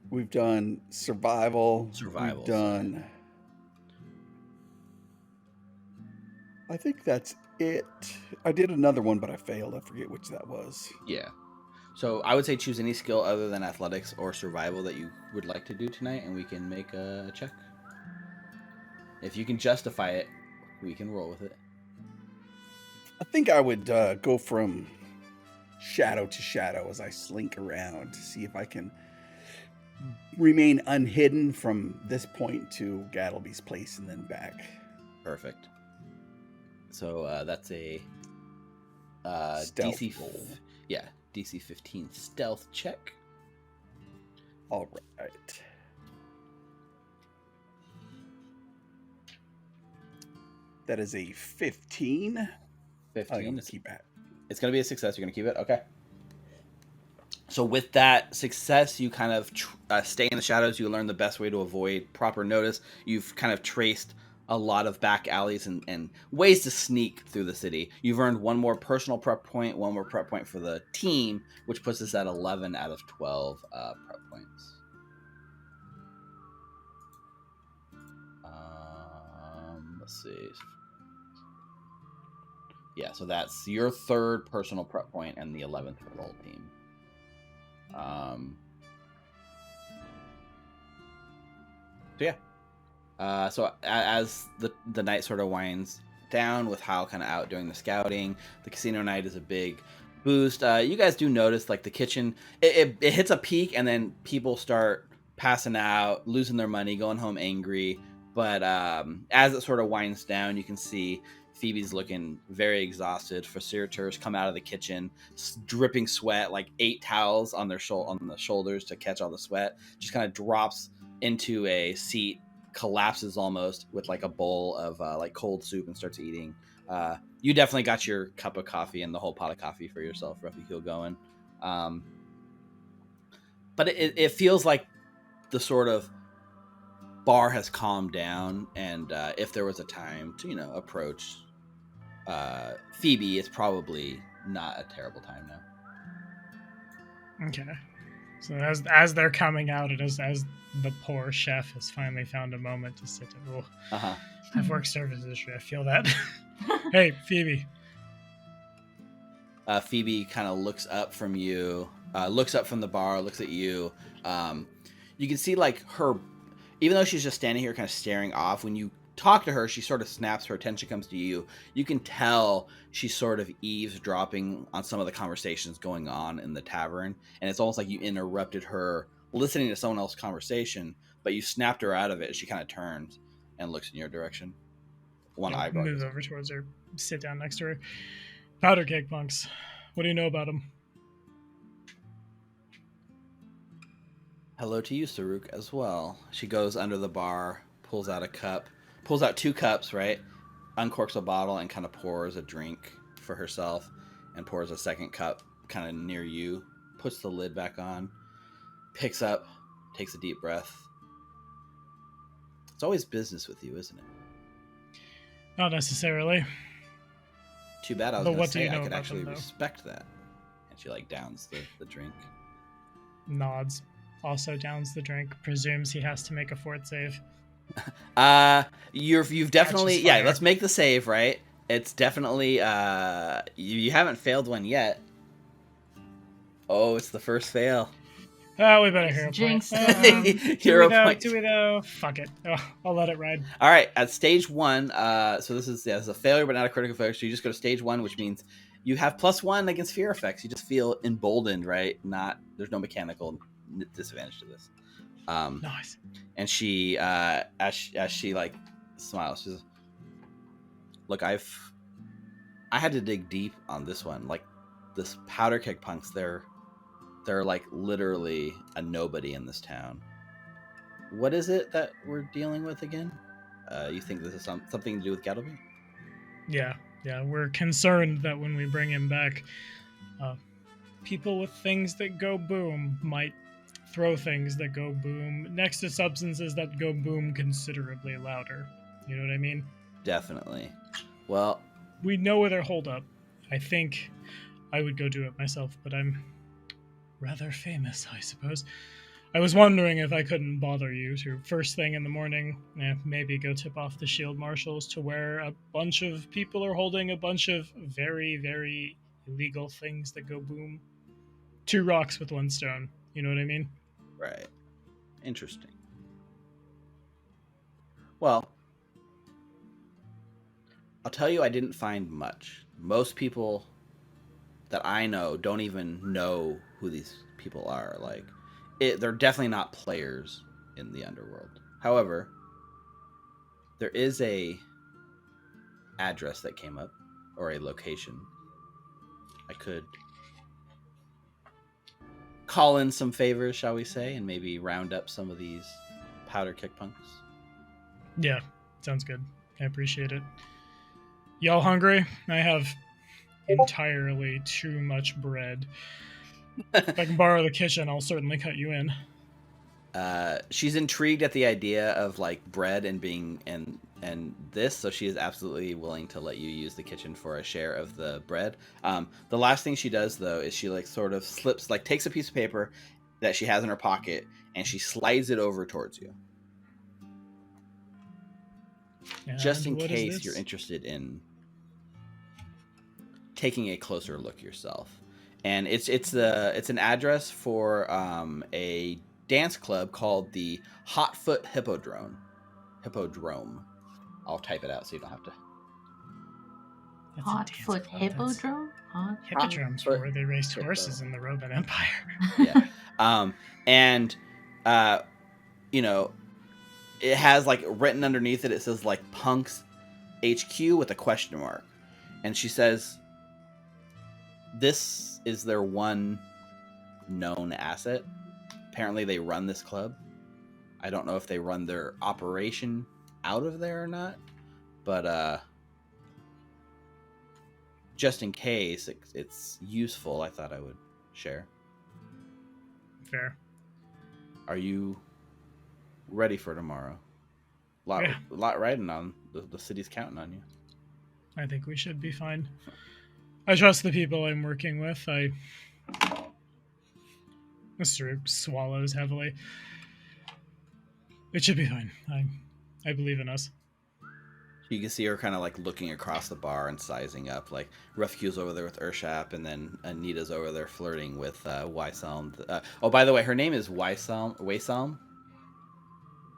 Speaker 5: We've done survival.
Speaker 1: Survival,
Speaker 5: We've done. I think that's it. I did another one, but I failed. I forget which that was.
Speaker 1: Yeah. So I would say choose any skill other than athletics or survival that you would like to do tonight, and we can make a check. If you can justify it, we can roll with it.
Speaker 5: I think I would go from shadow to shadow as I slink around to see if I can remain unhidden from this point to Gattleby's place and then back.
Speaker 1: Perfect. So that's a
Speaker 5: Stealth
Speaker 1: DC.
Speaker 5: roll.
Speaker 1: Yeah, DC 15 stealth check.
Speaker 5: All right. That is a 15. I'm
Speaker 1: 15.
Speaker 5: going to keep that.
Speaker 1: It's going to be a success. You're going to keep it? Okay. So with that success, you kind of stay in the shadows. You learn the best way to avoid proper notice. You've kind of traced a lot of back alleys and ways to sneak through the city. You've earned one more personal prep point, one more prep point for the team, which puts us at 11 out of 12 prep points. Let's see. Yeah, so that's your third personal prep point and the 11th for the whole team. So yeah, So as the night sort of winds down with Hal kind of out doing the scouting, the casino night is a big boost. You guys do notice like the kitchen, it hits a peak and then people start passing out, losing their money, going home angry. But as it sort of winds down, you can see Phoebe's looking very exhausted. Facilitators come out of the kitchen, dripping sweat, like 8 towels on their on the shoulders to catch all the sweat. Just kind of drops into a seat, collapses almost with like a bowl of like cold soup and starts eating. You definitely got your cup of coffee and the whole pot of coffee for yourself, Ruffy Keel going. But it feels like the sort of bar has calmed down, and if there was a time to approach Phoebe, it's probably not a terrible time now.
Speaker 2: Okay. So as they're coming out, and as the poor chef has finally found a moment to sit and I've worked service industry, I feel that. Hey, Phoebe.
Speaker 1: Phoebe kind of looks up from you, looks up from the bar, looks at you. You can see like her, even though she's just standing here kind of staring off, when you talk to her, she sort of snaps, her attention comes to you. You can tell she's sort of eavesdropping on some of the conversations going on in the tavern, and it's almost like you interrupted her listening to someone else's conversation, but you snapped her out of it. She kind of turns and looks in your direction. One eyebrow.
Speaker 2: Moves over towards her, sit down next to her. Powderkeg punks. What do you know about them?
Speaker 1: Hello to you, Saruk, as well. She goes under the bar, pulls out a cup, pulls out 2 cups, right? Uncorks a bottle and kind of pours a drink for herself, and pours a second cup kind of near you, puts the lid back on, picks up, takes a deep breath. It's always business with you, isn't it?
Speaker 2: Not necessarily.
Speaker 1: Too bad. I was
Speaker 2: But
Speaker 1: going
Speaker 2: what
Speaker 1: to
Speaker 2: do
Speaker 1: say
Speaker 2: you know
Speaker 1: I could
Speaker 2: about
Speaker 1: actually
Speaker 2: them, though?
Speaker 1: respect that. And she like downs the drink.
Speaker 2: Nods. Also downs the drink. Presumes he has to make a fort save.
Speaker 1: You've definitely,
Speaker 2: Catches
Speaker 1: yeah,
Speaker 2: fire.
Speaker 1: let's make the save, right? It's definitely you haven't failed one yet. Oh, it's the first fail.
Speaker 2: Oh, we better hear a point.
Speaker 4: Jinx.
Speaker 1: Hero point.
Speaker 2: Do we though? Fuck it. Oh, I'll let it ride.
Speaker 1: All right, at stage 1, so this is a failure but not a critical failure, so you just go to stage 1, which means you have +1 against fear effects. You just feel emboldened, right? There's no mechanical disadvantage to this.
Speaker 2: Nice.
Speaker 1: And she, as she like smiles, she says, "Look, I had to dig deep on this one. Like this Powderkeg punks, they're like literally a nobody in this town. What is it that we're dealing with again? You think this is something to do with Gattleby?"
Speaker 2: Yeah. We're concerned that when we bring him back, people with things that go boom might throw things that go boom next to substances that go boom considerably louder. You know what I mean?
Speaker 1: Definitely. Well,
Speaker 2: We know where they're holed up. I think I would go do it myself, but I'm rather famous, I suppose. I was wondering if I couldn't bother you to, first thing in the morning, maybe go tip off the shield marshals to where a bunch of people are holding a bunch of very, very illegal things that go boom. 2 rocks with 1 stone. You know what I mean?
Speaker 1: right. Interesting. Well, I'll tell you, I didn't find much. Most people that I know don't even know who these people are. Like, they're definitely not players in the underworld. However, there is a address that came up, or a location. I could call in some favors, shall we say, and maybe round up some of these Powderkeg punks.
Speaker 2: Yeah, sounds good. I appreciate it. Y'all hungry? I have entirely too much bread. If I can borrow the kitchen, I'll certainly cut you in.
Speaker 1: She's intrigued at the idea of like bread and being and this, so she is absolutely willing to let you use the kitchen for a share of the bread. The last thing she does though is she like sort of slips, like takes a piece of paper that she has in her pocket and she slides it over towards you, just in
Speaker 2: And what is
Speaker 1: case
Speaker 2: this?
Speaker 1: you're interested in taking a closer look yourself. And it's an address for a dance club called the Hotfoot Hippodrome. hippodrome. I'll type it out so you don't have to.
Speaker 2: That's a
Speaker 4: Hot
Speaker 2: dance
Speaker 4: foot
Speaker 2: of contents.
Speaker 4: hippodrome? Hot
Speaker 2: Hippodromes
Speaker 1: Hot foot
Speaker 2: were where they raced
Speaker 1: hippo.
Speaker 2: horses in the Roman Empire.
Speaker 1: Yeah. And you know, it has like written underneath it. It says like Punks HQ with a question mark, and she says, "This is their one known asset. Apparently, they run this club. I don't know if they run their operation out of there or not, but just in case it's useful, I thought I would share.
Speaker 2: Fair.
Speaker 1: Are you ready for tomorrow?
Speaker 2: Yeah.
Speaker 1: Lot riding on. The city's counting on you.
Speaker 2: I think we should be fine. I trust the people I'm working with. Mr. swallows heavily. It should be fine. I believe in us.
Speaker 1: You can see her kind of like looking across the bar and sizing up. Like Refcue's over there with Urshap, and then Anita's over there flirting with Wysalm. Oh, by the way, her name is Wysalm.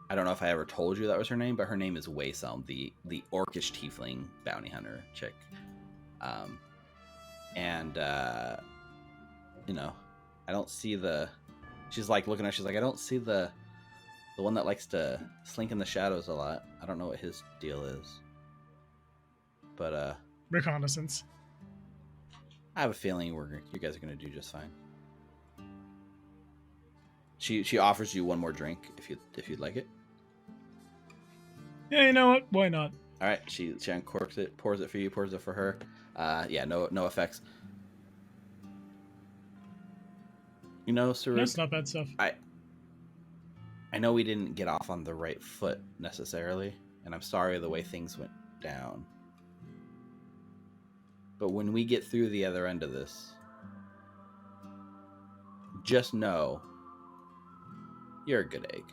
Speaker 1: I don't know if I ever told you that was her name, but her name is Wysalm, the orcish tiefling bounty hunter chick. You know, I don't see the. She's like looking at. She's like, I don't see the one that likes to slink in the shadows a lot. I don't know what his deal is. But
Speaker 2: Reconnaissance.
Speaker 1: I have a feeling you guys are gonna do just fine. She offers you one more drink if you'd like it.
Speaker 2: Yeah, you know what? Why not?
Speaker 1: All right, she uncorks it, pours it for you, pours it for her. Yeah, no effects. You know, Saruk,
Speaker 2: That's not bad stuff.
Speaker 1: I know we didn't get off on the right foot necessarily, and I'm sorry the way things went down. But when we get through the other end of this, just know you're a good egg.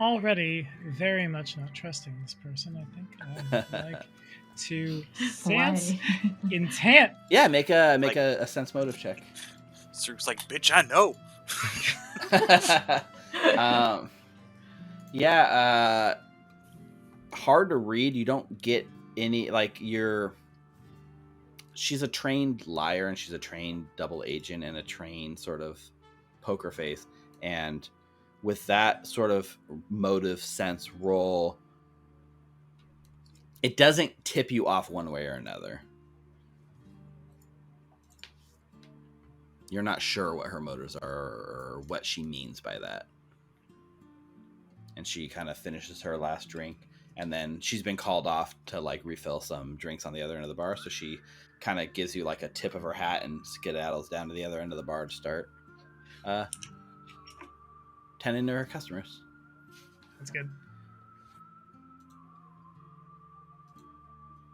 Speaker 2: Already very much not trusting this person, I think. I would like to sense
Speaker 4: Why?
Speaker 2: intent.
Speaker 1: Yeah, make a sense motive check.
Speaker 3: Sir's like, bitch, I know.
Speaker 1: Hard to read. You don't get any she's a trained liar, and she's a trained double agent, and a trained sort of poker face, and with that sort of motive sense roll, it doesn't tip you off one way or another. You're not sure what her motives are or what she means by that. And she kind of finishes her last drink, and then she's been called off to like refill some drinks on the other end of the bar, so she kind of gives you like a tip of her hat and skedaddles down to the other end of the bar to start tending to her customers.
Speaker 2: That's good.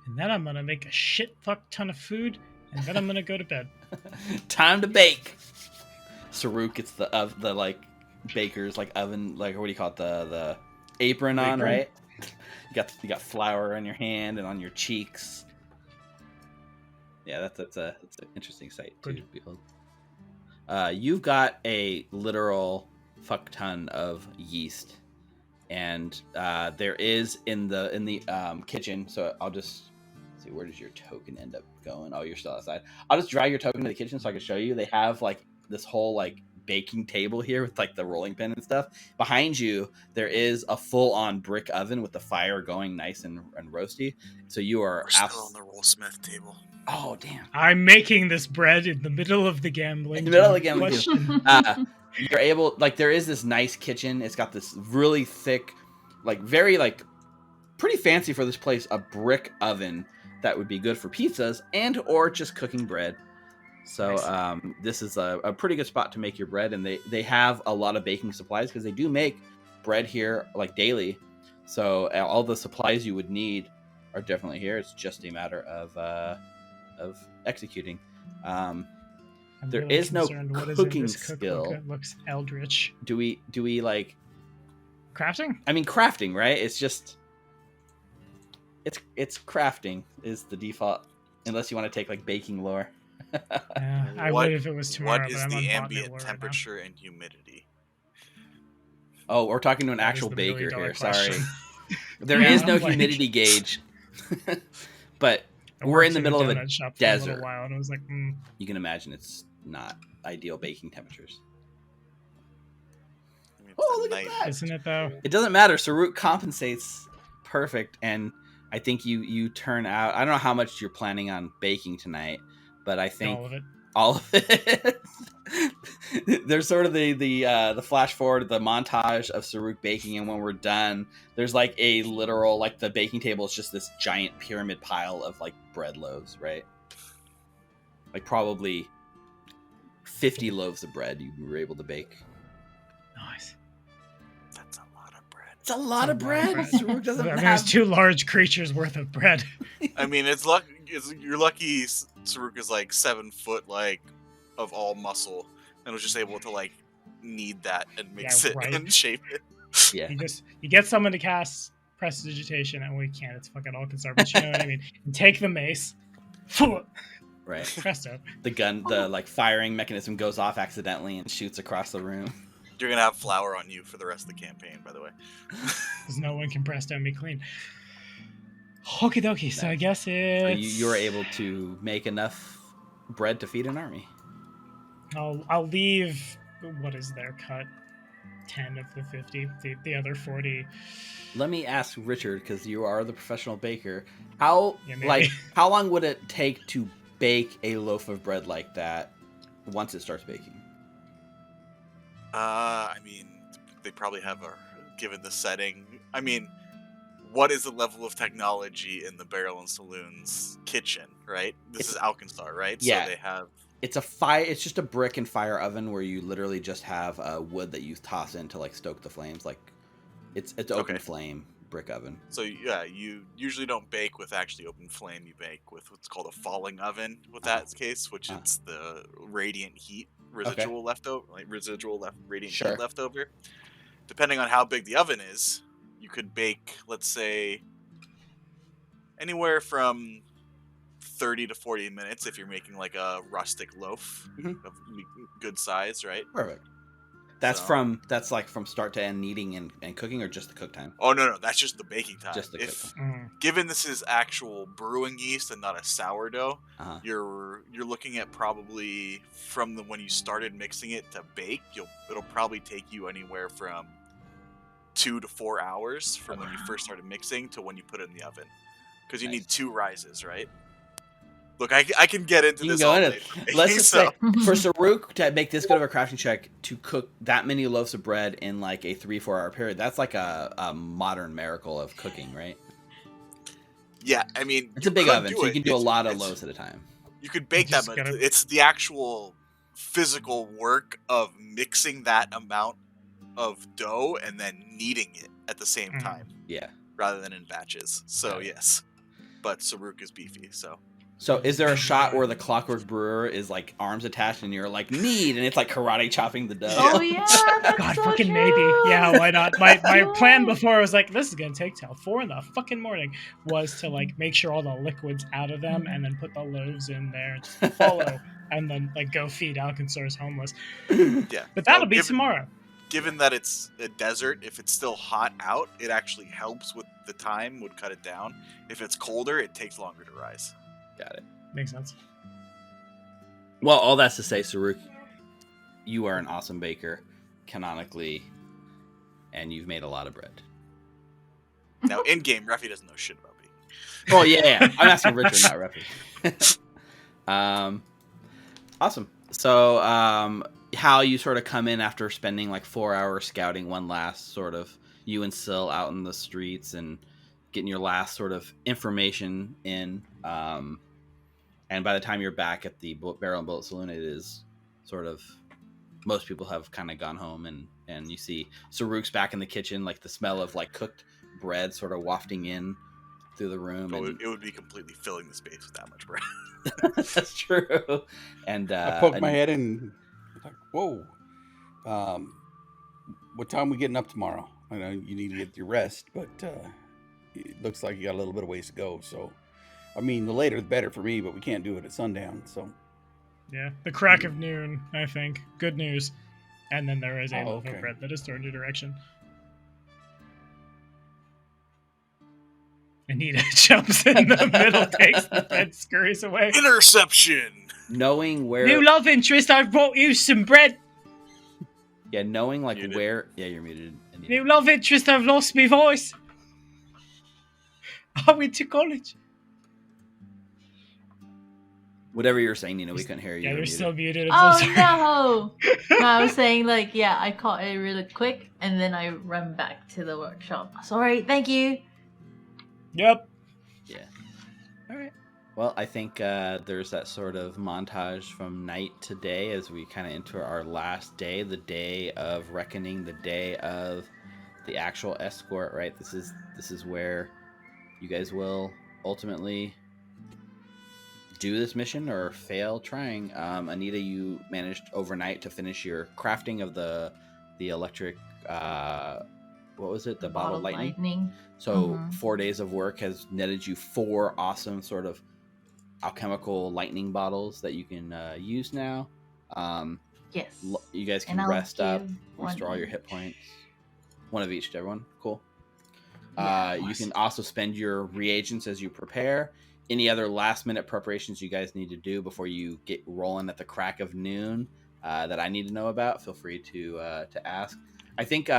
Speaker 2: And then I'm gonna make a shit fuck ton of food, and then I'm gonna go to bed.
Speaker 1: Time to bake. Saruk gets the like baker's like oven, like what do you call it, the apron on, right? You got flour on your hand and on your cheeks. Yeah, that's an interesting sight to behold. You've got a literal fuck ton of yeast, and there is in the kitchen. So I'll just see, where does your token end up going? Oh, you're still outside. I'll just drag your token to the kitchen so I can show you. They have like this whole like baking table here with like the rolling pin and stuff. Behind you, there is a full-on brick oven with the fire going nice and roasty. So you are
Speaker 3: still on the rollsmith table.
Speaker 1: Oh, damn.
Speaker 2: I'm making this bread in the middle of the gambling.
Speaker 1: In the middle of the gambling
Speaker 2: question.
Speaker 1: You're able, like, there is this nice kitchen. It's got this really thick, like, very, like, pretty fancy for this place, a brick oven that would be good for pizzas and or just cooking bread. So
Speaker 2: Nice.
Speaker 1: This is a pretty good spot to make your bread, and they have a lot of baking supplies because they do make bread here like daily. So all the supplies you would need are definitely here. It's just a matter of executing.
Speaker 2: I'm
Speaker 1: There
Speaker 2: really
Speaker 1: is no
Speaker 2: concerned what is in
Speaker 1: cooking
Speaker 2: this cookbook
Speaker 1: skill.
Speaker 2: that looks eldritch.
Speaker 1: Do we like?
Speaker 2: Crafting?
Speaker 1: I mean, crafting, right? It's just it's crafting is the default, unless you want to take like baking lore.
Speaker 2: I would if it was tomorrow.
Speaker 3: What is
Speaker 2: but I'm
Speaker 3: the
Speaker 2: on bot
Speaker 3: ambient
Speaker 2: Nibble right now.
Speaker 3: temperature and humidity?
Speaker 1: Oh, we're talking to an
Speaker 2: That is
Speaker 1: actual
Speaker 2: the
Speaker 1: baker
Speaker 2: million-dollar
Speaker 1: here.
Speaker 2: question.
Speaker 1: Sorry. There
Speaker 2: Yeah,
Speaker 1: is no
Speaker 2: I'm like-
Speaker 1: humidity gauge. But
Speaker 2: I
Speaker 1: we're in
Speaker 2: worked
Speaker 1: the middle of a
Speaker 2: donut shop for a
Speaker 1: desert.
Speaker 2: little while, and I was like,
Speaker 1: You can imagine it's not ideal baking temperatures.
Speaker 3: I mean, it's
Speaker 1: Oh,
Speaker 3: a
Speaker 1: look at
Speaker 3: night-
Speaker 1: that.
Speaker 2: isn't it though?
Speaker 1: It doesn't matter. Saruk compensates perfect, and I think you turn out. I don't know how much you're planning on baking tonight, but I think
Speaker 2: All of it.
Speaker 1: all of it. There's sort of the flash forward, the montage of Saruk baking, and when we're done, there's like a literal, like, the baking table is just this giant pyramid pile of like bread loaves, right? Like probably 50 loaves of bread you were able to bake.
Speaker 2: Nice.
Speaker 3: That's a lot of bread.
Speaker 1: It's a lot of bread. Saruk doesn't
Speaker 2: I mean,
Speaker 1: have.
Speaker 2: it's 2 large creatures worth of bread.
Speaker 3: I mean, you're lucky Saruk is like 7 foot, like, of all muscle, and was just able to like knead that and mix
Speaker 2: Yeah,
Speaker 3: it
Speaker 2: right.
Speaker 3: and shape it.
Speaker 1: Yeah.
Speaker 2: You get someone to cast prestidigitation, and we can't. It's fucking Alkenstar, but you know what I mean. And take the mace.
Speaker 1: Right.
Speaker 2: Presto.
Speaker 1: The gun, the like firing mechanism goes off accidentally and shoots across the room.
Speaker 3: You're gonna have flour on you for the rest of the campaign, by the way.
Speaker 2: Because no one can presto me clean. Okie dokie. So I guess
Speaker 1: So
Speaker 2: it's.
Speaker 1: you were able to make enough bread to feed an army.
Speaker 2: I'll leave. What is their cut? 10 of the 50. The other 40.
Speaker 1: Let me ask Richard, because you are the professional baker. How
Speaker 2: Yeah, maybe.
Speaker 1: like how long would it take to bake a loaf of bread like that once it starts baking?
Speaker 3: I mean, they probably have given the setting. I mean, what is the level of technology in the Barrel and Saloon's kitchen, right? This is Alkenstar, right?
Speaker 1: Yeah.
Speaker 3: So they have.
Speaker 1: It's a fire. It's just a brick and fire oven where you literally just have wood that you toss in to like stoke the flames. Like it's open
Speaker 3: Okay.
Speaker 1: flame brick oven.
Speaker 3: So yeah, you usually don't bake with actually open flame. You bake with what's called a falling oven. With that case, which it's the radiant heat residual leftover, like radiant
Speaker 1: Sure.
Speaker 3: heat leftover. Depending on how big the oven is, you could bake, let's say, anywhere from 30 to 40 minutes if you're making like a rustic loaf
Speaker 1: Mhm.
Speaker 3: of good size, right?
Speaker 1: Perfect. That's
Speaker 3: So-
Speaker 1: that's like from start to end kneading and cooking, or just the cook time?
Speaker 3: Oh no, that's just the baking time.
Speaker 1: Just the cook
Speaker 3: If
Speaker 1: time.
Speaker 3: given this is actual brewing yeast and not a sourdough,
Speaker 1: Uh-huh.
Speaker 3: you're looking at probably from when you started mixing it to bake, it'll probably take you anywhere from 2 to 4 hours from when you first started mixing to when you put it in the oven, because you
Speaker 1: Nice.
Speaker 3: need 2 rises, right? Look, I can get into
Speaker 1: You can
Speaker 3: this
Speaker 1: go
Speaker 3: all
Speaker 1: in
Speaker 3: day.
Speaker 1: it. Let's just
Speaker 3: So-
Speaker 1: say for Saruk to make this good of a crafting check to cook that many loaves of bread in like a 3-4 hour period, that's like a modern miracle of cooking, right?
Speaker 3: yeah, I mean,
Speaker 1: It's a big
Speaker 3: you could
Speaker 1: oven,
Speaker 3: do
Speaker 1: so you
Speaker 3: it.
Speaker 1: can do a lot of
Speaker 3: It's-
Speaker 1: loaves at a time.
Speaker 3: You could bake that,
Speaker 2: just
Speaker 3: but
Speaker 2: gotta-
Speaker 3: it's the actual physical work of mixing that amount of dough and then kneading it at the same
Speaker 2: Mhm.
Speaker 3: time,
Speaker 1: Yeah.
Speaker 3: rather than in batches. So
Speaker 1: Right.
Speaker 3: yes, but Saruk is beefy. So
Speaker 1: So is there a shot where the Clockwork Brewer is like arms attached and you're like knead and it's like karate chopping the dough?
Speaker 4: Oh yeah, that's
Speaker 2: God,
Speaker 4: so
Speaker 2: fucking
Speaker 4: true.
Speaker 2: maybe. Yeah, why not? My
Speaker 4: Yeah.
Speaker 2: plan before was like, this is gonna take till 4 in the fucking morning, was to like make sure all the liquid's out of them and then put the loaves in there, and just follow, and then like go feed Alkenstar's homeless.
Speaker 3: yeah,
Speaker 2: But that'll
Speaker 3: No,
Speaker 2: be tomorrow.
Speaker 3: given that it's a desert, if it's still hot out, it actually helps with the time, would cut it down. If it's colder, it takes longer to rise.
Speaker 1: Got it.
Speaker 2: Makes sense.
Speaker 1: Well, all that's to say, Saruk, you are an awesome baker, canonically, and you've made a lot of bread.
Speaker 3: Now, in game, Ruffy doesn't know shit about me.
Speaker 1: Oh yeah. I'm asking Richard, not Reppy. Awesome. So, how you sort of come in after spending like 4 hours scouting one last sort of you and Syl out in the streets and getting your last sort of information in. And by the time you're back at the Barrel and Bullet Saloon, it is sort of most people have kind of gone home, and you see Saruk's back in the kitchen, like the smell of like cooked bread sort of wafting in through the room.
Speaker 3: So
Speaker 1: And
Speaker 3: it would be completely filling the space with that much bread.
Speaker 1: that's true. And
Speaker 5: I poked my
Speaker 1: and-
Speaker 5: head in, like, whoa. What time we getting up tomorrow? I know you need to get your rest, but it looks like you got a little bit of ways to go. So, I mean, the later the better for me, but we can't do it at sundown. So,
Speaker 2: Yeah, the crack of noon, I think. Good news. And then there is a loaf
Speaker 5: okay.
Speaker 2: of bread that is thrown your direction. Anita jumps in the middle, takes the bread, scurries away.
Speaker 3: Interception.
Speaker 1: Knowing where,
Speaker 2: New love interest, I've brought you some bread.
Speaker 1: yeah, knowing like
Speaker 3: Muted.
Speaker 1: where, yeah, you're muted. Anita.
Speaker 2: New love interest, I've lost my voice. I went to college.
Speaker 1: Whatever you're saying, Nina, we couldn't hear you.
Speaker 2: Yeah,
Speaker 1: You're
Speaker 2: you're
Speaker 1: muted.
Speaker 2: still muted. I'm so sorry.
Speaker 4: Oh no! No, I was saying like, yeah, I caught it really quick, and then I run back to the workshop. Sorry, thank you.
Speaker 2: Yep.
Speaker 1: Yeah. All right. Well, I think there's that sort of montage from night to day as we kind of enter our last day, the day of reckoning, the day of the actual escort. Right. This is where you guys will ultimately do this mission or fail trying. Anita, you managed overnight to finish your crafting of the electric. What was it? The bottled lightning. So 4 days of work has netted you 4 awesome sort of alchemical lightning bottles that you can use now.
Speaker 4: Yes.
Speaker 1: You guys can
Speaker 4: And I'll
Speaker 1: rest up,
Speaker 4: give
Speaker 1: restore all
Speaker 4: one
Speaker 1: your hit points. One of each to everyone. Cool.
Speaker 4: Yeah,
Speaker 1: You can also spend your reagents as you prepare. Any other last minute preparations you guys need to do before you get rolling at the crack of noon that I need to know about, feel free to ask. I think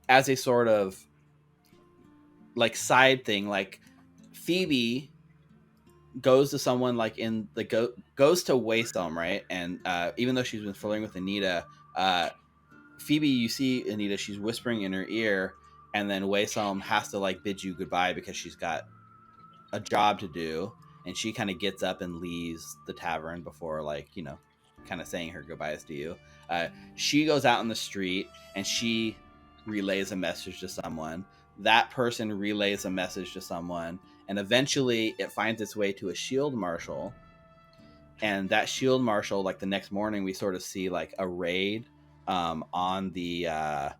Speaker 1: as a sort of like side thing, like Phoebe goes to someone like in the goes to Waystone, right? And even though she's been flirting with Anita, Phoebe, you see Anita, she's whispering in her ear, and then Waystone has to like bid you goodbye because she's got a job to do, and she kind of gets up and leaves the tavern before like, you know, kind of saying her goodbyes to you. She goes out in the street and she relays a message to someone. That person relays a message to someone, and eventually it finds its way to a shield marshal. And that shield marshal, like the next morning, we sort of see like a raid on the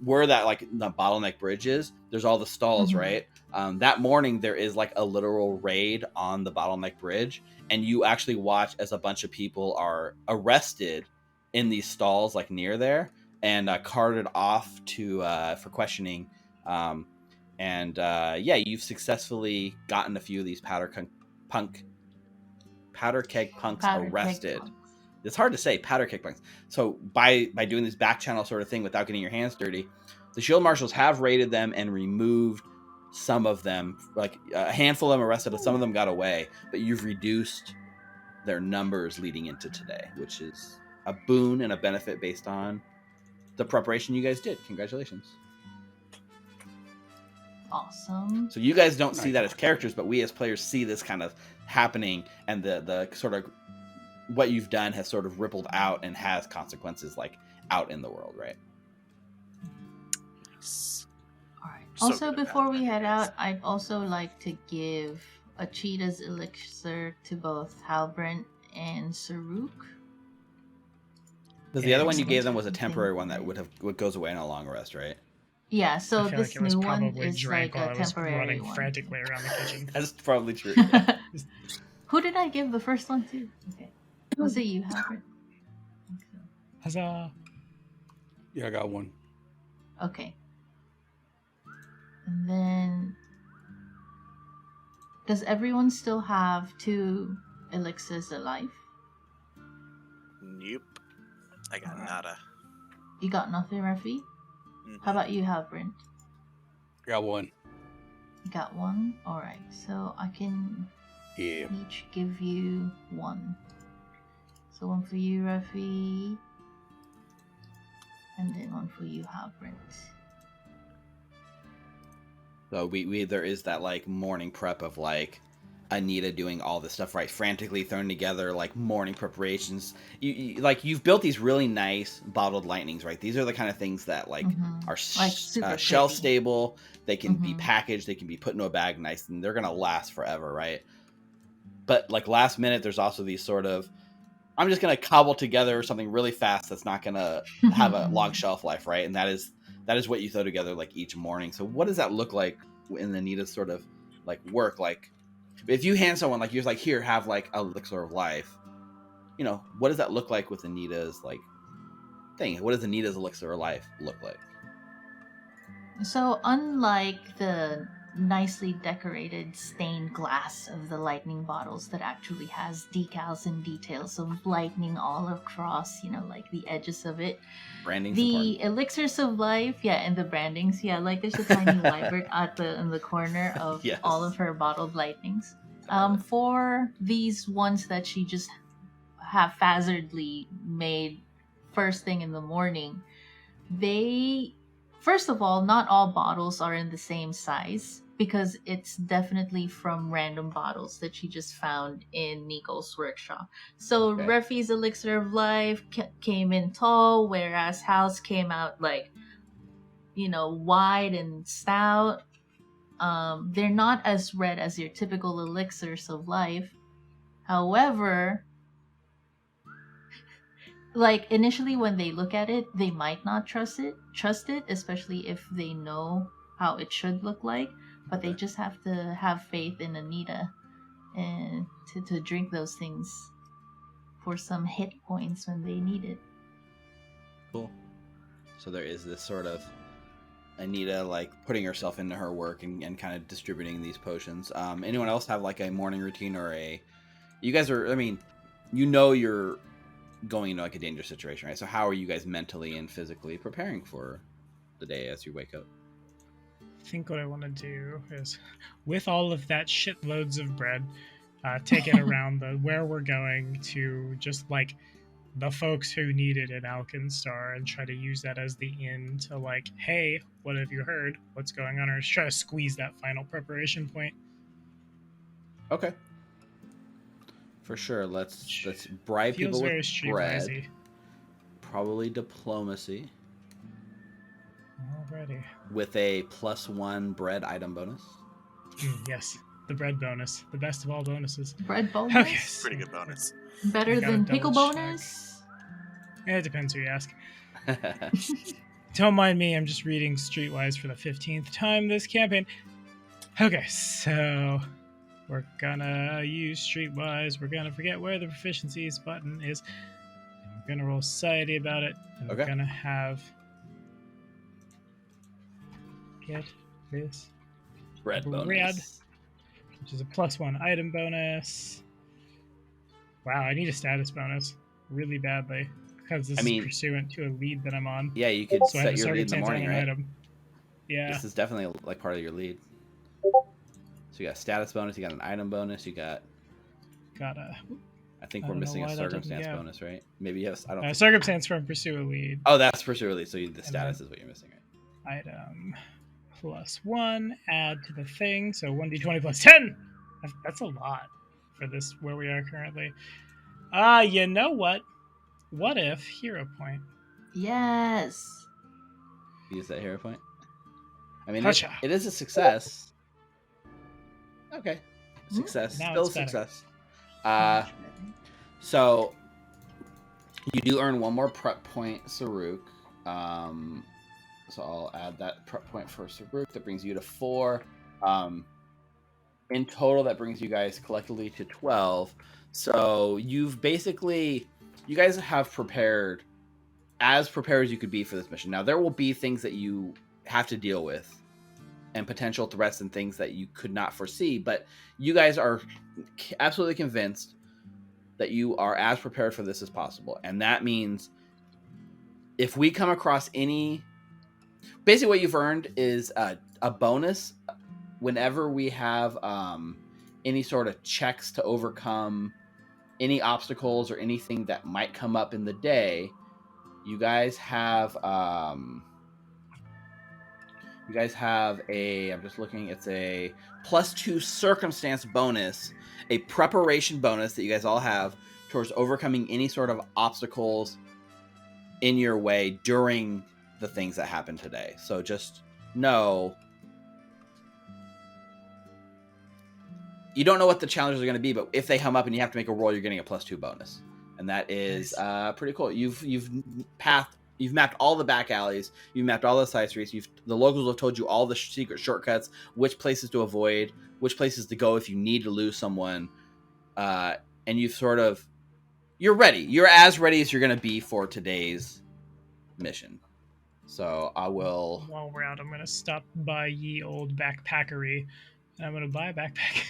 Speaker 1: where that like the bottleneck bridge is. There's all the stalls, right? That morning there is like a literal raid on the bottleneck bridge, and you actually watch as a bunch of people are arrested in these stalls like near there and carted off to for questioning. Yeah, you've successfully gotten a few of these Powderkeg punks arrested. It's hard to say, Powderkeg punks. So by doing this back channel sort of thing without getting your hands dirty, the shield marshals have raided them and removed some of them. Like a handful of them arrested, some of them got away, but you've reduced their numbers leading into today, which is a boon and a benefit based on the preparation you guys did. Congratulations.
Speaker 4: Awesome.
Speaker 1: So you guys don't see that as characters, but we as players see this kind of happening, and the sort of what you've done has sort of rippled out and has consequences like out in the world, right?
Speaker 4: All right.
Speaker 3: So
Speaker 4: Also,
Speaker 3: good at
Speaker 4: before we
Speaker 3: that.
Speaker 4: head out, I'd also like to give a cheetah's elixir to both Halbrand and Saruk.
Speaker 1: Because the other one you
Speaker 2: Excellent.
Speaker 1: gave them was a temporary one that what goes away in a long rest, right?
Speaker 4: Yeah, so
Speaker 2: I feel
Speaker 4: this
Speaker 2: like it was
Speaker 4: new one
Speaker 2: probably
Speaker 4: is
Speaker 2: drank
Speaker 4: like
Speaker 2: while
Speaker 4: a
Speaker 2: I was
Speaker 4: temporary
Speaker 2: running
Speaker 4: one.
Speaker 2: frantically around the kitchen.
Speaker 1: That's probably true.
Speaker 4: Who did I give the first one to? Okay. Was it you, Halbrand?
Speaker 2: Huzzah!
Speaker 5: Yeah, I got one.
Speaker 4: Okay. And then, does everyone still have 2 elixirs alive?
Speaker 3: Nope. I got nada.
Speaker 4: You got nothing, Rafi? How about you, Halbrand?
Speaker 5: Got one.
Speaker 4: You got 1? Alright, so I can
Speaker 5: Yeah.
Speaker 4: each give you 1. So 1 for you, Rafi. And then 1 for you, Halbrand.
Speaker 1: So we there is that like morning prep of like Anita doing all this stuff, right? Frantically thrown together like morning preparations. You've built these really nice bottled lightnings, right? These are the kind of things that like are
Speaker 4: Like super
Speaker 1: shelf
Speaker 4: pretty.
Speaker 1: stable. They can be packaged. They can be put into a bag nice, and they're gonna last forever, right? But like last minute, there's also these sort of, I'm just gonna cobble together something really fast that's not gonna have a long shelf life, right? And that is what you throw together like each morning. So what does that look like in Anita's sort of like work? Like if you hand someone like you're like, here, have like a elixir of life, what does that look like with Anita's like thing? What does Anita's elixir of life look like?
Speaker 4: So, unlike the nicely decorated stained glass of the lightning bottles that actually has decals and details of lightning all across, like the edges of it,
Speaker 1: Branding's
Speaker 4: the
Speaker 1: important.
Speaker 4: elixirs of life, and the brandings, like there's a tiny wyvern in the corner of
Speaker 1: Yes.
Speaker 4: all of her bottled lightnings.
Speaker 1: I love it.
Speaker 4: For these ones that she just haphazardly made first thing in the morning, first of all, not all bottles are in the same size because it's definitely from random bottles that she just found in Nico's workshop. So
Speaker 1: Okay.
Speaker 4: Refi's elixir of life came in tall, whereas Hal's came out like, wide and stout. They're not as red as your typical elixirs of life. However, like initially when they look at it, they might not trust it, especially if they know how it should look like. But they just have to have faith in Anita and to drink those things for some hit points when they need it.
Speaker 1: Cool. So there is this sort of Anita like putting herself into her work and kind of distributing these potions. Anyone else have like a morning routine or you guys are, you're going into like a dangerous situation, right? So how are you guys mentally and physically preparing for the day as you wake up?
Speaker 2: I think what I want to do is, with all of that shitloads of bread, take it around where we're going to just like the folks who need it in Alkenstar and try to use that as the in to like, hey, what have you heard? What's going on? Or try to squeeze that final preparation point.
Speaker 1: Okay. For sure. Let's bribe people with bread. Probably diplomacy.
Speaker 2: Alrighty.
Speaker 1: With a +1 bread item bonus.
Speaker 2: Yes, the bread bonus, the best of all bonuses.
Speaker 4: Bread bonus.
Speaker 2: Okay,
Speaker 3: Pretty good bonus.
Speaker 4: Better than pickle bonus.
Speaker 2: It depends who you ask. Don't mind me. I'm just reading Streetwise for the 15th time this campaign. Okay, so we're gonna use Streetwise. We're gonna forget where the proficiencies button is. And we're gonna roll society about it. And
Speaker 1: Okay.
Speaker 2: We're gonna have get this
Speaker 1: bread bonus.
Speaker 2: bread, which is a +1 item bonus. Wow, I need a status bonus really badly because this is pursuant to a lead that I'm on.
Speaker 1: Yeah, you could
Speaker 2: So
Speaker 1: set your lead in the morning, right?
Speaker 2: Item. Yeah.
Speaker 1: This is definitely like part of your lead. So you got a status bonus, you got an item bonus, you got I think we're missing a circumstance bonus, right? Maybe yes. I don't.
Speaker 2: Circumstance from pursue a lead.
Speaker 1: Oh, that's pursue a lead. So the status is what you're missing, right?
Speaker 2: Item +1, add to the thing. So 1d20 plus 10. That's a lot for this where we are currently. You know what? What if hero point?
Speaker 4: Yes.
Speaker 1: Use that hero point. I mean,
Speaker 2: Gotcha.
Speaker 1: it is a success. Okay, success.
Speaker 2: Now
Speaker 1: Still a
Speaker 2: it's better.
Speaker 1: success. So you do earn one more prep point, Saruk. So I'll add that prep point for Saruk. That brings you to 4. In total, that brings you guys collectively to 12. So you guys have prepared as you could be for this mission. Now, there will be things that you have to deal with and potential threats and things that you could not foresee, but you guys are absolutely convinced that you are as prepared for this as possible. And that means if we come across basically what you've earned is a bonus whenever we have any sort of checks to overcome any obstacles or anything that might come up in the day. You guys have I'm just looking, it's a +2 circumstance bonus, a preparation bonus that you guys all have towards overcoming any sort of obstacles in your way during the things that happen today. So just know you don't know what the challenges are going to be, but if they come up and you have to make a roll, you're getting a +2 bonus. And that is pretty cool. You've mapped all the back alleys. You've mapped all the side streets. The locals have told you all the secret shortcuts, which places to avoid, which places to go if you need to lose someone. And you've sort of you're ready. You're as ready as you're going to be for today's mission. So I will.
Speaker 2: While we're out, I'm gonna stop by ye old backpackery, and I'm gonna buy a backpack.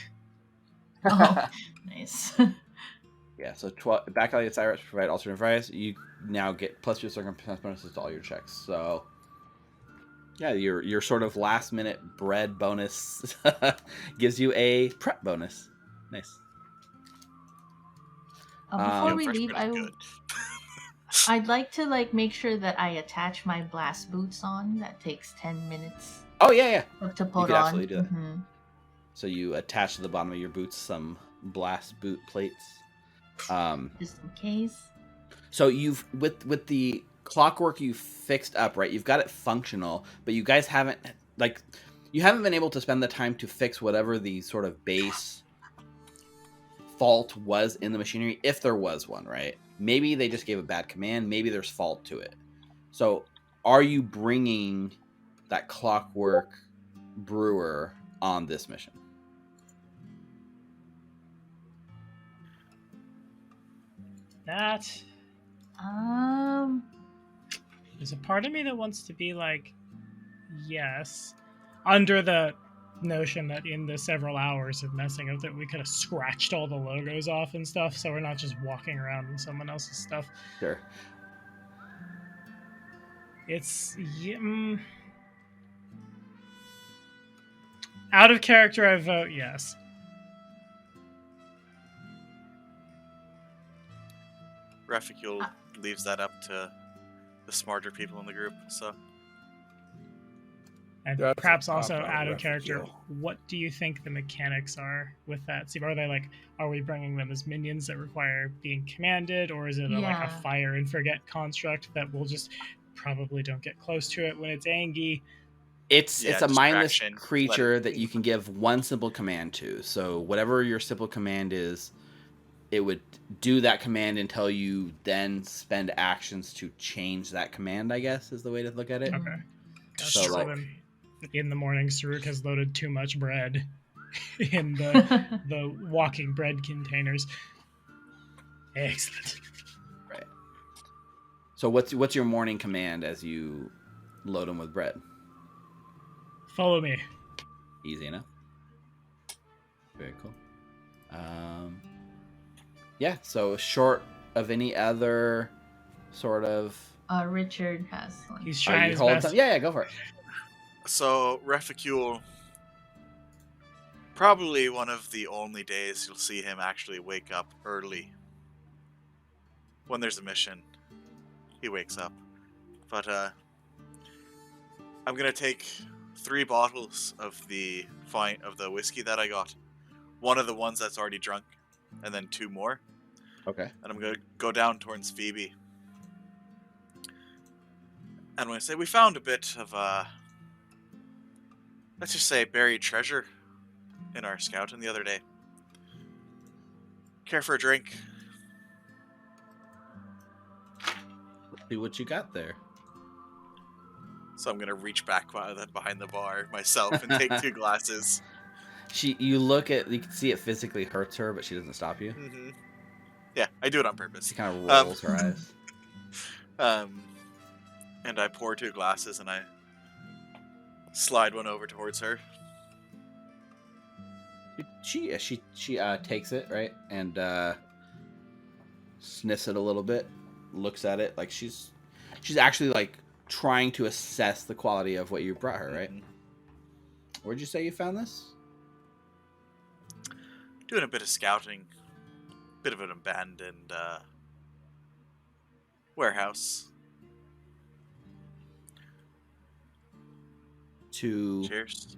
Speaker 4: Oh, nice.
Speaker 1: Yeah, so back alley Cyrus provide alternate advice. You now get plus 2 circumstance bonuses to all your checks. So yeah, your sort of last minute bread bonus gives you a prep bonus. Nice.
Speaker 4: Before we
Speaker 3: Fresh
Speaker 4: leave,
Speaker 3: bread is good.
Speaker 4: I'd like to make sure that I attach my blast boots on. That takes 10 minutes
Speaker 1: Oh yeah.
Speaker 4: to
Speaker 1: You
Speaker 4: put
Speaker 1: could
Speaker 4: on.
Speaker 1: absolutely do that.
Speaker 4: Mhm.
Speaker 1: So you attach to the bottom of your boots some blast boot plates.
Speaker 4: Just in case.
Speaker 1: So you've with the clockwork you fixed up, right? You've got it functional, but you guys haven't been able to spend the time to fix whatever the sort of base fault was in the machinery, if there was one, right? Maybe they just gave a bad command, maybe there's fault to it. So are you bringing that clockwork brewer on this mission?
Speaker 2: That there's a part of me that wants to be like, yes, under the notion that in the several hours of messing up that we could have scratched all the logos off and stuff, so we're not just walking around in someone else's stuff.
Speaker 1: Sure.
Speaker 2: It's out of character. I vote yes.
Speaker 3: Refugul leaves that up to the smarter people in the group. So,
Speaker 2: And
Speaker 5: That's
Speaker 2: perhaps
Speaker 5: a
Speaker 2: also
Speaker 5: top
Speaker 2: out of
Speaker 5: Refugul.
Speaker 2: character, what do you think the mechanics are with that? See, are we bringing them as minions that require being commanded, or is it like a
Speaker 4: Yeah.
Speaker 2: fire and forget construct that we'll just probably don't get close to it when it's angry?
Speaker 1: It's
Speaker 3: Yeah,
Speaker 1: a mindless
Speaker 3: distraction,
Speaker 1: creature
Speaker 3: let it-
Speaker 1: that you can give one simple command to. So whatever your simple command is, it would do that command until you then spend actions to change that command, I guess, is the way to look at it.
Speaker 2: Okay.
Speaker 1: So,
Speaker 2: So
Speaker 1: like-
Speaker 2: then, in the morning, Saruk has loaded too much bread in the walking bread containers. Excellent.
Speaker 1: Right. So what's your morning command as you load them with bread?
Speaker 2: Follow me.
Speaker 1: Easy enough. Very cool. Yeah, so short of any other sort of...
Speaker 4: Richard has one.
Speaker 2: He's
Speaker 1: Are
Speaker 2: trying
Speaker 1: you
Speaker 2: his
Speaker 1: holding
Speaker 2: best.
Speaker 1: something? Yeah, go for it.
Speaker 3: So Refugul, probably one of the only days you'll see him actually wake up early. When there's a mission, he wakes up. But I'm gonna take 3 bottles of the whiskey that I got. One of the ones that's already drunk, and then 2 more.
Speaker 1: Okay.
Speaker 3: And I'm gonna go down towards Phoebe. And I'm gonna say we found a bit of let's just say buried treasure in our scouting the other day. Care for a drink?
Speaker 1: See what you got there.
Speaker 3: So I'm gonna reach back behind the bar myself and take 2 glasses.
Speaker 1: You can see it physically hurts her, but she doesn't stop you.
Speaker 3: Mm-hmm. Yeah, I do it on purpose.
Speaker 1: She kind of rolls her eyes.
Speaker 3: And I pour 2 glasses and I slide one over towards her.
Speaker 1: She takes it, right, and sniffs it a little bit, looks at it like she's actually like trying to assess the quality of what you brought her, right?
Speaker 3: Mhm.
Speaker 1: Where'd you say you found this?
Speaker 3: Doing a bit of scouting, bit of an abandoned warehouse. Cheers.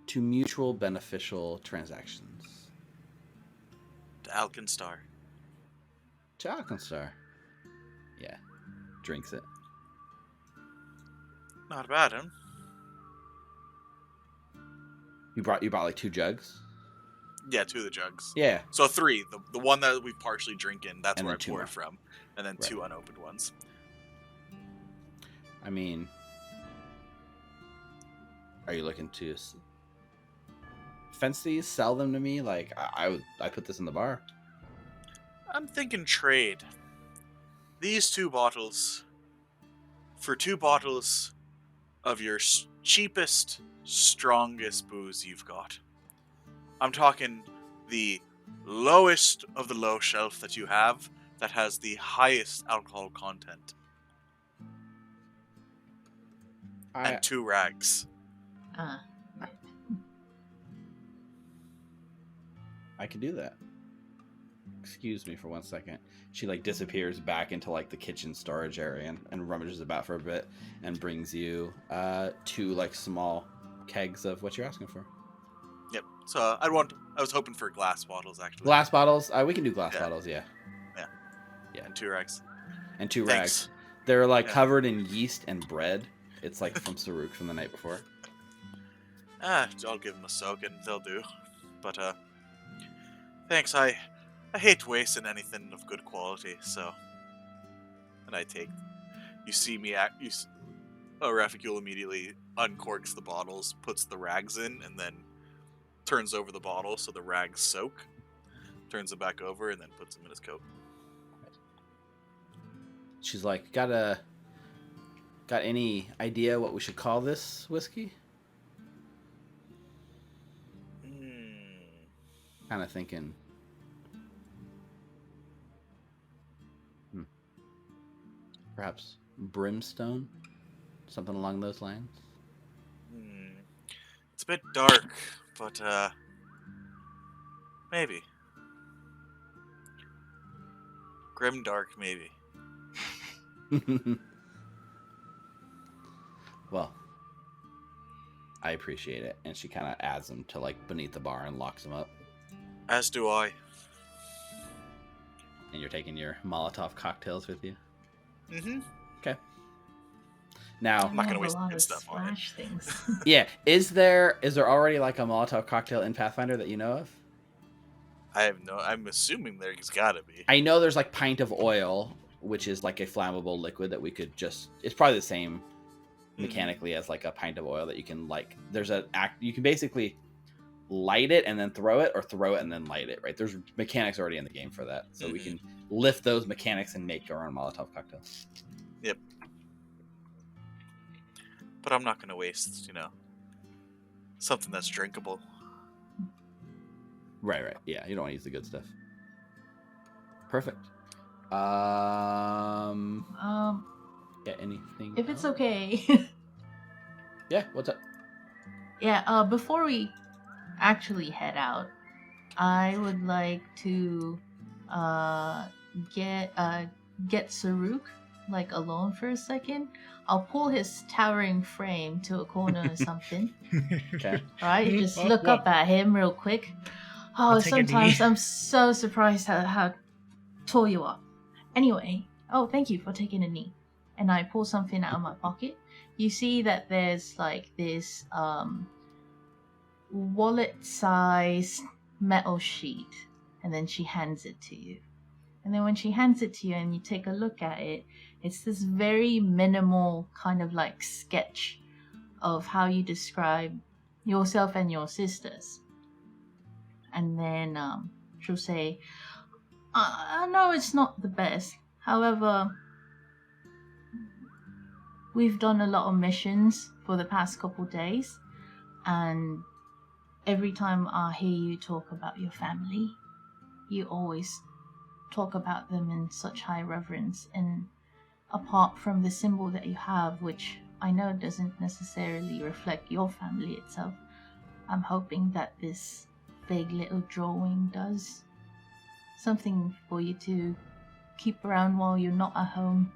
Speaker 1: To mutual beneficial transactions.
Speaker 3: To Alkenstar.
Speaker 1: To Alkenstar. Yeah. Drinks it.
Speaker 3: Not bad, huh?
Speaker 1: You brought like 2 jugs?
Speaker 3: Yeah, 2 of the jugs.
Speaker 1: Yeah.
Speaker 3: So 3. The one that we partially drink in, that's
Speaker 1: And
Speaker 3: where I
Speaker 1: then 2
Speaker 3: poured
Speaker 1: more.
Speaker 3: from. And then
Speaker 1: Right.
Speaker 3: 2 unopened ones.
Speaker 1: I mean, are you looking to fence these, sell them to me? Like I put this in the bar.
Speaker 3: I'm thinking trade. These 2 bottles for 2 bottles of your cheapest, strongest booze you've got. I'm talking the lowest of the low shelf that you have that has the highest alcohol content. And 2 rags.
Speaker 1: I can do that. Excuse me for 1 second. She like disappears back into like the kitchen storage area and rummages about for a bit and brings you 2 like small kegs of what you're asking for.
Speaker 3: Yep. So I was hoping for glass bottles actually.
Speaker 1: Glass bottles? We can do glass bottles, yeah.
Speaker 3: Yeah, and 2 rags.
Speaker 1: And 2
Speaker 3: Thanks.
Speaker 1: rags. They're like covered in yeast and bread. It's like from Saruk from the night before.
Speaker 3: I'll give them a soak and they'll do. But thanks. I hate wasting anything of good quality, so. And I take. You see me Rafficule immediately uncorks the bottles, puts the rags in, and then turns over the bottle so the rags soak. Turns them back over and then puts them in his coat.
Speaker 1: She's like, got any idea what we should call this whiskey? Kind of thinking. Perhaps brimstone? Something along those lines?
Speaker 3: It's a bit dark, but maybe. Grim dark, maybe.
Speaker 1: Well, I appreciate it. And she kind of adds them to like beneath the bar and locks them up.
Speaker 3: As do I.
Speaker 1: And you're taking your Molotov cocktails with you?
Speaker 3: Mm-hmm.
Speaker 1: Okay. Now,
Speaker 3: I'm not gonna waste good stuff on it.
Speaker 4: Things.
Speaker 1: Yeah, is there already like a Molotov cocktail in Pathfinder that you know of?
Speaker 3: I'm assuming there's gotta be.
Speaker 1: I know there's like pint of oil, which is like a flammable liquid that we could just. It's probably the same mechanically as like a pint of oil that you can like. There's you can basically light it and then throw it, or throw it and then light it. Right? There's mechanics already in the game for that, so we can lift those mechanics and make our own Molotov cocktail.
Speaker 3: Yep. But I'm not gonna waste, something that's drinkable.
Speaker 1: Right. Yeah, you don't want to use the good stuff. Perfect. Yeah, anything
Speaker 4: If
Speaker 1: else?
Speaker 4: it's okay.
Speaker 1: Yeah, what's up?
Speaker 4: Yeah, before we actually head out, I would like to get Saruk like alone for a second. I'll pull his towering frame to a corner or something.
Speaker 1: Okay.
Speaker 4: Right? Just look up at him real quick. Oh, sometimes I'm so surprised how tall you are. Anyway, thank you for taking a knee. And I pull something out of my pocket. You see that there's like this wallet-sized metal sheet, and then she hands it to you. And then when she hands it to you and you take a look at it, it's this very minimal kind of like sketch of how you describe yourself and your sisters. And then she'll say, I know it's not the best. However, we've done a lot of missions for the past couple days, and every time I hear you talk about your family, you always talk about them in such high reverence. And apart from the symbol that you have, which I know doesn't necessarily reflect your family itself, I'm hoping that this vague little drawing does something for you to keep around while you're not at home.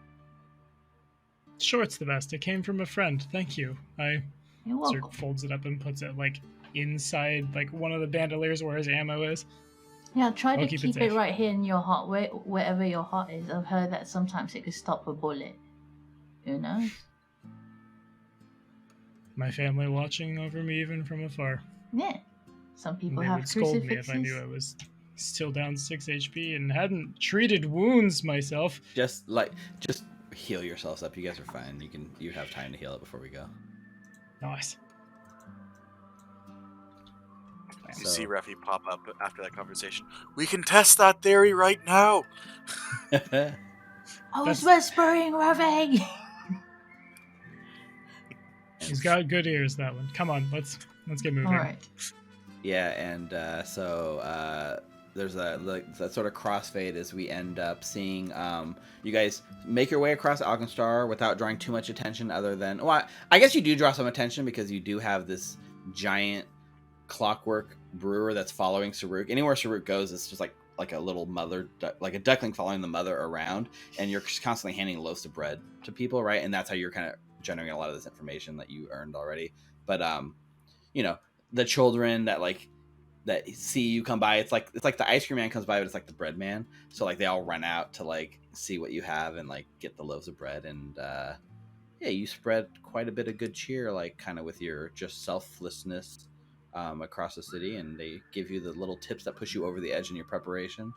Speaker 2: Sure, it's the best. It came from a friend. Thank you.
Speaker 4: You're welcome.
Speaker 2: Zerk folds it up and puts it like inside like one of the bandoliers where his ammo is.
Speaker 4: Yeah, try to
Speaker 2: I'll
Speaker 4: keep
Speaker 2: keep it
Speaker 4: it
Speaker 2: safe.
Speaker 4: right here in your heart, wherever your heart is. I've heard that sometimes it could stop a bullet. Who knows?
Speaker 2: My family watching over me even from afar.
Speaker 4: Yeah. Some people
Speaker 2: They
Speaker 4: have
Speaker 2: would scold me
Speaker 4: crucifixes.
Speaker 2: if I knew I was still down 6 HP and hadn't treated wounds myself.
Speaker 1: Just heal yourselves up. You guys are fine. You have time to heal it before we go.
Speaker 2: Nice.
Speaker 3: You
Speaker 1: So-
Speaker 3: see Refi pop up after that conversation. We can test that theory right now.
Speaker 4: Who's whispering, Ravi?
Speaker 2: He's got good ears, that one. Come on, let's get moving.
Speaker 4: All right.
Speaker 1: Yeah, and so there's that sort of crossfade as we end up seeing you guys make your way across Alkenstar without drawing too much attention, other than, well, I guess you do draw some attention because you do have this giant clockwork brewer that's following Saruk. Anywhere Saruk goes, it's just like a little mother, like a duckling following the mother around, and you're just constantly handing loaves of bread to people, right? And that's how you're kind of generating a lot of this information that you earned already. But you know, the children that see you come by, it's like the ice cream man comes by, but it's like the bread man. So like they all run out to like see what you have and like get the loaves of bread, and yeah, you spread quite a bit of good cheer, like kind of with your just selflessness across the city, and they give you the little tips that push you over the edge in your preparation.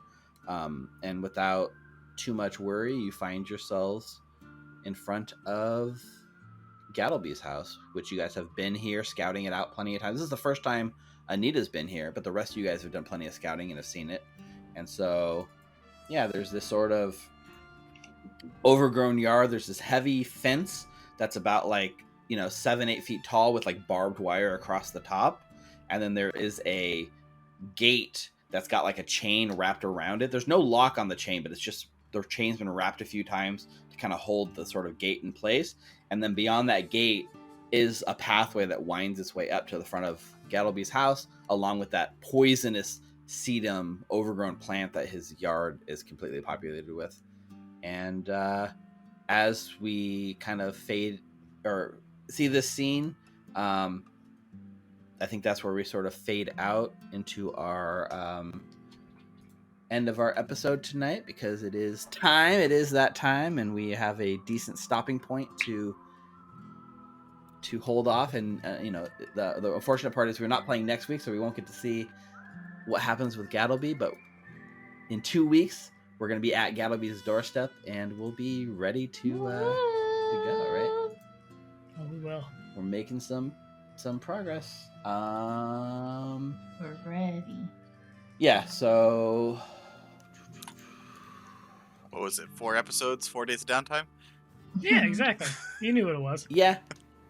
Speaker 1: And without too much worry, you find yourselves in front of Gattleby's house, which you guys have been here scouting it out plenty of times. This is the first time Anita's been here, but the rest of you guys have done plenty of scouting and have seen it. And so, yeah, there's this sort of overgrown yard. There's this heavy fence that's about 7-8 feet tall with like barbed wire across the top. And then there is a gate that's got like a chain wrapped around it. There's no lock on the chain, but it's just the chain's been wrapped a few times to kind of hold the sort of gate in place. And then beyond that gate is a pathway that winds its way up to the front of Gattleby's house, along with that poisonous sedum overgrown plant that his yard is completely populated with. And as we kind of fade or see this scene, I think that's where we sort of fade out into our end of our episode tonight, because it is that time, and we have a decent stopping point to hold off. And the unfortunate part is we're not playing next week, so we won't get to see what happens with Gattleby, but in 2 weeks we're going to be at Gattleby's doorstep, and we'll be ready to go, right?
Speaker 2: Oh, we will.
Speaker 1: We're making some progress.
Speaker 4: We're ready.
Speaker 1: Yeah, so
Speaker 3: What was it? 4 episodes, 4 days of downtime?
Speaker 2: Yeah, exactly. You knew what it was.
Speaker 1: yeah,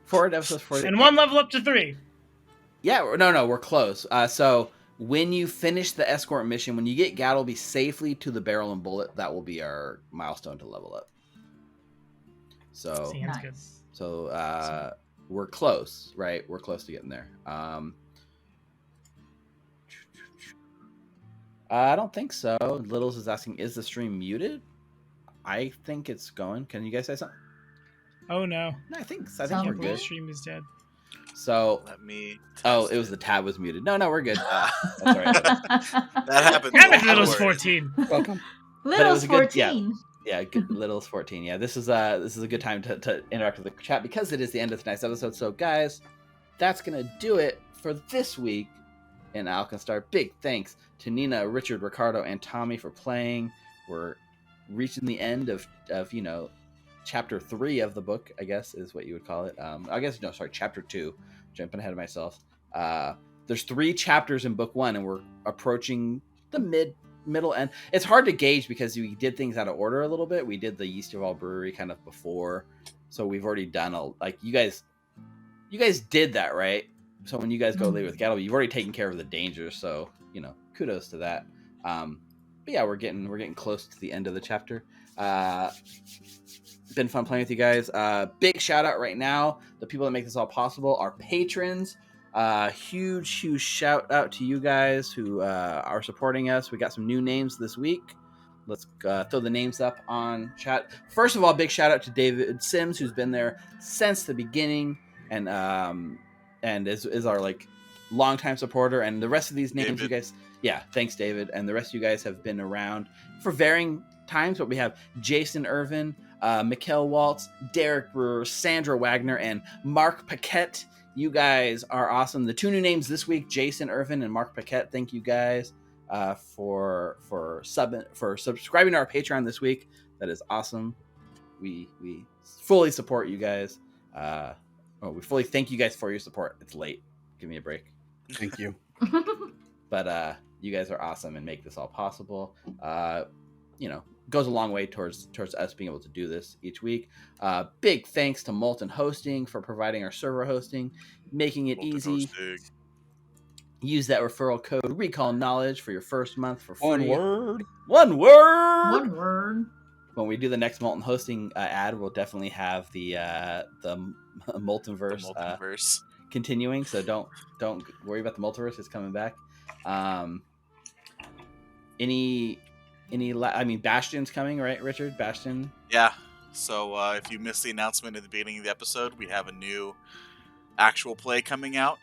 Speaker 1: 4 episodes, 4
Speaker 2: And 1 level up to 3.
Speaker 1: Yeah, no, we're close. So when you finish the escort mission, when you get Gattleby safely to the Barrel and Bullet, that will be our milestone to level up. So
Speaker 2: Sounds good.
Speaker 4: Nice.
Speaker 1: So we're close, right? We're close to getting there. I don't think so. Littles is asking, is the stream muted? I think it's going. Can you guys say something?
Speaker 2: Oh no.
Speaker 1: No, I think
Speaker 4: Sounds
Speaker 1: we're
Speaker 2: The
Speaker 1: good.
Speaker 2: stream is dead.
Speaker 1: So,
Speaker 3: Let me.
Speaker 1: oh,
Speaker 3: test
Speaker 1: it was the tab was muted. No, we're good.
Speaker 3: Ah,
Speaker 1: That's all right.
Speaker 3: that happens.
Speaker 2: Damn it,
Speaker 3: Don't
Speaker 2: Little's
Speaker 3: worry.
Speaker 2: 14.
Speaker 5: Welcome.
Speaker 4: Little's
Speaker 1: was a good-
Speaker 4: 14.
Speaker 1: Yeah, good, Little's 14. Yeah, this is a good time to interact with the chat, because it is the end of tonight's episode. So, guys, that's gonna do it for this week in Alkenstar. Big thanks to Ninna, Richard, Ricardo, and Tommy for playing. We're reaching the end of chapter 3 of the book, I guess is what you would call it. Chapter 2. Jumping ahead of myself. There's 3 chapters in book 1, and we're approaching the middle end. It's hard to gauge because we did things out of order a little bit. We did the Yeast of All Brewery kind of before, so we've already done you guys did that, right? So when you guys go later with Gattleby, you've already taken care of the dangers, so kudos to that. But yeah, we're getting close to the end of the chapter. Been fun playing with you guys. Big shout out right now, the people that make this all possible, our patrons. Huge shout out to you guys who are supporting us. We got some new names this week. Let's throw the names up on chat. First of all, big shout out to David Sims, who's been there since the beginning, and is our longtime supporter. And the rest of these names,
Speaker 3: David.
Speaker 1: you guys, yeah, thanks David. And the rest of you guys have been around for varying times, but we have Jason Irvin, Mikkel Waltz, Derek Brewer, Sandra Wagner, and Mark Paquette. You guys are awesome. The 2 new names this week, Jason Irvin and Mark Paquette. Thank you guys for subscribing to our Patreon this week. That is awesome. We fully support you guys. We fully thank you guys for your support. It's late. Give me a break.
Speaker 5: Thank you.
Speaker 1: But you guys are awesome and make this all possible. Goes a long way towards us being able to do this each week. Big thanks to Molten Hosting for providing our server hosting, making it
Speaker 3: Molten
Speaker 1: easy.
Speaker 3: Hosting.
Speaker 1: Use that referral code Recall Knowledge for your first month for free.
Speaker 5: One word.
Speaker 1: One word.
Speaker 4: One word.
Speaker 1: When we do the next Molten Hosting ad, we'll definitely have the Moltenverse,
Speaker 3: The Multiverse.
Speaker 1: continuing. So don't worry about the Multiverse. It's coming back. Bastion's coming, right, Richard? Bastion.
Speaker 3: Yeah. So if you missed the announcement at the beginning of the episode, we have a new actual play coming out.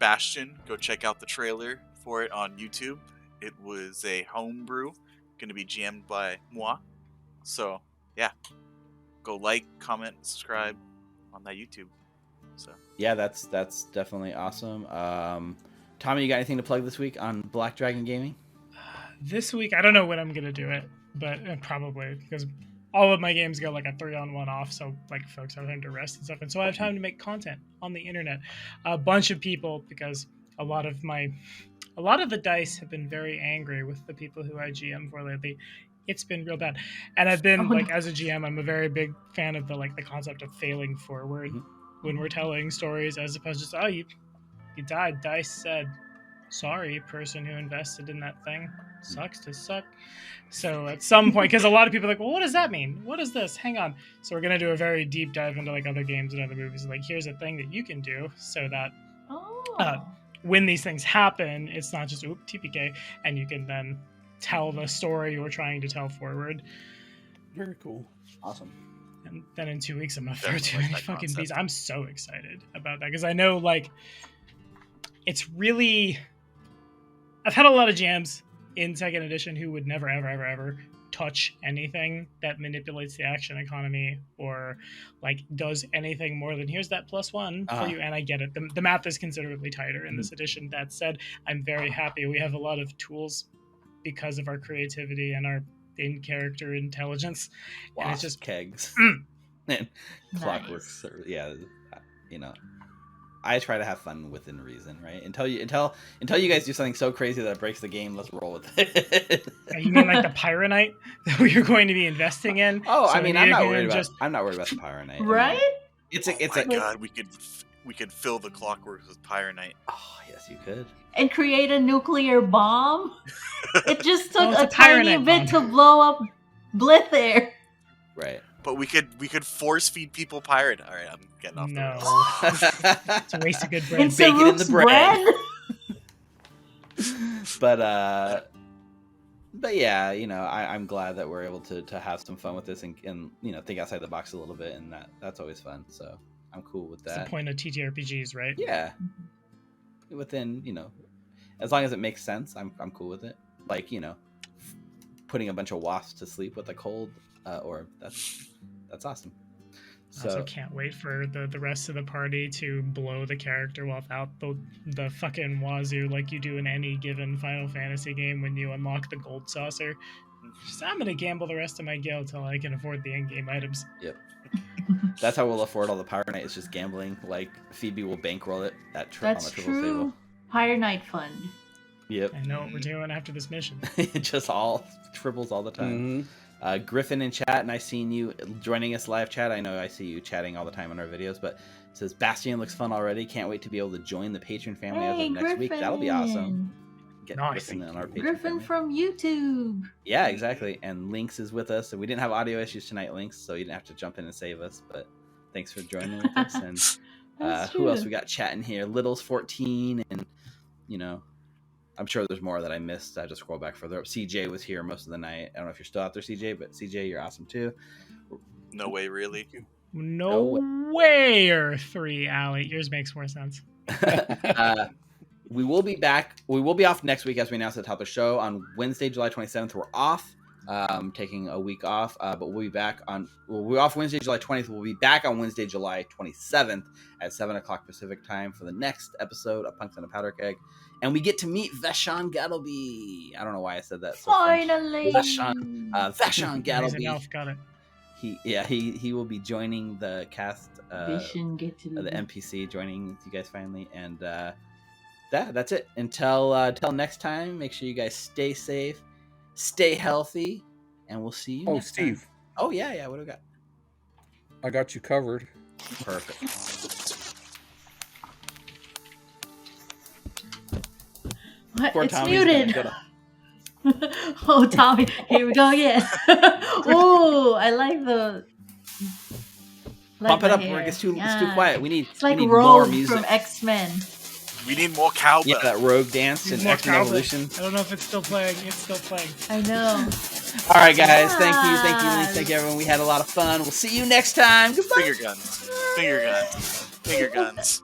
Speaker 3: Bastion. Go check out the trailer for it on YouTube. It was a homebrew, going to be GM'd by moi. So yeah, go like, comment, subscribe on that YouTube. So
Speaker 1: Yeah, that's definitely awesome. Tommy, you got anything to plug this week on Black Dragon Gaming?
Speaker 2: This week, I don't know when I'm gonna do it, but probably because all of my games go like a 3-on-1 off, so like folks have time to rest and stuff, and so I have time to make content on the internet. A bunch of people, because a lot of the dice have been very angry with the people who I GM for lately. It's been real bad, and I've been as a GM, I'm a very big fan of the concept of failing forward when we're telling stories, as opposed to just you died. Dice said, sorry, person who invested in that thing. Sucks to suck. So at some point, because a lot of people are like, well, what does that mean? What is this? Hang on. So we're gonna do a very deep dive into other games and other movies. Here's a thing that you can do so that when these things happen, it's not just TPK, and you can then tell the story you're trying to tell forward.
Speaker 5: Very cool.
Speaker 1: Awesome.
Speaker 2: And then in 2 weeks, I'm gonna throw too
Speaker 3: Definitely
Speaker 2: many
Speaker 3: that
Speaker 2: fucking
Speaker 3: concept.
Speaker 2: beats. I'm so excited about that because I know it's really. I've had a lot of GMs in second edition who would never, ever, ever, ever touch anything that manipulates the action economy or does anything more than here's that +1 for you. And I get it. The math is considerably tighter in this edition. That said, I'm very happy we have a lot of tools because of our creativity and our in-character intelligence. And it's just
Speaker 1: kegs
Speaker 4: Nice.
Speaker 1: and clockworks. Yeah, I try to have fun within reason, right? Until you guys do something so crazy that it breaks the game, let's roll with it.
Speaker 2: You mean the Pyronite that we're going to be investing in?
Speaker 1: Oh,
Speaker 2: So
Speaker 1: I'm not worried about. I'm not worried about the Pyronite.
Speaker 4: Right?
Speaker 1: It's
Speaker 3: my God, we could fill the clockworks with Pyronite.
Speaker 1: Oh yes, you could.
Speaker 4: And create a nuclear bomb? It just took
Speaker 2: Well,
Speaker 4: a
Speaker 2: it's a
Speaker 4: tiny
Speaker 2: Pyronite
Speaker 4: bit
Speaker 2: bomb.
Speaker 4: to blow up Blith there.
Speaker 1: Right.
Speaker 3: But we could force feed people pirate. All right, I'm getting off the
Speaker 2: No.
Speaker 3: rails.
Speaker 2: It's a waste of good bread.
Speaker 4: And
Speaker 1: Bacon in the
Speaker 4: Saruk's
Speaker 1: bread.
Speaker 4: bread.
Speaker 1: But yeah, I'm glad that we're able to have some fun with this and think outside the box a little bit, and that's always fun. So I'm cool with
Speaker 2: That's
Speaker 1: that.
Speaker 2: the point of TTRPGs, right?
Speaker 1: Yeah. Within, as long as it makes sense, I'm cool with it. Putting a bunch of wasps to sleep with a cold, or that's awesome.
Speaker 2: I also can't wait for the rest of the party to blow the character without the fucking wazoo like you do in any given Final Fantasy game when you unlock the gold saucer. I'm gonna gamble the rest of my guild till I can afford the in-game items.
Speaker 1: Yep. That's how we'll afford all the Pyronite. It's just gambling. Phoebe will bankroll it on the
Speaker 4: That's
Speaker 1: triple
Speaker 4: true.
Speaker 1: table.
Speaker 4: Pyronite Fund.
Speaker 1: Yep.
Speaker 2: I know what we're doing after this mission.
Speaker 1: Just all triples all the time.
Speaker 5: Mhm.
Speaker 1: Griffin in chat, and I seen you joining us live chat. I know I see you chatting all the time on our videos, but it says Bastion looks fun already. Can't wait to be able to join the Patreon family as
Speaker 4: Hey,
Speaker 1: of next
Speaker 4: Griffin.
Speaker 1: week. That'll be awesome. Get
Speaker 2: Nice.
Speaker 1: Griffin on our Patreon
Speaker 4: Griffin
Speaker 1: family.
Speaker 4: from YouTube.
Speaker 1: Yeah, exactly. And Lynx is with us. And we didn't have audio issues tonight, Lynx, so you didn't have to jump in and save us. But thanks for joining with us. And
Speaker 4: That's
Speaker 1: who else
Speaker 4: true.
Speaker 1: we got chatting here? Little's 14, and I'm sure there's more that I missed. I just scroll back further up. CJ was here most of the night. I don't know if you're still out there, CJ, but CJ, you're awesome too.
Speaker 3: No way, really.
Speaker 2: No way, or 3, Allie. Yours makes more sense.
Speaker 1: We will be back. We will be off next week, as we announced at the top of the show. On Wednesday, July 27th, we're off. Taking a week off, but we'll be back we're off Wednesday, July 20th. We'll be back on Wednesday, July 27th at 7 o'clock Pacific time for the next episode of Punks on a Powderkeg. And we get to meet Vashon Gattleby. I don't know why I said that. So French.
Speaker 4: Finally.
Speaker 1: Vashon
Speaker 2: Amazing
Speaker 1: Gattleby.
Speaker 2: elf, got it.
Speaker 1: He will be joining the cast,
Speaker 4: Vision get to
Speaker 1: the NPC, joining you guys finally. And that's it. Until next time, make sure you guys stay safe, stay healthy, and we'll see you next
Speaker 5: Steve.
Speaker 1: time. Oh, yeah. What do we got?
Speaker 5: I got you covered.
Speaker 1: Perfect.
Speaker 4: What?
Speaker 1: Poor
Speaker 4: It's
Speaker 1: Tommy's
Speaker 4: muted.
Speaker 1: gonna
Speaker 4: Oh, Tommy, here we go again. Oh, I like the.
Speaker 1: Pump it
Speaker 4: the
Speaker 1: up
Speaker 4: hair.
Speaker 1: where it gets too
Speaker 4: Yeah.
Speaker 1: quiet. We need
Speaker 4: It's like
Speaker 1: we need more
Speaker 4: Rogue
Speaker 1: music.
Speaker 4: from X-Men.
Speaker 3: We need more cowbell.
Speaker 1: Yeah, that rogue dance
Speaker 2: Need
Speaker 1: and
Speaker 2: more
Speaker 1: X-Men
Speaker 2: cowbell.
Speaker 1: Evolution.
Speaker 2: I don't know if it's still playing. It's still playing.
Speaker 4: I know.
Speaker 1: All right, guys. Thank you,
Speaker 4: Yes.
Speaker 1: thank you, everyone. We had a lot of fun. We'll see you next time. Goodbye.
Speaker 3: Finger guns. Finger guns. Finger guns.